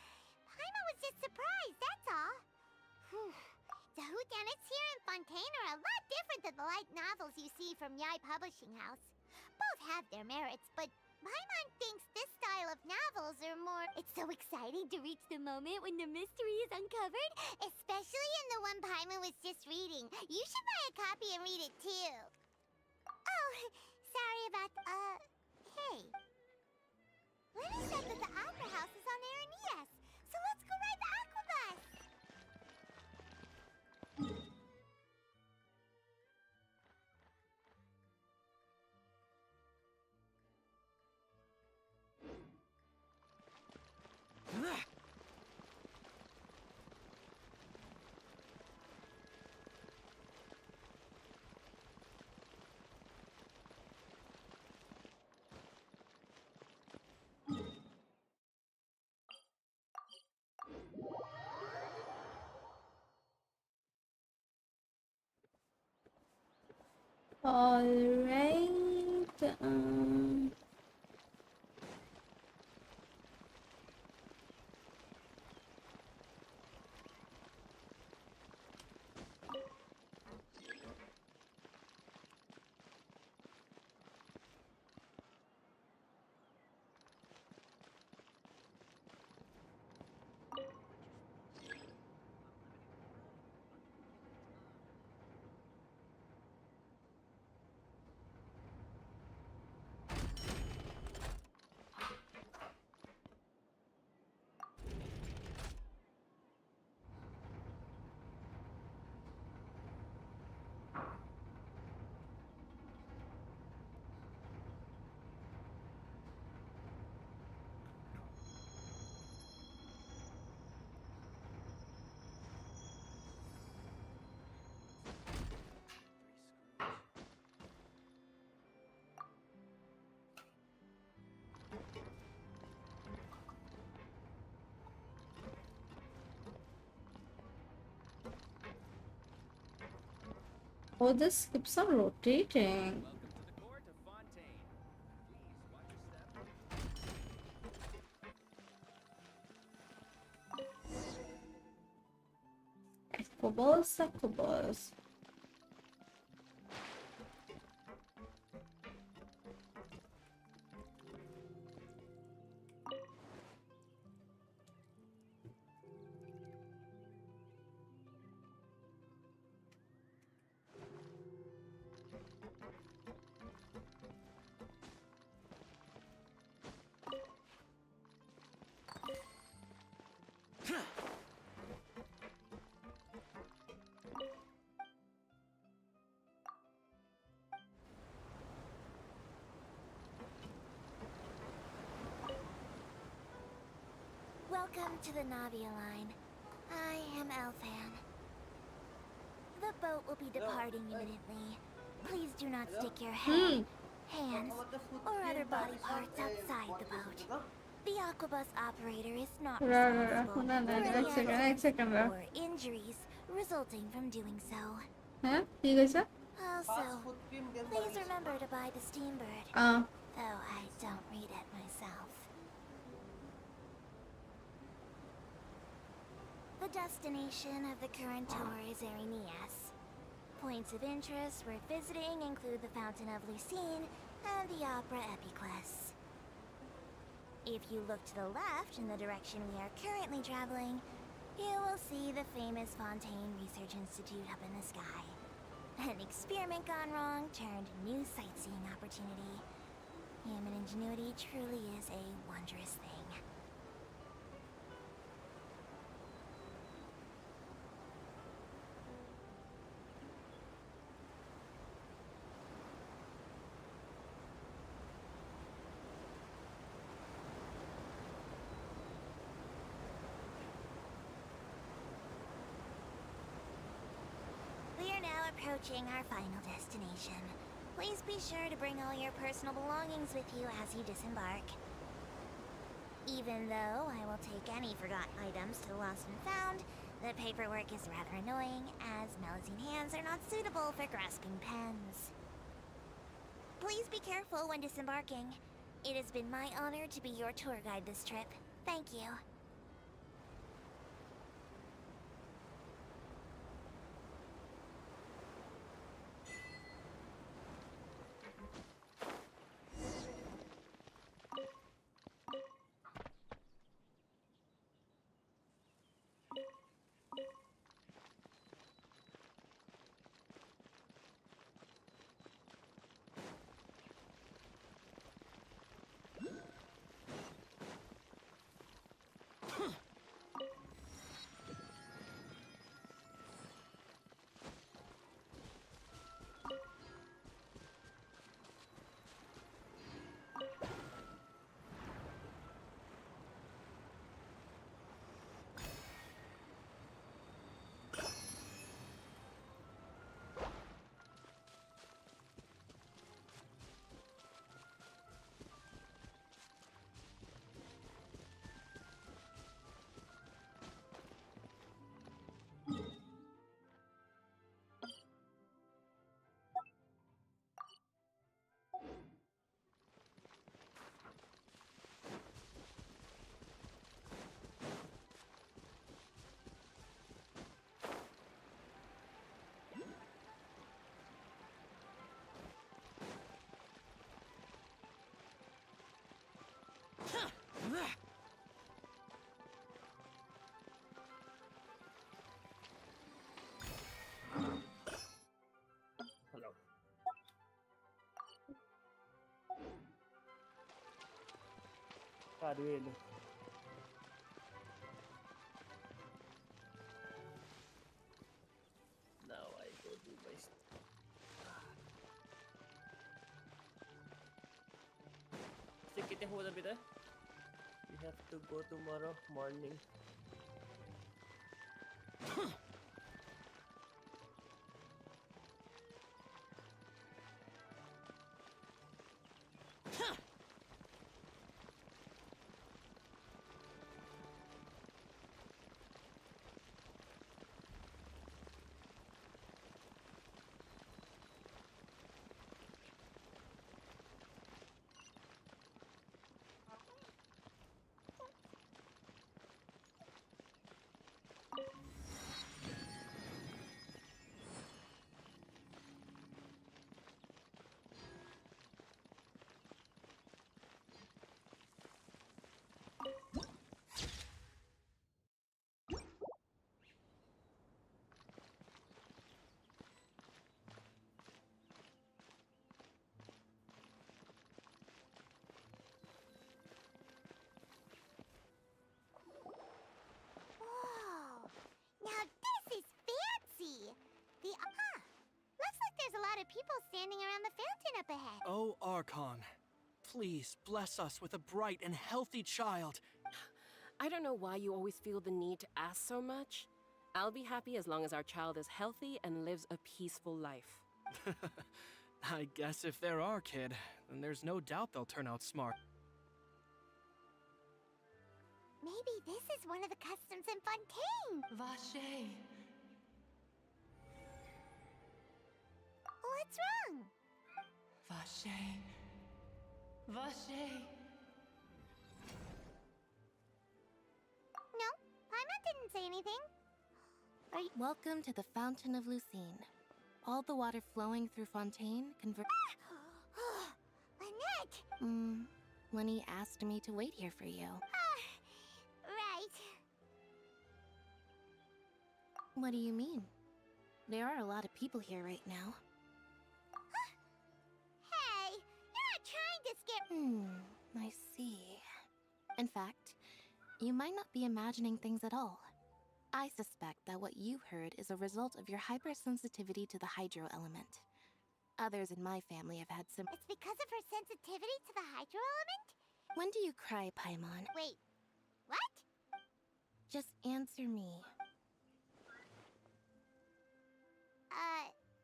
E: Paimon was just surprised, that's all. The whodunits here in Fontaine are a lot different than the light novels you see from Yai Publishing House. Both have their merits, but Paimon thinks this style of novels are more... It's so exciting to reach the moment when the mystery is uncovered, especially in the one Paimon was just reading. You should buy a copy and read it too. Oh, sorry about... hey. Lenny said that the Opera House is on Aranias, so let's go ride the Aqua Bus!
A: All right. Oh, this keeps on rotating. Aquaballs, aquaballs.
E: Welcome to the Navia line. I am Elfan. The boat will be departing imminently. Please do not stick your head, hands, or other body parts outside the boat. The Aquabus operator is not responsible for any accidents or injuries resulting from doing so.
A: Huh? You guys are?
E: Also, please remember to buy the Steambird.
A: Ah.
E: Though I don't read it myself. The destination of the current tour is Aranias. Points of interest worth visiting include the Fountain of Lucine and the Opera Epiclese. If you look to the left in the direction we are currently traveling, you will see the famous Fontaine Research Institute up in the sky. An experiment gone wrong turned new sightseeing opportunity. Human ingenuity truly is a wondrous thing. approaching our final destination. Please be sure to bring all your personal belongings with you as you disembark. Even though I will take any forgotten items to the lost and found, the paperwork is rather annoying, as Melusine hands are not suitable for grasping pens. Please be careful when disembarking. It has been my honor to be your tour guide this trip. Thank you.
B: Hello. Carvalho. Now I go do my stick it in bit. We have to go tomorrow morning.
E: Now this is fancy! Looks like there's a lot of people standing around the fountain up ahead.
Q: Oh, Archon, please bless us with a bright and healthy child.
R: I don't know why you always feel the need to ask so much. I'll be happy as long as our child is healthy and lives a peaceful life.
Q: I guess if they're our kid, then there's no doubt they'll turn out smart.
E: Maybe this is one of the customs in Fontaine.
L: Vache.
E: What's wrong?
L: Vache. Vache.
E: No, Paimon didn't say anything.
J: Welcome to the Fountain of Lucine. All the water flowing through Fontaine convert.
E: Lynette!
J: Lenny asked me to wait here for you.
E: Right.
J: What do you mean? There are a lot of people here right now.
E: Hey, you're not trying to scare.
J: I see. In fact, you might not be imagining things at all. I suspect that what you heard is a result of your hypersensitivity to the hydro element. Others in my family have had some.
E: It's because of her sensitivity to the hydro element?
J: When do you cry, Paimon?
E: Wait, what?
J: Just answer me.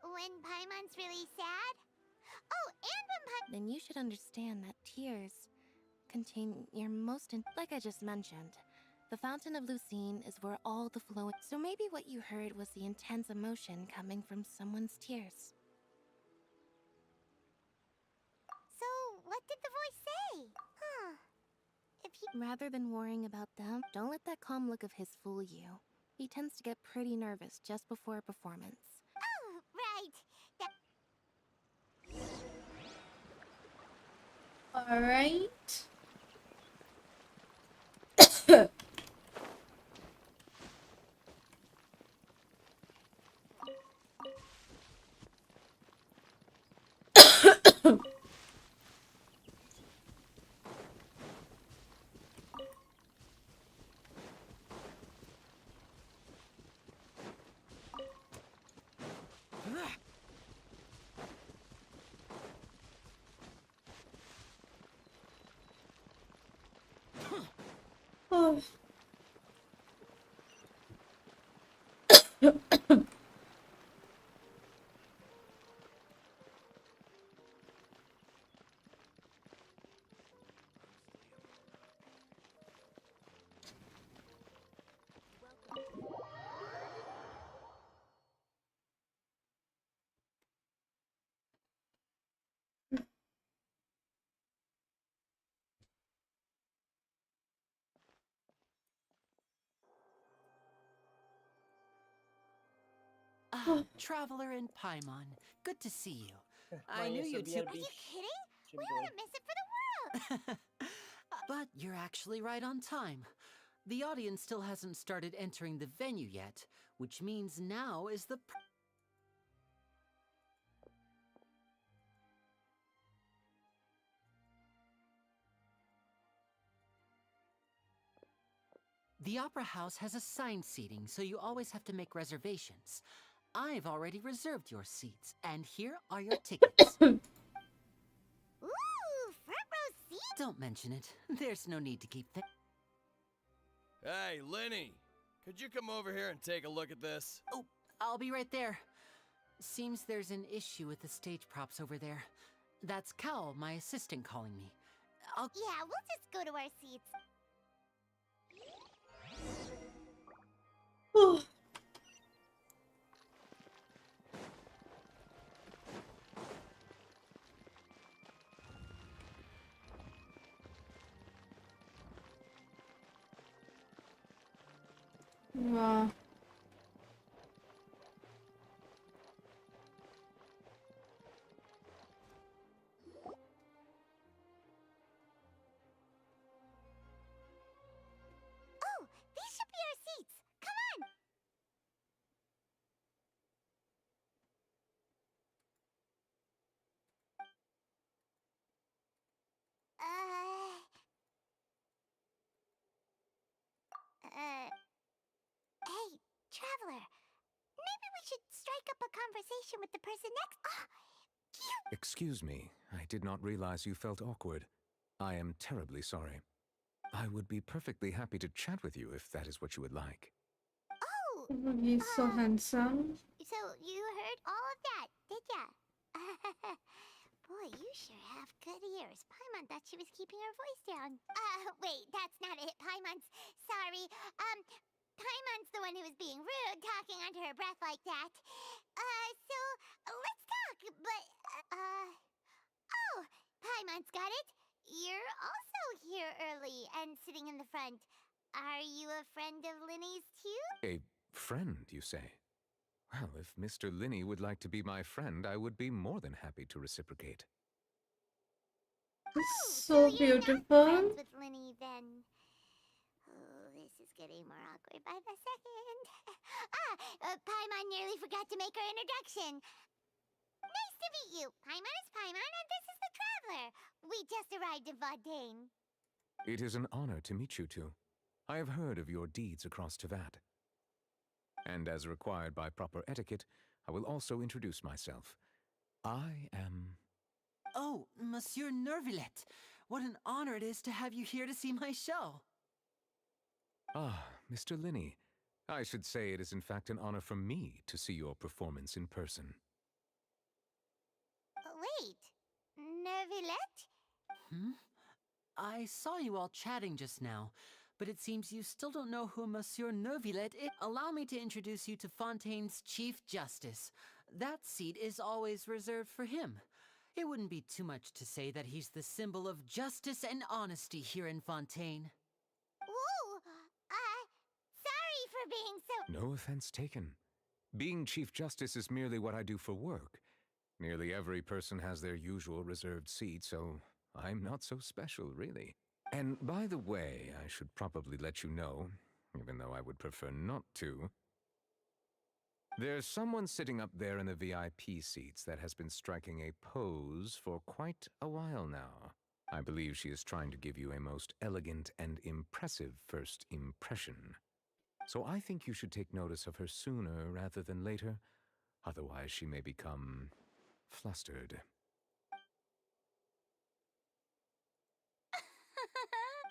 E: When when Paimon's really sad? Oh, and when
J: Then you should understand that tears contain your like I just mentioned. The Fountain of Lucine is where all the flowing. So maybe what you heard was the intense emotion coming from someone's tears.
E: So, what did the voice say? Huh. If he.
J: Rather than worrying about them, don't let that calm look of his fool you. He tends to get pretty nervous just before a performance.
E: Oh, right.
A: All right. Oh.
K: Traveler in Paimon, good to see you. I knew
B: Maya
K: you'd
B: said
K: feel.
E: Are you kidding? We wouldn't miss it for the world.
K: But you're actually right on time. The audience still hasn't started entering the venue yet, which means now is the. The Opera House has assigned seating, so you always have to make reservations. I've already reserved your seats, and here are your tickets.
E: Ooh, front row seat.
K: Don't mention it. There's no need to keep that.
S: Hey, Lenny! Could you come over here and take a look at this?
K: Oh, I'll be right there. Seems there's an issue with the stage props over there. That's Cal, my assistant, calling me.
E: Yeah, we'll just go to our seats.
A: Wow.
E: Oh, these should be our seats. Come on. Hey, traveler. Maybe we should strike up a conversation with the person next. Ah,
T: Excuse me, I did not realize you felt awkward. I am terribly sorry. I would be perfectly happy to chat with you if that is what you would like.
E: oh.
A: He's so handsome.
E: So you heard all of that, did ya? Boy, you sure have good ears. Paimon thought she was keeping her voice down. Wait, that's not it. Paimon's sorry. Paimon's the one who was being rude, talking under her breath like that. So let's talk. But oh, Paimon's got it. You're also here early and sitting in the front. Are you a friend of Linny's too?
T: A friend, you say? Well, if Mr. Linney would like to be my friend, I would be more than happy to reciprocate.
A: So beautiful.
E: Friends with Linny then. Oh, this is getting more awkward by the second. Paimon nearly forgot to make her introduction. Nice to meet you. Paimon is Paimon, and this is the Traveler. We just arrived in Fontaine.
T: It is an honor to meet you two. I have heard of your deeds across Tevat. And as required by proper etiquette, I will also introduce myself. I am...
K: Oh, Monsieur Nervillet. What an honor it is to have you here to see my show.
T: Ah, Mr. Linney. I should say it is in fact an honor for me to see your performance in person.
E: Novilette?
K: Hmm? I saw you all chatting just now, but it seems you still don't know who Monsieur Neuvillette is. Allow me to introduce you to Fontaine's Chief Justice. That seat is always reserved for him. It wouldn't be too much to say that he's the symbol of justice and honesty here in Fontaine.
E: Whoa! Sorry for being so...
T: No offense taken. Being Chief Justice is merely what I do for work. Nearly every person has their usual reserved seat, so I'm not so special, really. And by the way, I should probably let you know, even though I would prefer not to. There's someone sitting up there in the VIP seats that has been striking a pose for quite a while now. I believe she is trying to give you a most elegant and impressive first impression. So I think you should take notice of her sooner rather than later, otherwise she may become flustered.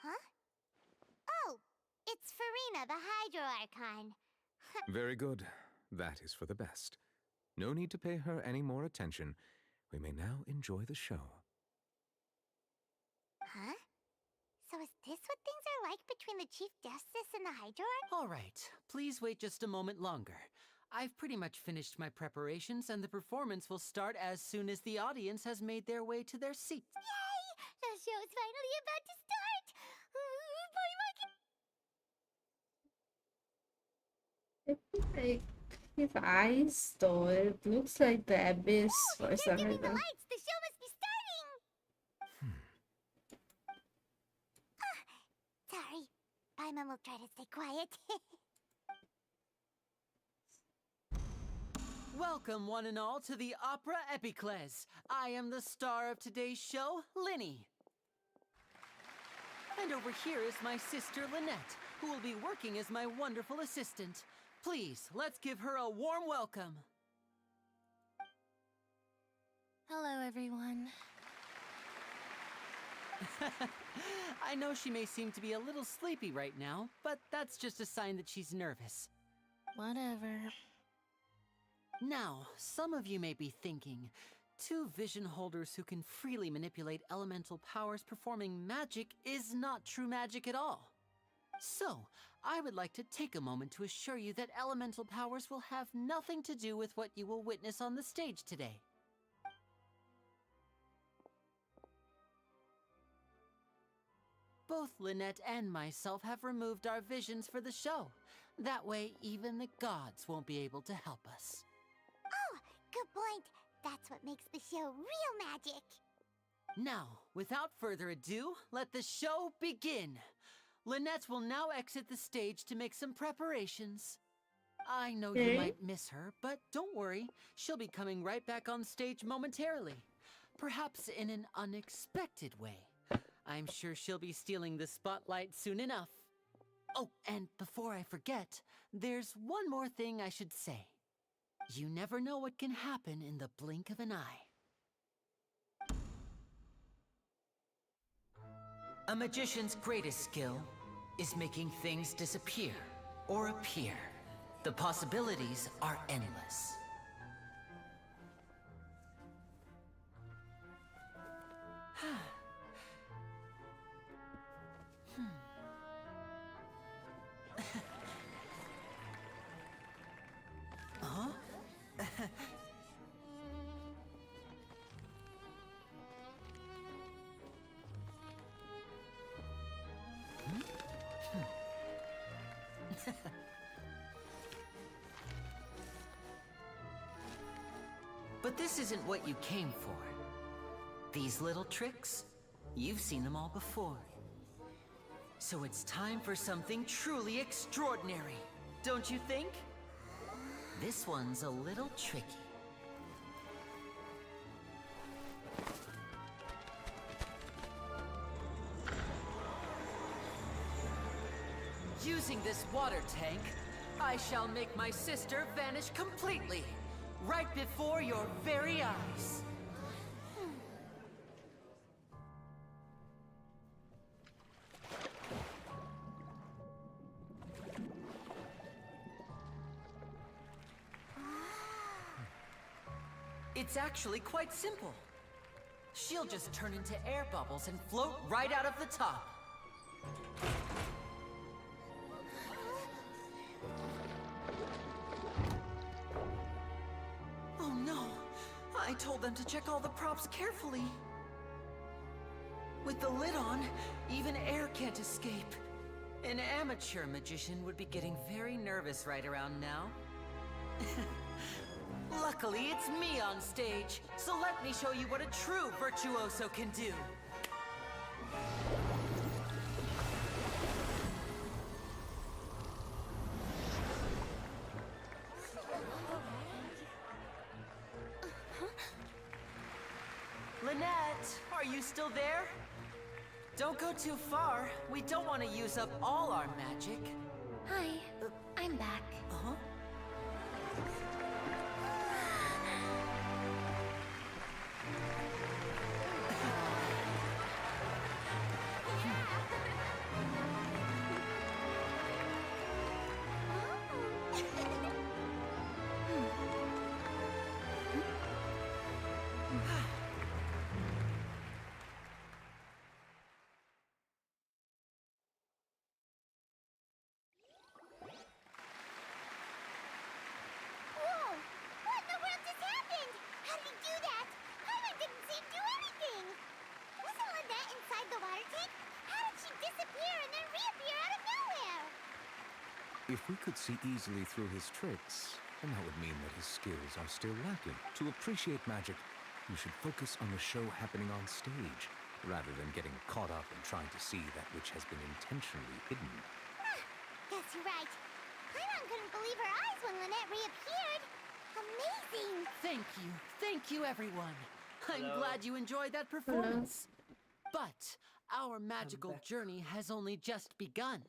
E: Huh? Oh, it's Farina, the Hydro Archon.
T: Very good. That is for the best. No need to pay her any more attention. We may now enjoy the show.
E: Huh? So is this what things are like between the Chief Justice and the Hydro Archon?
K: All right, please wait just a moment longer. I've pretty much finished my preparations, and the performance will start as soon as the audience has made their way to their seats.
E: Yay! The show's finally about to start!
A: Like his eyes, though, it looks like the abyss for some
E: They're dimming the
A: reason.
E: lights! The show must be starting! Sorry. Paimon will try to stay quiet.
K: Welcome, one and all, to the Opera Epiclese. I am the star of today's show, Linny. And over here is my sister, Lynette, who will be working as my wonderful assistant. Please, let's give her a warm welcome.
J: Hello, everyone.
K: I know she may seem to be a little sleepy right now, but that's just a sign that she's nervous.
J: Whatever.
K: Now, some of you may be thinking, two vision holders who can freely manipulate elemental powers performing magic is not true magic at all. So, I would like to take a moment to assure you that elemental powers will have nothing to do with what you will witness on the stage today. Both Lynette and myself have removed our visions for the show. That way, even the gods won't be able to help us.
E: Oh, good point. That's what makes the show real magic.
K: Now, without further ado, let the show begin. Lynette will now exit the stage to make some preparations. I know you might miss her, but don't worry. She'll be coming right back on stage momentarily. Perhaps in an unexpected way. I'm sure she'll be stealing the spotlight soon enough. Oh, and before I forget, there's one more thing I should say. You never know what can happen in the blink of an eye. A magician's greatest skill is making things disappear or appear. The possibilities are endless. Huh? But this isn't what you came for. These little tricks, you've seen them all before. So it's time for something truly extraordinary, don't you think? This one's a little tricky. Using this water tank, I shall make my sister vanish completely, right before your very eyes. It's actually quite simple. She'll just turn into air bubbles and float right out of the top. Oh no! I told them to check all the props carefully. With the lid on, even air can't escape. An amateur magician would be getting very nervous right around now. Luckily, it's me on stage, so let me show you what a true virtuoso can do. Lynette, are you still there? Don't go too far. We don't want to use up all our magic.
J: Hi, I'm back.
K: Uh-huh.
E: Whoa! What in the world just happened? How did he do that? Paimon didn't see him do anything. Wasn't Lynette inside the water tank? How did she disappear and then reappear out of nowhere?
T: If we could see easily through his tricks, then that would mean that his skills are still lacking. To appreciate magic, you should focus on the show happening on stage, rather than getting caught up in trying to see that which has been intentionally hidden.
E: Guess you're right. Paimon couldn't believe her eyes when Lynette reappeared. Amazing!
K: Thank you, everyone. I'm
B: Hello.
K: glad you enjoyed that performance. But our magical journey has only just begun.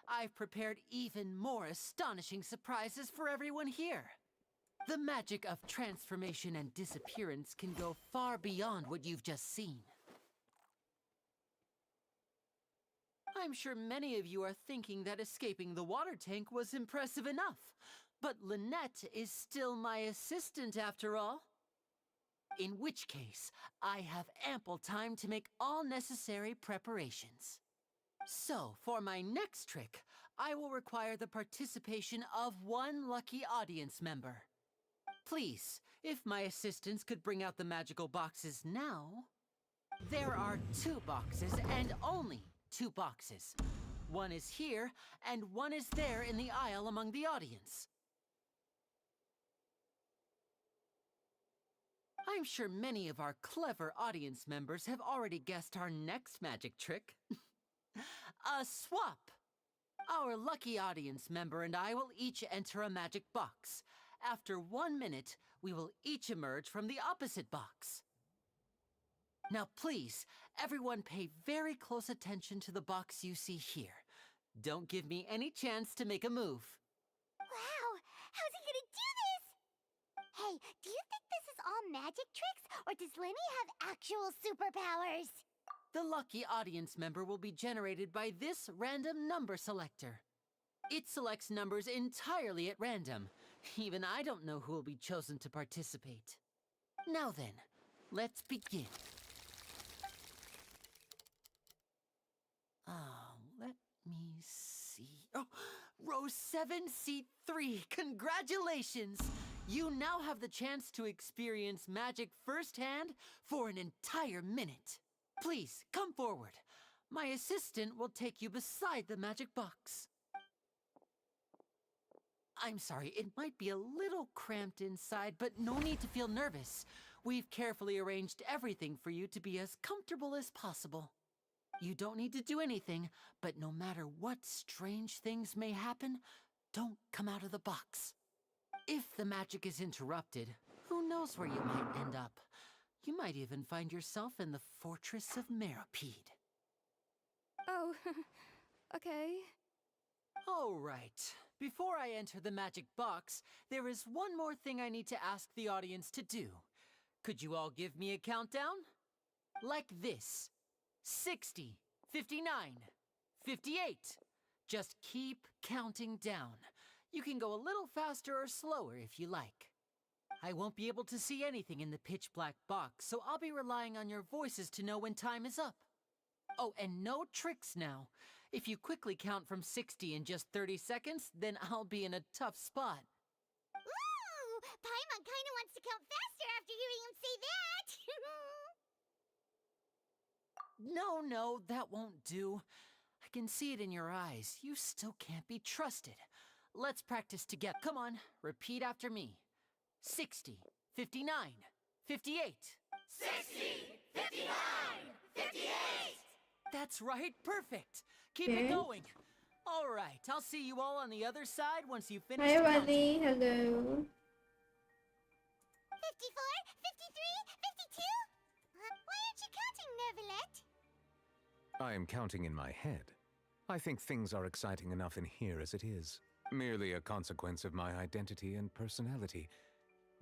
K: I've prepared even more astonishing surprises for everyone here. The magic of transformation and disappearance can go far beyond what you've just seen. I'm sure many of you are thinking that escaping the water tank was impressive enough. But Lynette is still my assistant after all. In which case, I have ample time to make all necessary preparations. So, for my next trick, I will require the participation of one lucky audience member. Please, if my assistants could bring out the magical boxes now. There are 2 boxes, and only 2 boxes. One is here, and one is there in the aisle among the audience. I'm sure many of our clever audience members have already guessed our next magic trick. A swap! Our lucky audience member and I will each enter a magic box. After 1 minute, we will each emerge from the opposite box. Now please, everyone pay very close attention to the box you see here. Don't give me any chance to make a move.
E: Wow! How's he gonna do this? Hey, do you think this is all magic tricks, or does Lenny have actual superpowers?
K: The lucky audience member will be generated by this random number selector. It selects numbers entirely at random. Even I don't know who will be chosen to participate. Now then, let's begin. Let me see. Oh, row 7, seat 3. Congratulations! You now have the chance to experience magic firsthand for an entire minute. Please, come forward. My assistant will take you beside the magic box. I'm sorry, it might be a little cramped inside, but no need to feel nervous. We've carefully arranged everything for you to be as comfortable as possible. You don't need to do anything, but no matter what strange things may happen, don't come out of the box. If the magic is interrupted, who knows where you might end up? You might even find yourself in the Fortress of Meropide.
O: Oh, okay.
K: All right. Before I enter the magic box, there is one more thing I need to ask the audience to do. Could you all give me a countdown? Like this. 60, 59, 58. Just keep counting down. You can go a little faster or slower if you like. I won't be able to see anything in the pitch black box, so I'll be relying on your voices to know when time is up. Oh, and no tricks now. If you quickly count from 60 in just 30 seconds, then I'll be in a tough spot.
E: Ooh! Paimon kinda wants to count faster after hearing him say that!
K: No, that won't do. I can see it in your eyes. You still can't be trusted. Let's practice together. Come on, repeat after me. 60, 59, 58.
E: 60, 59, 58!
K: That's right, perfect. Keep
A: Okay.
K: it going. All right, I'll see you all on the other side once you finish
A: Hi,
K: the counting.
A: Wally. Hello.
E: 54, 53, 52? Why aren't you counting, Nervalet?
T: I am counting in my head. I think things are exciting enough in here as it is. Merely a consequence of my identity and personality.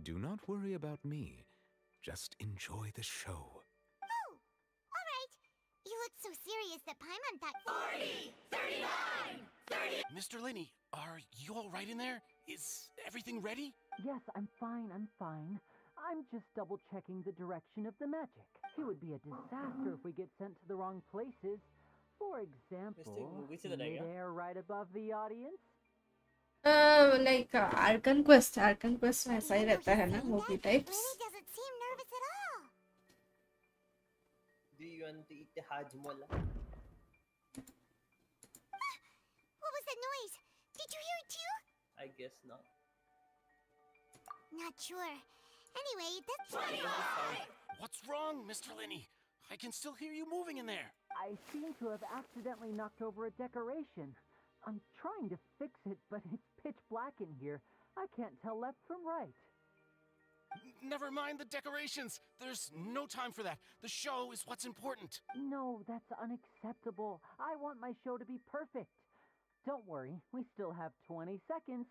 T: Do not worry about me. Just enjoy the show.
E: Oh, all right. You look so serious that Paimon thought 40, 39, 30.
U: Mr. Linney, are you all right in there? Is everything ready?
K: Yes, I'm fine. I'm just double-checking the direction of the magic. It would be a disaster if we get sent to the wrong places. For example, midair right above the audience.
A: Like Arkan Quest में ऐसा ही रहता है ना movie types.
E: Lily doesn't seem nervous at all.
V: Do you want to eat the hajmola?
E: What was that noise? Did you hear it too?
V: I guess not.
E: Not sure. Anyway, that's 21!
U: What's wrong, Mr. Linney? I can still hear you moving in there.
K: I seem to have accidentally knocked over a decoration. I'm trying to fix it, but it's pitch black in here. I can't tell left from right.
U: Never mind the decorations. There's no time for that. The show is what's important.
K: No, that's unacceptable. I want my show to be perfect. Don't worry, we still have 20 seconds.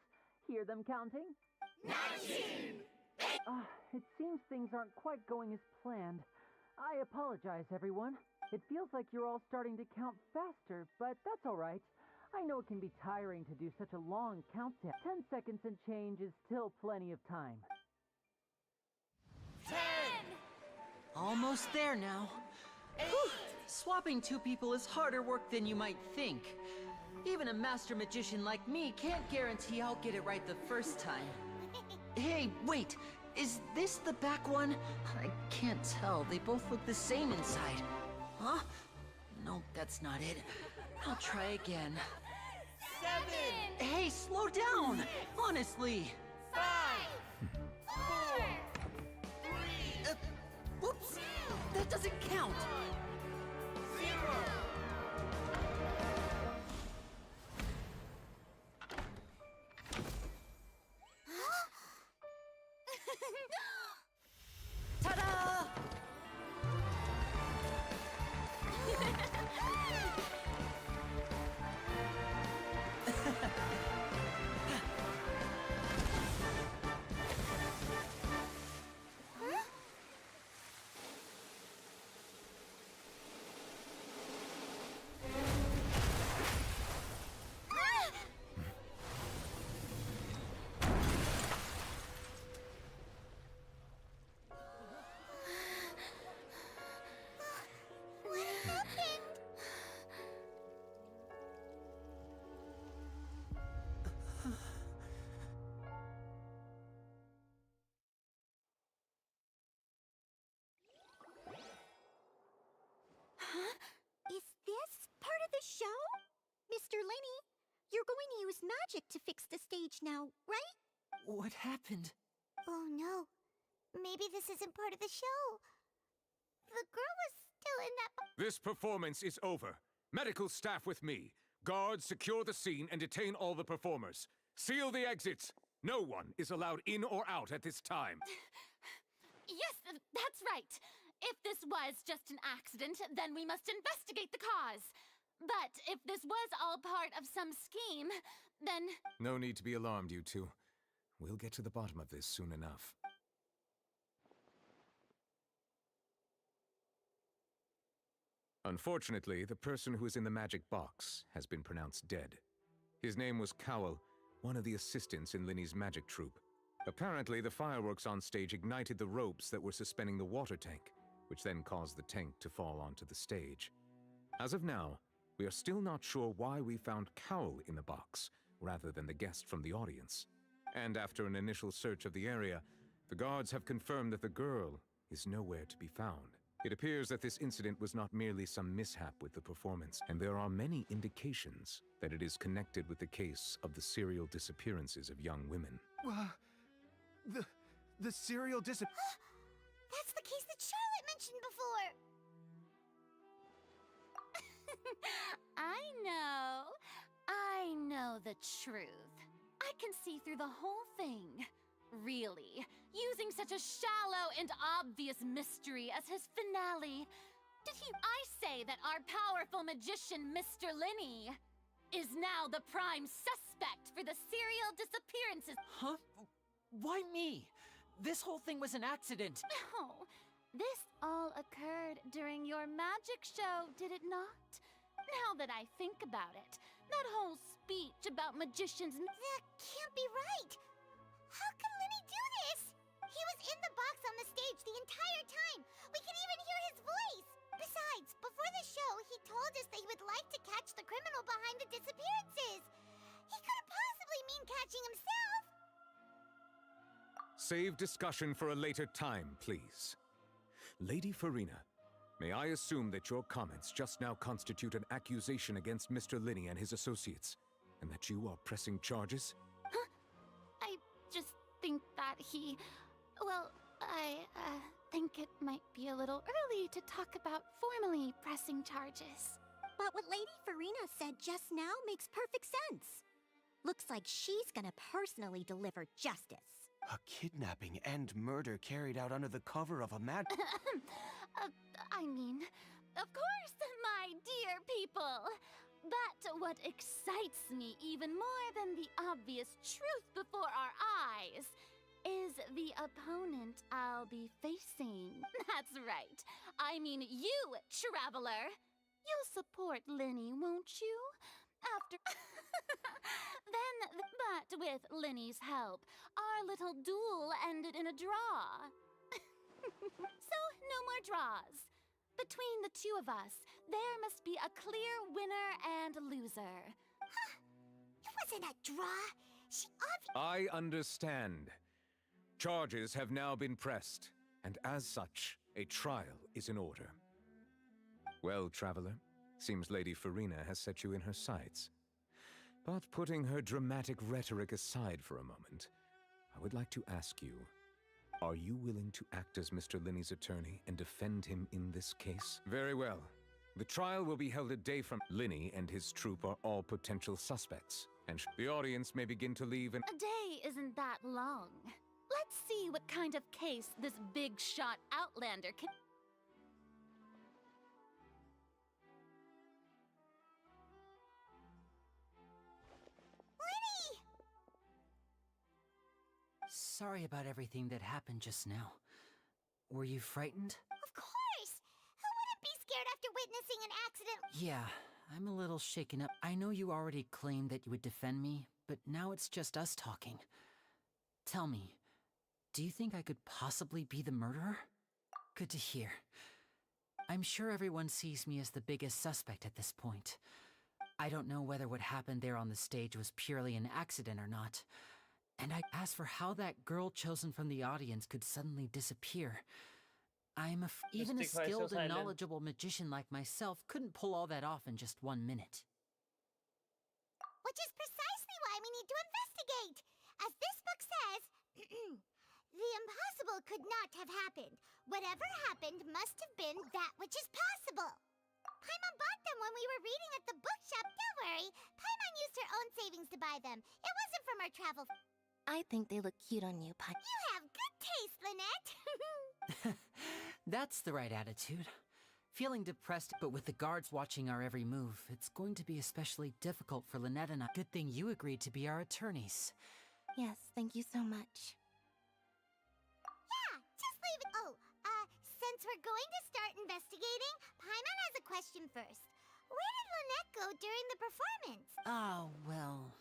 K: Hear them counting?
E: 19!
K: It seems things aren't quite going as planned. I apologize, everyone. It feels like you're all starting to count faster, but that's all right. I know it can be tiring to do such a long countdown. 10 seconds and change is still plenty of time.
E: 10!
K: Almost there now. Whew. Swapping two people is harder work than you might think. Even a master magician like me can't guarantee I'll get it right the first time. Hey, wait! Is this the back one? I can't tell. They both look the same inside. Huh? No, that's not it. I'll try again.
E: 7!
K: Hey, slow down! Honestly!
E: 5! 4! 3!
K: Whoops! That doesn't count!
E: 0!
K: Ta-da!
E: What happened? Huh? Is this part of the show? Mr. Linney, you're going to use magic to fix the stage now, right?
K: What happened?
E: Oh no. Maybe this isn't part of the show. The girl was still in that
T: This performance is over. Medical staff with me. Guards, secure the scene and detain all the performers. Seal the exits. No one is allowed in or out at this time.
D: Yes, that's right. If this was just an accident, then we must investigate the cause. But if this was all part of some scheme, then...
T: No need to be alarmed, you two. We'll get to the bottom of this soon enough. Unfortunately, the person who is in the magic box has been pronounced dead. His name was Cowell, one of the assistants in Linney's magic troupe. Apparently, the fireworks on stage ignited the ropes that were suspending the water tank, which then caused the tank to fall onto the stage. As of now, we are still not sure why we found Cowl in the box, rather than the guest from the audience. And after an initial search of the area, the guards have confirmed that the girl is nowhere to be found. It appears that this incident was not merely some mishap with the performance, and there are many indications that it is connected with the case of the serial disappearances of young women.
C: The serial
E: That's the case that Charlotte mentioned before!
D: I know the truth. I can see through the whole thing. Really, using such a shallow and obvious mystery as his finale. I say that our powerful magician, Mr. Linney, is now the prime suspect for the serial disappearances.
K: Huh? Why me? This whole thing was an accident.
D: No, this all occurred during your magic show, did it not? Now that I think about it, that whole speech about magicians...
E: That can't be right! How can Linny do this? He was in the box on the stage the entire time! We can even hear his voice! Besides, before the show, he told us that he would like to catch the criminal behind the disappearances! He couldn't possibly mean catching himself!
T: Save discussion for a later time, please. Lady Farina, may I assume that your comments just now constitute an accusation against Mr. Linney and his associates, and that you are pressing charges?
D: I just think that he... Well, I think it might be a little early to talk about formally pressing charges.
G: But what Lady Farina said just now makes perfect sense. Looks like she's gonna personally deliver justice.
C: A kidnapping and murder carried out under the cover of a mad...
D: I mean, of course, my dear people. But what excites me even more than the obvious truth before our eyes is the opponent I'll be facing. That's right. I mean you, Traveler. You'll support Linny, won't you? After... But with Linny's help, our little duel ended in a draw. So, no more draws. Between the two of us, there must be a clear winner and loser.
E: It wasn't a draw. She
T: I understand. Charges have now been pressed, and as such, a trial is in order. Well, Traveler, seems Lady Farina has set you in her sights. But putting her dramatic rhetoric aside for a moment, I would like to ask you, are you willing to act as Mr. Linney's attorney and defend him in this case? Very well. The trial will be held a day from... Linney and his troupe are all potential suspects, and the audience may begin to leave and...
D: A day isn't that long. Let's see what kind of case this big shot Outlander can...
K: Sorry about everything that happened just now. Were you frightened?
E: Of course! Who wouldn't be scared after witnessing an accident?
K: Yeah, I'm a little shaken up. I know you already claimed that you would defend me, but now it's just us talking. Tell me, do you think I could possibly be the murderer? Good to hear. I'm sure everyone sees me as the biggest suspect at this point. I don't know whether what happened there on the stage was purely an accident or not. And I asked for how that girl chosen from the audience could suddenly disappear. Even a skilled and knowledgeable magician like myself couldn't pull all that off in just 1 minute.
E: Which is precisely why we need to investigate! As this book says, the impossible could not have happened. Whatever happened must have been that which is possible. Paimon bought them when we were reading at the bookshop, don't worry. Paimon used her own savings to buy them. It wasn't from our travel...
J: I think they look cute on you, Pi.
E: You have good taste, Lynette!
K: That's the right attitude. Feeling depressed, but with the guards watching our every move, it's going to be especially difficult for Lynette and I. Good thing you agreed to be our attorneys.
J: Yes, thank you so much.
E: Yeah, just leave it. Oh, since we're going to start investigating, Paimon has a question first. Where did Lynette go during the performance?
K: Oh, well...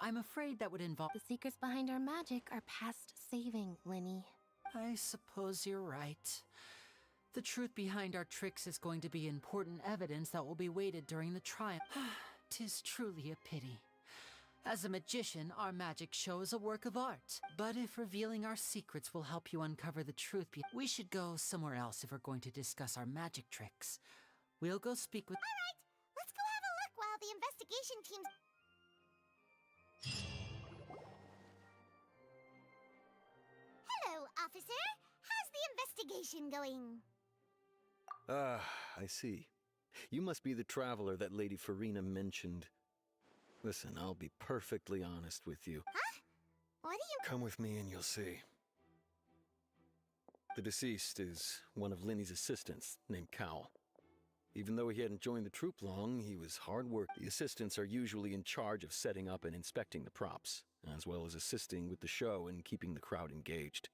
K: I'm afraid that would involve.
J: The secrets behind our magic are past saving, Linny.
K: I suppose you're right. The truth behind our tricks is going to be important evidence that will be weighted during the trial. 'Tis truly a pity. As a magician, our magic show is a work of art. But if revealing our secrets will help you uncover the truth, we should go somewhere else if we're going to discuss our magic tricks. We'll go speak with.
E: All right, let's go have a look while the investigation team's. Hello, officer. How's the investigation going?
F: Ah, I see. You must be the traveler that Lady Farina mentioned. Listen, I'll be perfectly honest with you.
E: Huh? What do you...
F: Come with me and you'll see. The deceased is one of Linny's assistants, named Cowell. Even though he hadn't joined the troupe long, he was hard work. The assistants are usually in charge of setting up and inspecting the props, as well as assisting with the show and keeping the crowd engaged.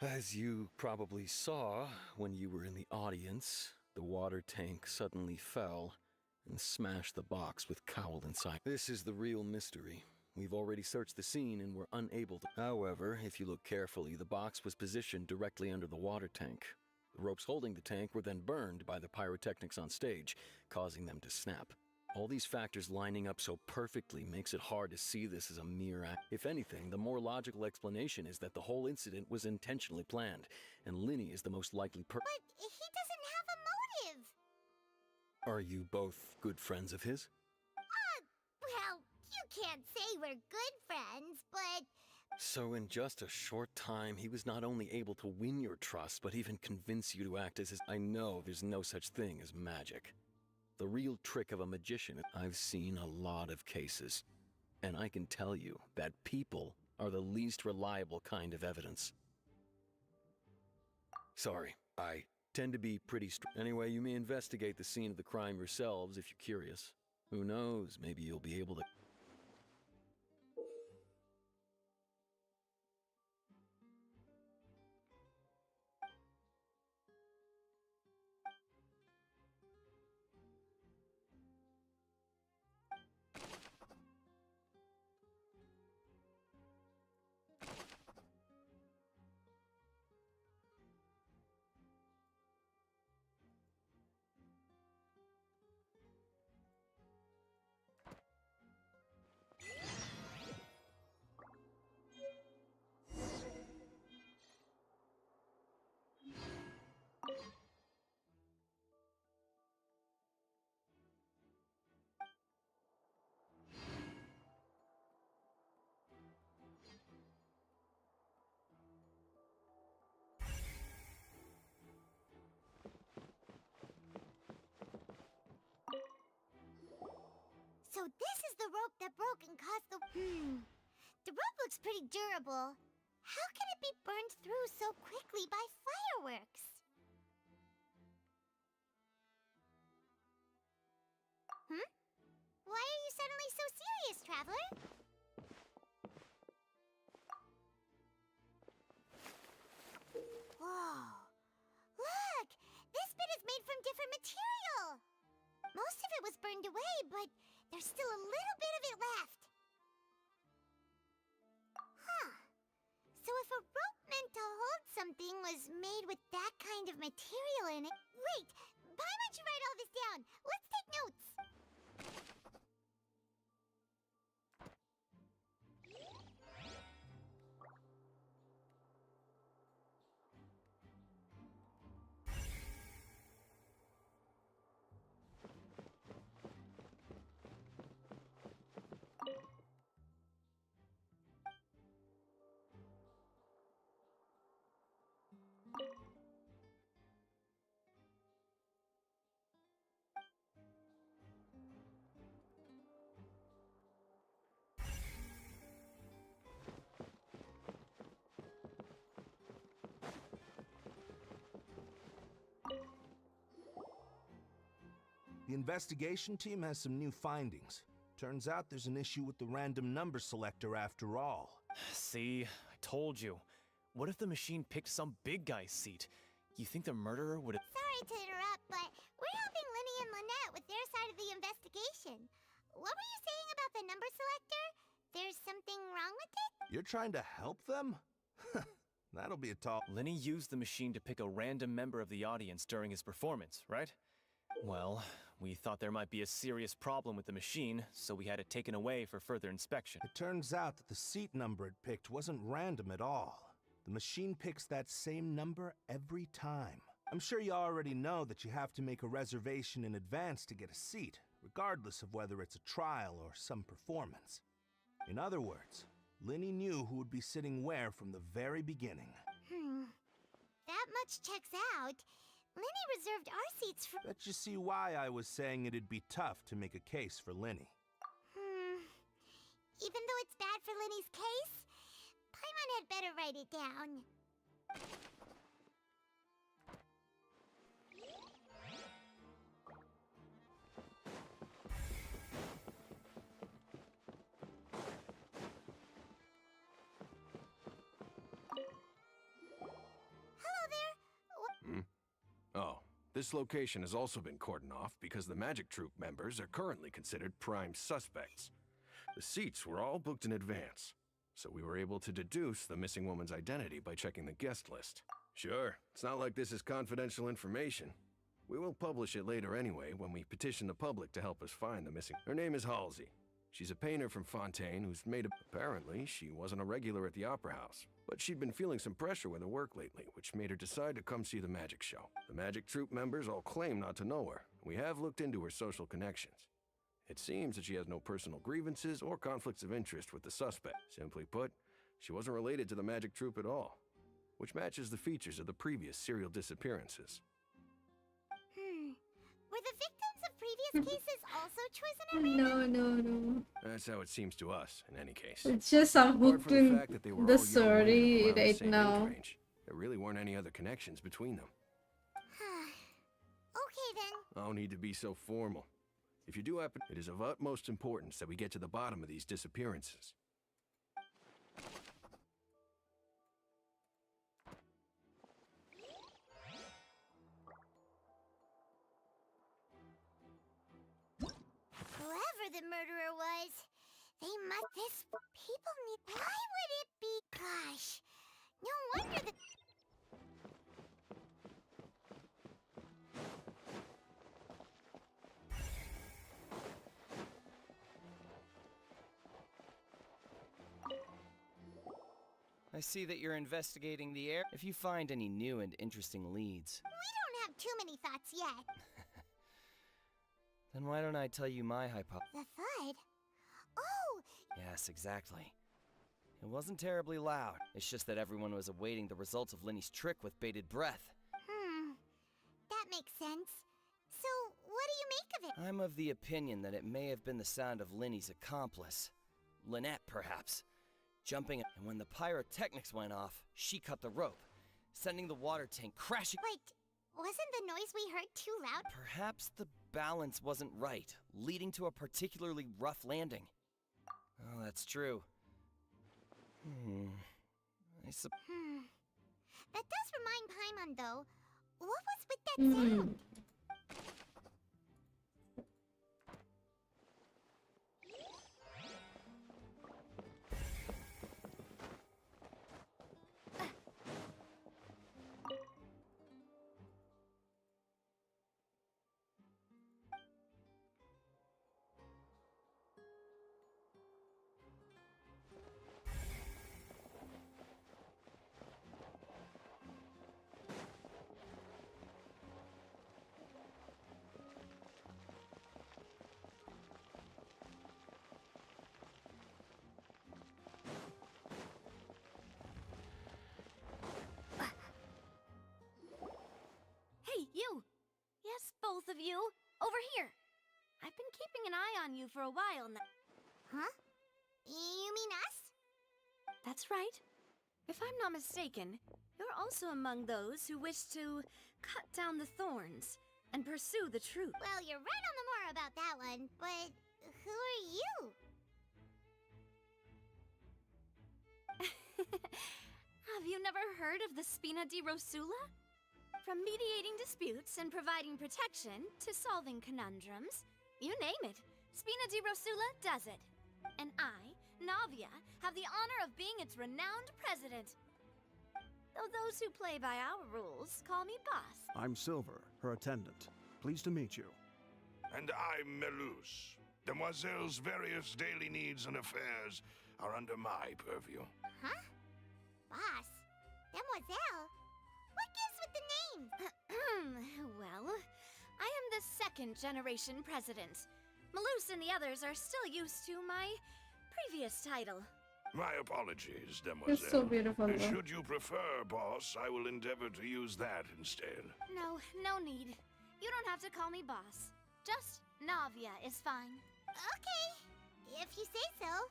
F: As you probably saw when you were in the audience, the water tank suddenly fell and smashed the box with Cowell inside. This is the real mystery. We've already searched the scene and were unable to. However, if you look carefully, the box was positioned directly under the water tank. The ropes holding the tank were then burned by the pyrotechnics on stage, causing them to snap. All these factors lining up so perfectly makes it hard to see this as a mere act. If anything, the more logical explanation is that the whole incident was intentionally planned, and Linny is the most likely
E: But he doesn't have a motive!
F: Are you both good friends of his?
E: Well, you can't say we're good friends, but...
F: So in just a short time, he was not only able to win your trust, but even convince you to act as his... I know there's no such thing as magic. The real trick of a magician, I've seen a lot of cases, and I can tell you that people are the least reliable kind of evidence. Sorry, I tend to be pretty Anyway, you may investigate the scene of the crime yourselves if you're curious. Who knows, maybe you'll be able to...
E: So this is the rope that broke and caused the... The rope looks pretty durable. How can it be burned through so quickly by fireworks? Why are you suddenly so serious, Traveler? Whoa. Look! This bit is made from different material! Most of it was burned away, but there's still a little bit of it left. Huh. So if a rope meant to hold something was made with that kind of material in it... Wait! Paimon should write all this down. Let's take notes.
H: The investigation team has some new findings. Turns out there's an issue with the random number selector after all.
W: See, I told you. What if the machine picked some big guy's seat? You think the murderer would have...
E: Sorry to interrupt, but we're helping Linny and Lynette with their side of the investigation. What were you saying about the number selector? There's something wrong with it?
H: You're trying to help them? That'll be a tall...
W: Lenny used the machine to pick a random member of the audience during his performance, right? Well, we thought there might be a serious problem with the machine, so we had it taken away for further inspection.
H: It turns out that the seat number it picked wasn't random at all. The machine picks that same number every time. I'm sure you already know that you have to make a reservation in advance to get a seat, regardless of whether it's a trial or some performance. In other words, Lenny knew who would be sitting where from the very beginning.
E: That much checks out. Lenny reserved our seats for...
H: Bet you see why I was saying it'd be tough to make a case for Lenny.
E: Even though it's bad for Lenny's case, Paimon had better write it down.
I: Oh, this location has also been cordoned off because the Magic Troupe members are currently considered prime suspects. The seats were all booked in advance, so we were able to deduce the missing woman's identity by checking the guest list. Sure, it's not like this is confidential information. We will publish it later anyway when we petition the public to help us find the missing... Her name is Halsey. She's a painter from Fontaine who's made a... Apparently, she wasn't a regular at the Opera House, but she'd been feeling some pressure with her work lately, which made her decide to come see the magic show. The Magic Troupe members all claim not to know her. We have looked into her social connections. It seems that she has no personal grievances or conflicts of interest with the suspect. Simply put, she wasn't related to the Magic Troupe at all, which matches the features of the previous serial disappearances.
E: Were the victims of previous cases also chosen at
A: No.
I: That's how it seems to us, in any case.
A: It's just I'm
I: Apart
A: hooked
I: from
A: in
I: fact that they were
A: the
I: all young
A: story
I: women around the
A: right
I: same age
A: now.
I: range, there really weren't any other connections between them.
E: Okay then.
I: No need to be so formal. If you do happen, it is of utmost importance that we get to the bottom of these disappearances.
E: Whoever the murderer was, they must... This... People need... Why would it be... Gosh. No wonder the...
M: I see that you're investigating the air. If you find any new and interesting leads,
E: We don't have too many thoughts yet.
M: then why don't I tell you my hypothesis?
E: The thud? Oh!
M: Yes, exactly. It wasn't terribly loud. It's just that everyone was awaiting the results of Lenny's trick with bated breath.
E: That makes sense. So, what do you make of it?
M: I'm of the opinion that it may have been the sound of Lenny's accomplice. Lynette, perhaps. Jumping, and when the pyrotechnics went off, she cut the rope, sending the water tank crashing.
E: Wait, wasn't the noise we heard too loud?
M: Perhaps the balance wasn't right, leading to a particularly rough landing. Oh, that's true.
E: That does remind Paimon, though. What was with that sound?
N: Hey, you! Yes, both of you! Over here! I've been keeping an eye on you for a while now.
E: Huh? You mean us?
N: That's right. If I'm not mistaken, you're also among those who wish to cut down the thorns and pursue the truth.
E: Well, you're right on the more about that one, but who are you?
N: Have you never heard of the Spina di Rosula? From mediating disputes and providing protection to solving conundrums, you name it, Spina di Rosula does it. And I Navia, have the honor of being its renowned president. Though those who play by our rules call me boss.
P: I'm Silver, her attendant. Pleased to meet you.
Q: And I'm Melus. Demoiselle's various daily needs and affairs are under my purview.
E: Huh? Boss? Demoiselle? What gives with the name?
N: Well, I am the second generation president. Malus and the others are still used to my previous title.
Q: My apologies, Demoiselle.
A: It's so beautiful, though.
Q: Should you prefer, boss, I will endeavor to use that instead.
N: No need. You don't have to call me boss. Just Navia is fine.
E: Okay, if you say so.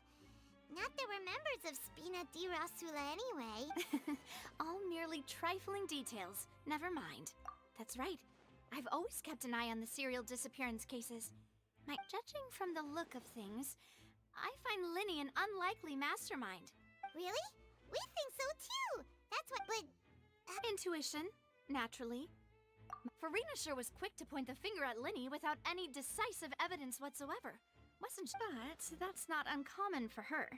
E: Not that we're members of Spina di Rasula anyway.
N: All merely trifling details. Never mind. That's right. I've always kept an eye on the serial disappearance cases. Judging from the look of things, I find Linny an unlikely mastermind.
E: Really? We think so too. That's what, but...
N: Intuition, naturally. Farina sure was quick to point the finger at Linny without any decisive evidence whatsoever. Wasn't she? But that's not uncommon for her.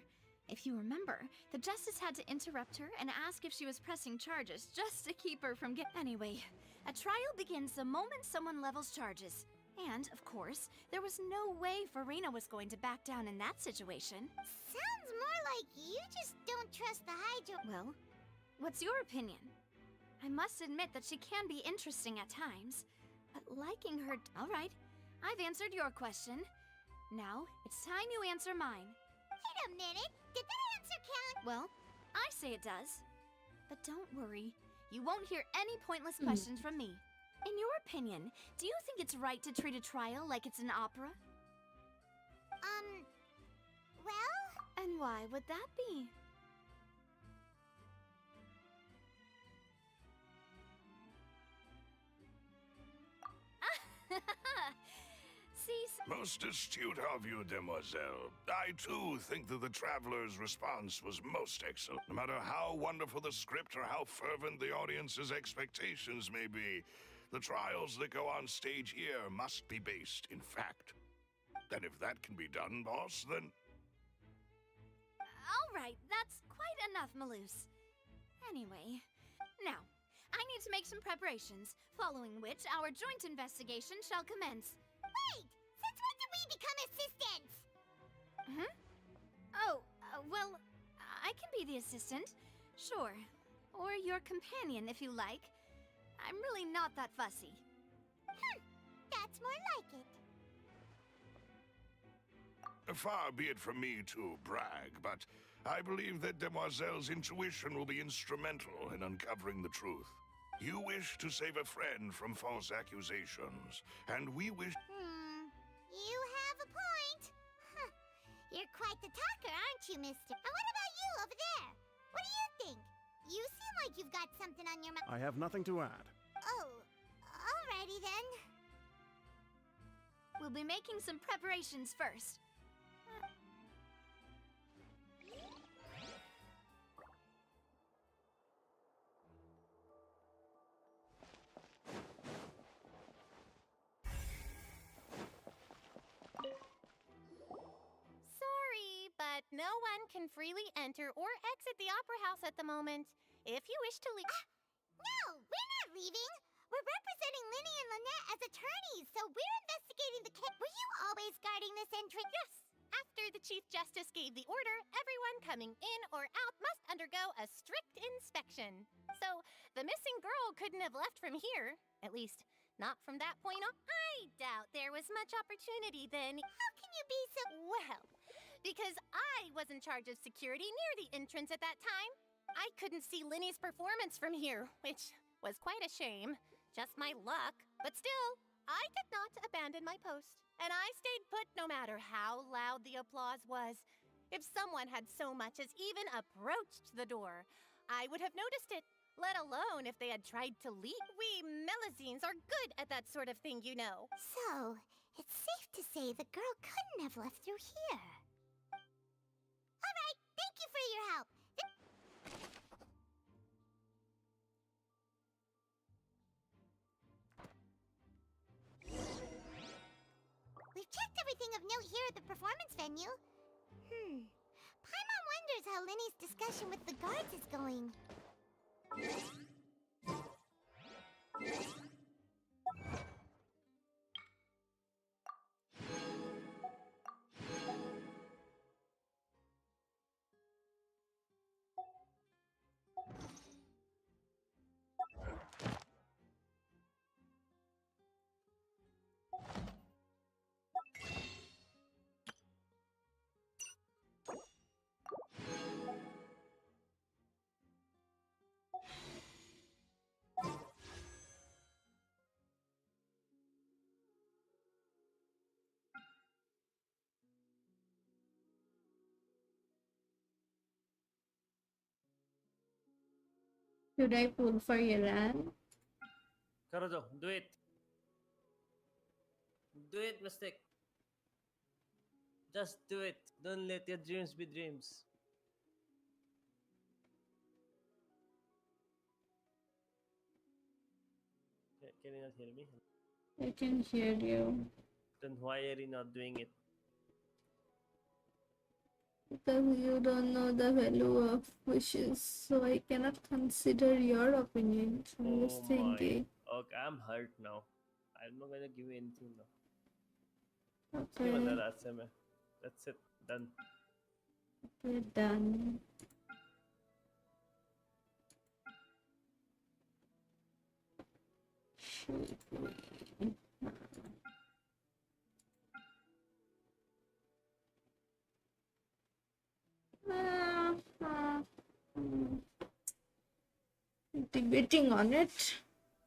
N: If you remember, the Justice had to interrupt her and ask if she was pressing charges just to keep her from Anyway, a trial begins the moment someone levels charges. And, of course, there was no way Farina was going to back down in that situation.
E: Sounds more like you just don't trust the Hydro...
N: Well, what's your opinion? I must admit that she can be interesting at times, but liking her... All right, I've answered your question. Now, it's time you answer mine.
E: Wait a minute, did that answer count?
N: Well, I say it does. But don't worry, you won't hear any pointless questions from me. In your opinion, do you think it's right to treat a trial like it's an opera?
E: Well...
N: And why would that be? See...
Q: Most astute of you, Demoiselle. I, too, think that the Traveler's response was most excellent. No matter how wonderful the script or how fervent the audience's expectations may be, the trials that go on stage here must be based in fact. And if that can be done, boss, then...
N: All right, that's quite enough, Malus. Anyway, now, I need to make some preparations, following which our joint investigation shall commence.
E: Wait! Since when did we become assistants?
N: Oh, well, I can be the assistant, sure. Or your companion, if you like. I'm really not that fussy.
E: That's more like it.
Q: Far be it from me to brag, but I believe that Demoiselle's intuition will be instrumental in uncovering the truth. You wish to save a friend from false accusations, and we wish...
E: You have a point. Huh. You're quite the talker, aren't you, mister? And what about you over there? What do you think? You seem like you've got something on your mind.
P: I have nothing to add.
E: Oh, alrighty then.
N: We'll be making some preparations first.
R: Sorry, but no one can freely enter or exit the Opera House at the moment. If you wish to leave...
E: No, we're not leaving. We're representing Linny and Lynette as attorneys, so we're investigating the case. Were you always guarding this entrance?
R: Yes. After the Chief Justice gave the order, everyone coming in or out must undergo a strict inspection. So, the missing girl couldn't have left from here. At least, not from that point on. I doubt there was much opportunity then.
E: How can you be so...
R: Well, because I was in charge of security near the entrance at that time. I couldn't see Linny's performance from here, which was quite a shame. Just my luck. But still, I did not abandon my post. And I stayed put no matter how loud the applause was. If someone had so much as even approached the door, I would have noticed it, let alone if they had tried to leave. We Melazines are good at that sort of thing, you know.
E: So, it's safe to say the girl couldn't have left through here. Alright, thank you for your help. We've checked everything of note here at the performance venue. how Linny's discussion with the guards is going.
A: Should I pull for Iran?
B: Karudo, do it. Do it, Mystic. Just do it. Don't let your dreams be dreams. Can you not hear me?
A: I can hear you.
B: Then why are you not doing it?
A: Because you don't know the value of wishes, so I cannot consider your opinion. I'm just
B: Oh my.
A: thinking.
B: Okay, I'm hurt now. I'm not gonna give you anything now.
A: Okay,
B: That's it. Done.
A: we're done. Shoot. Debating on it.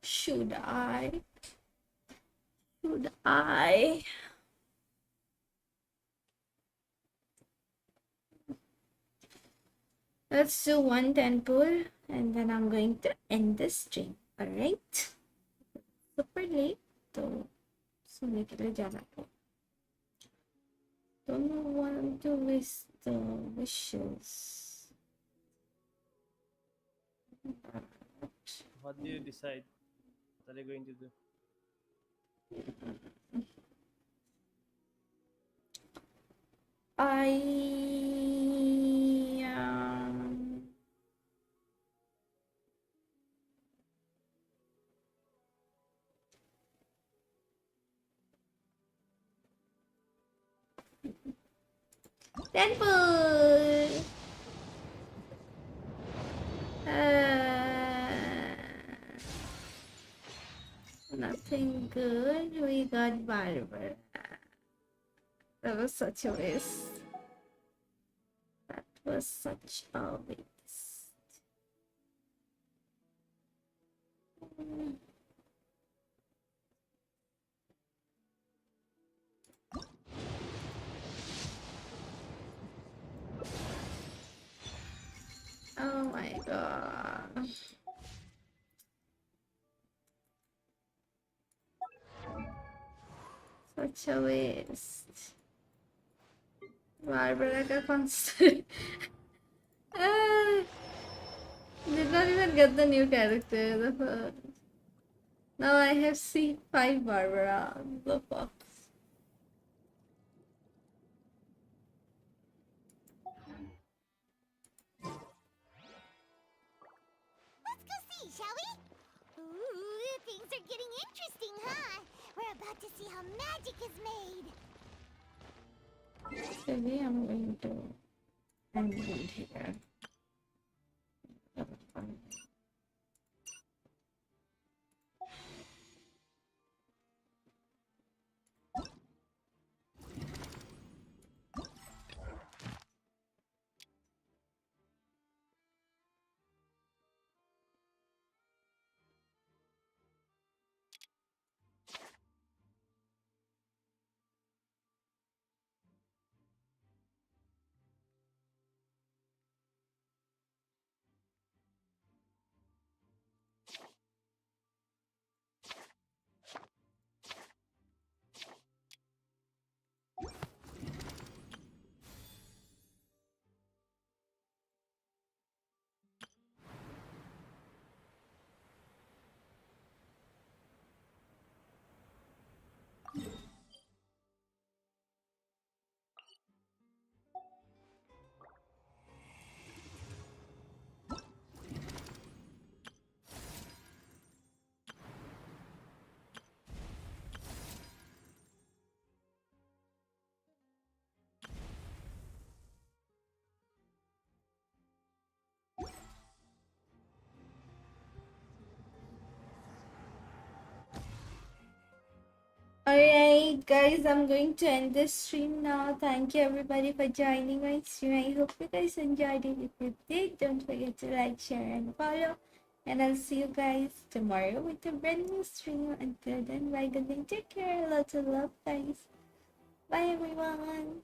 A: Should I? Should I? Let's do one 10 pull and then I'm going to end this stream. Alright? Super late. तो सोने के लिए जाना है. Don't want to waste the wishes.
B: What do you decide? What are you going to do?
A: Temple! Nothing good. We got Barbara. That was such a waste. That was such a waste. Oh my god. Such a waste. Barbara ka concert. Did not even get the new character. The fuck. Now I have C5 Barbara. The fuck.
E: Let's go see, shall we? Ooh, things are getting interesting, huh? We're about to see how magic is made.
A: Maybe I'm going to end it here. guys, I'm going to end this stream now. Thank you everybody for joining my stream. I hope you guys enjoyed it. If you did, don't forget to like, share, and follow. And I'll see you guys tomorrow with a brand new stream. Until then, bye, good night, take care. Lots of love, guys. Bye, everyone.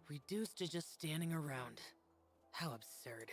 L: Reduced to just standing around. How absurd.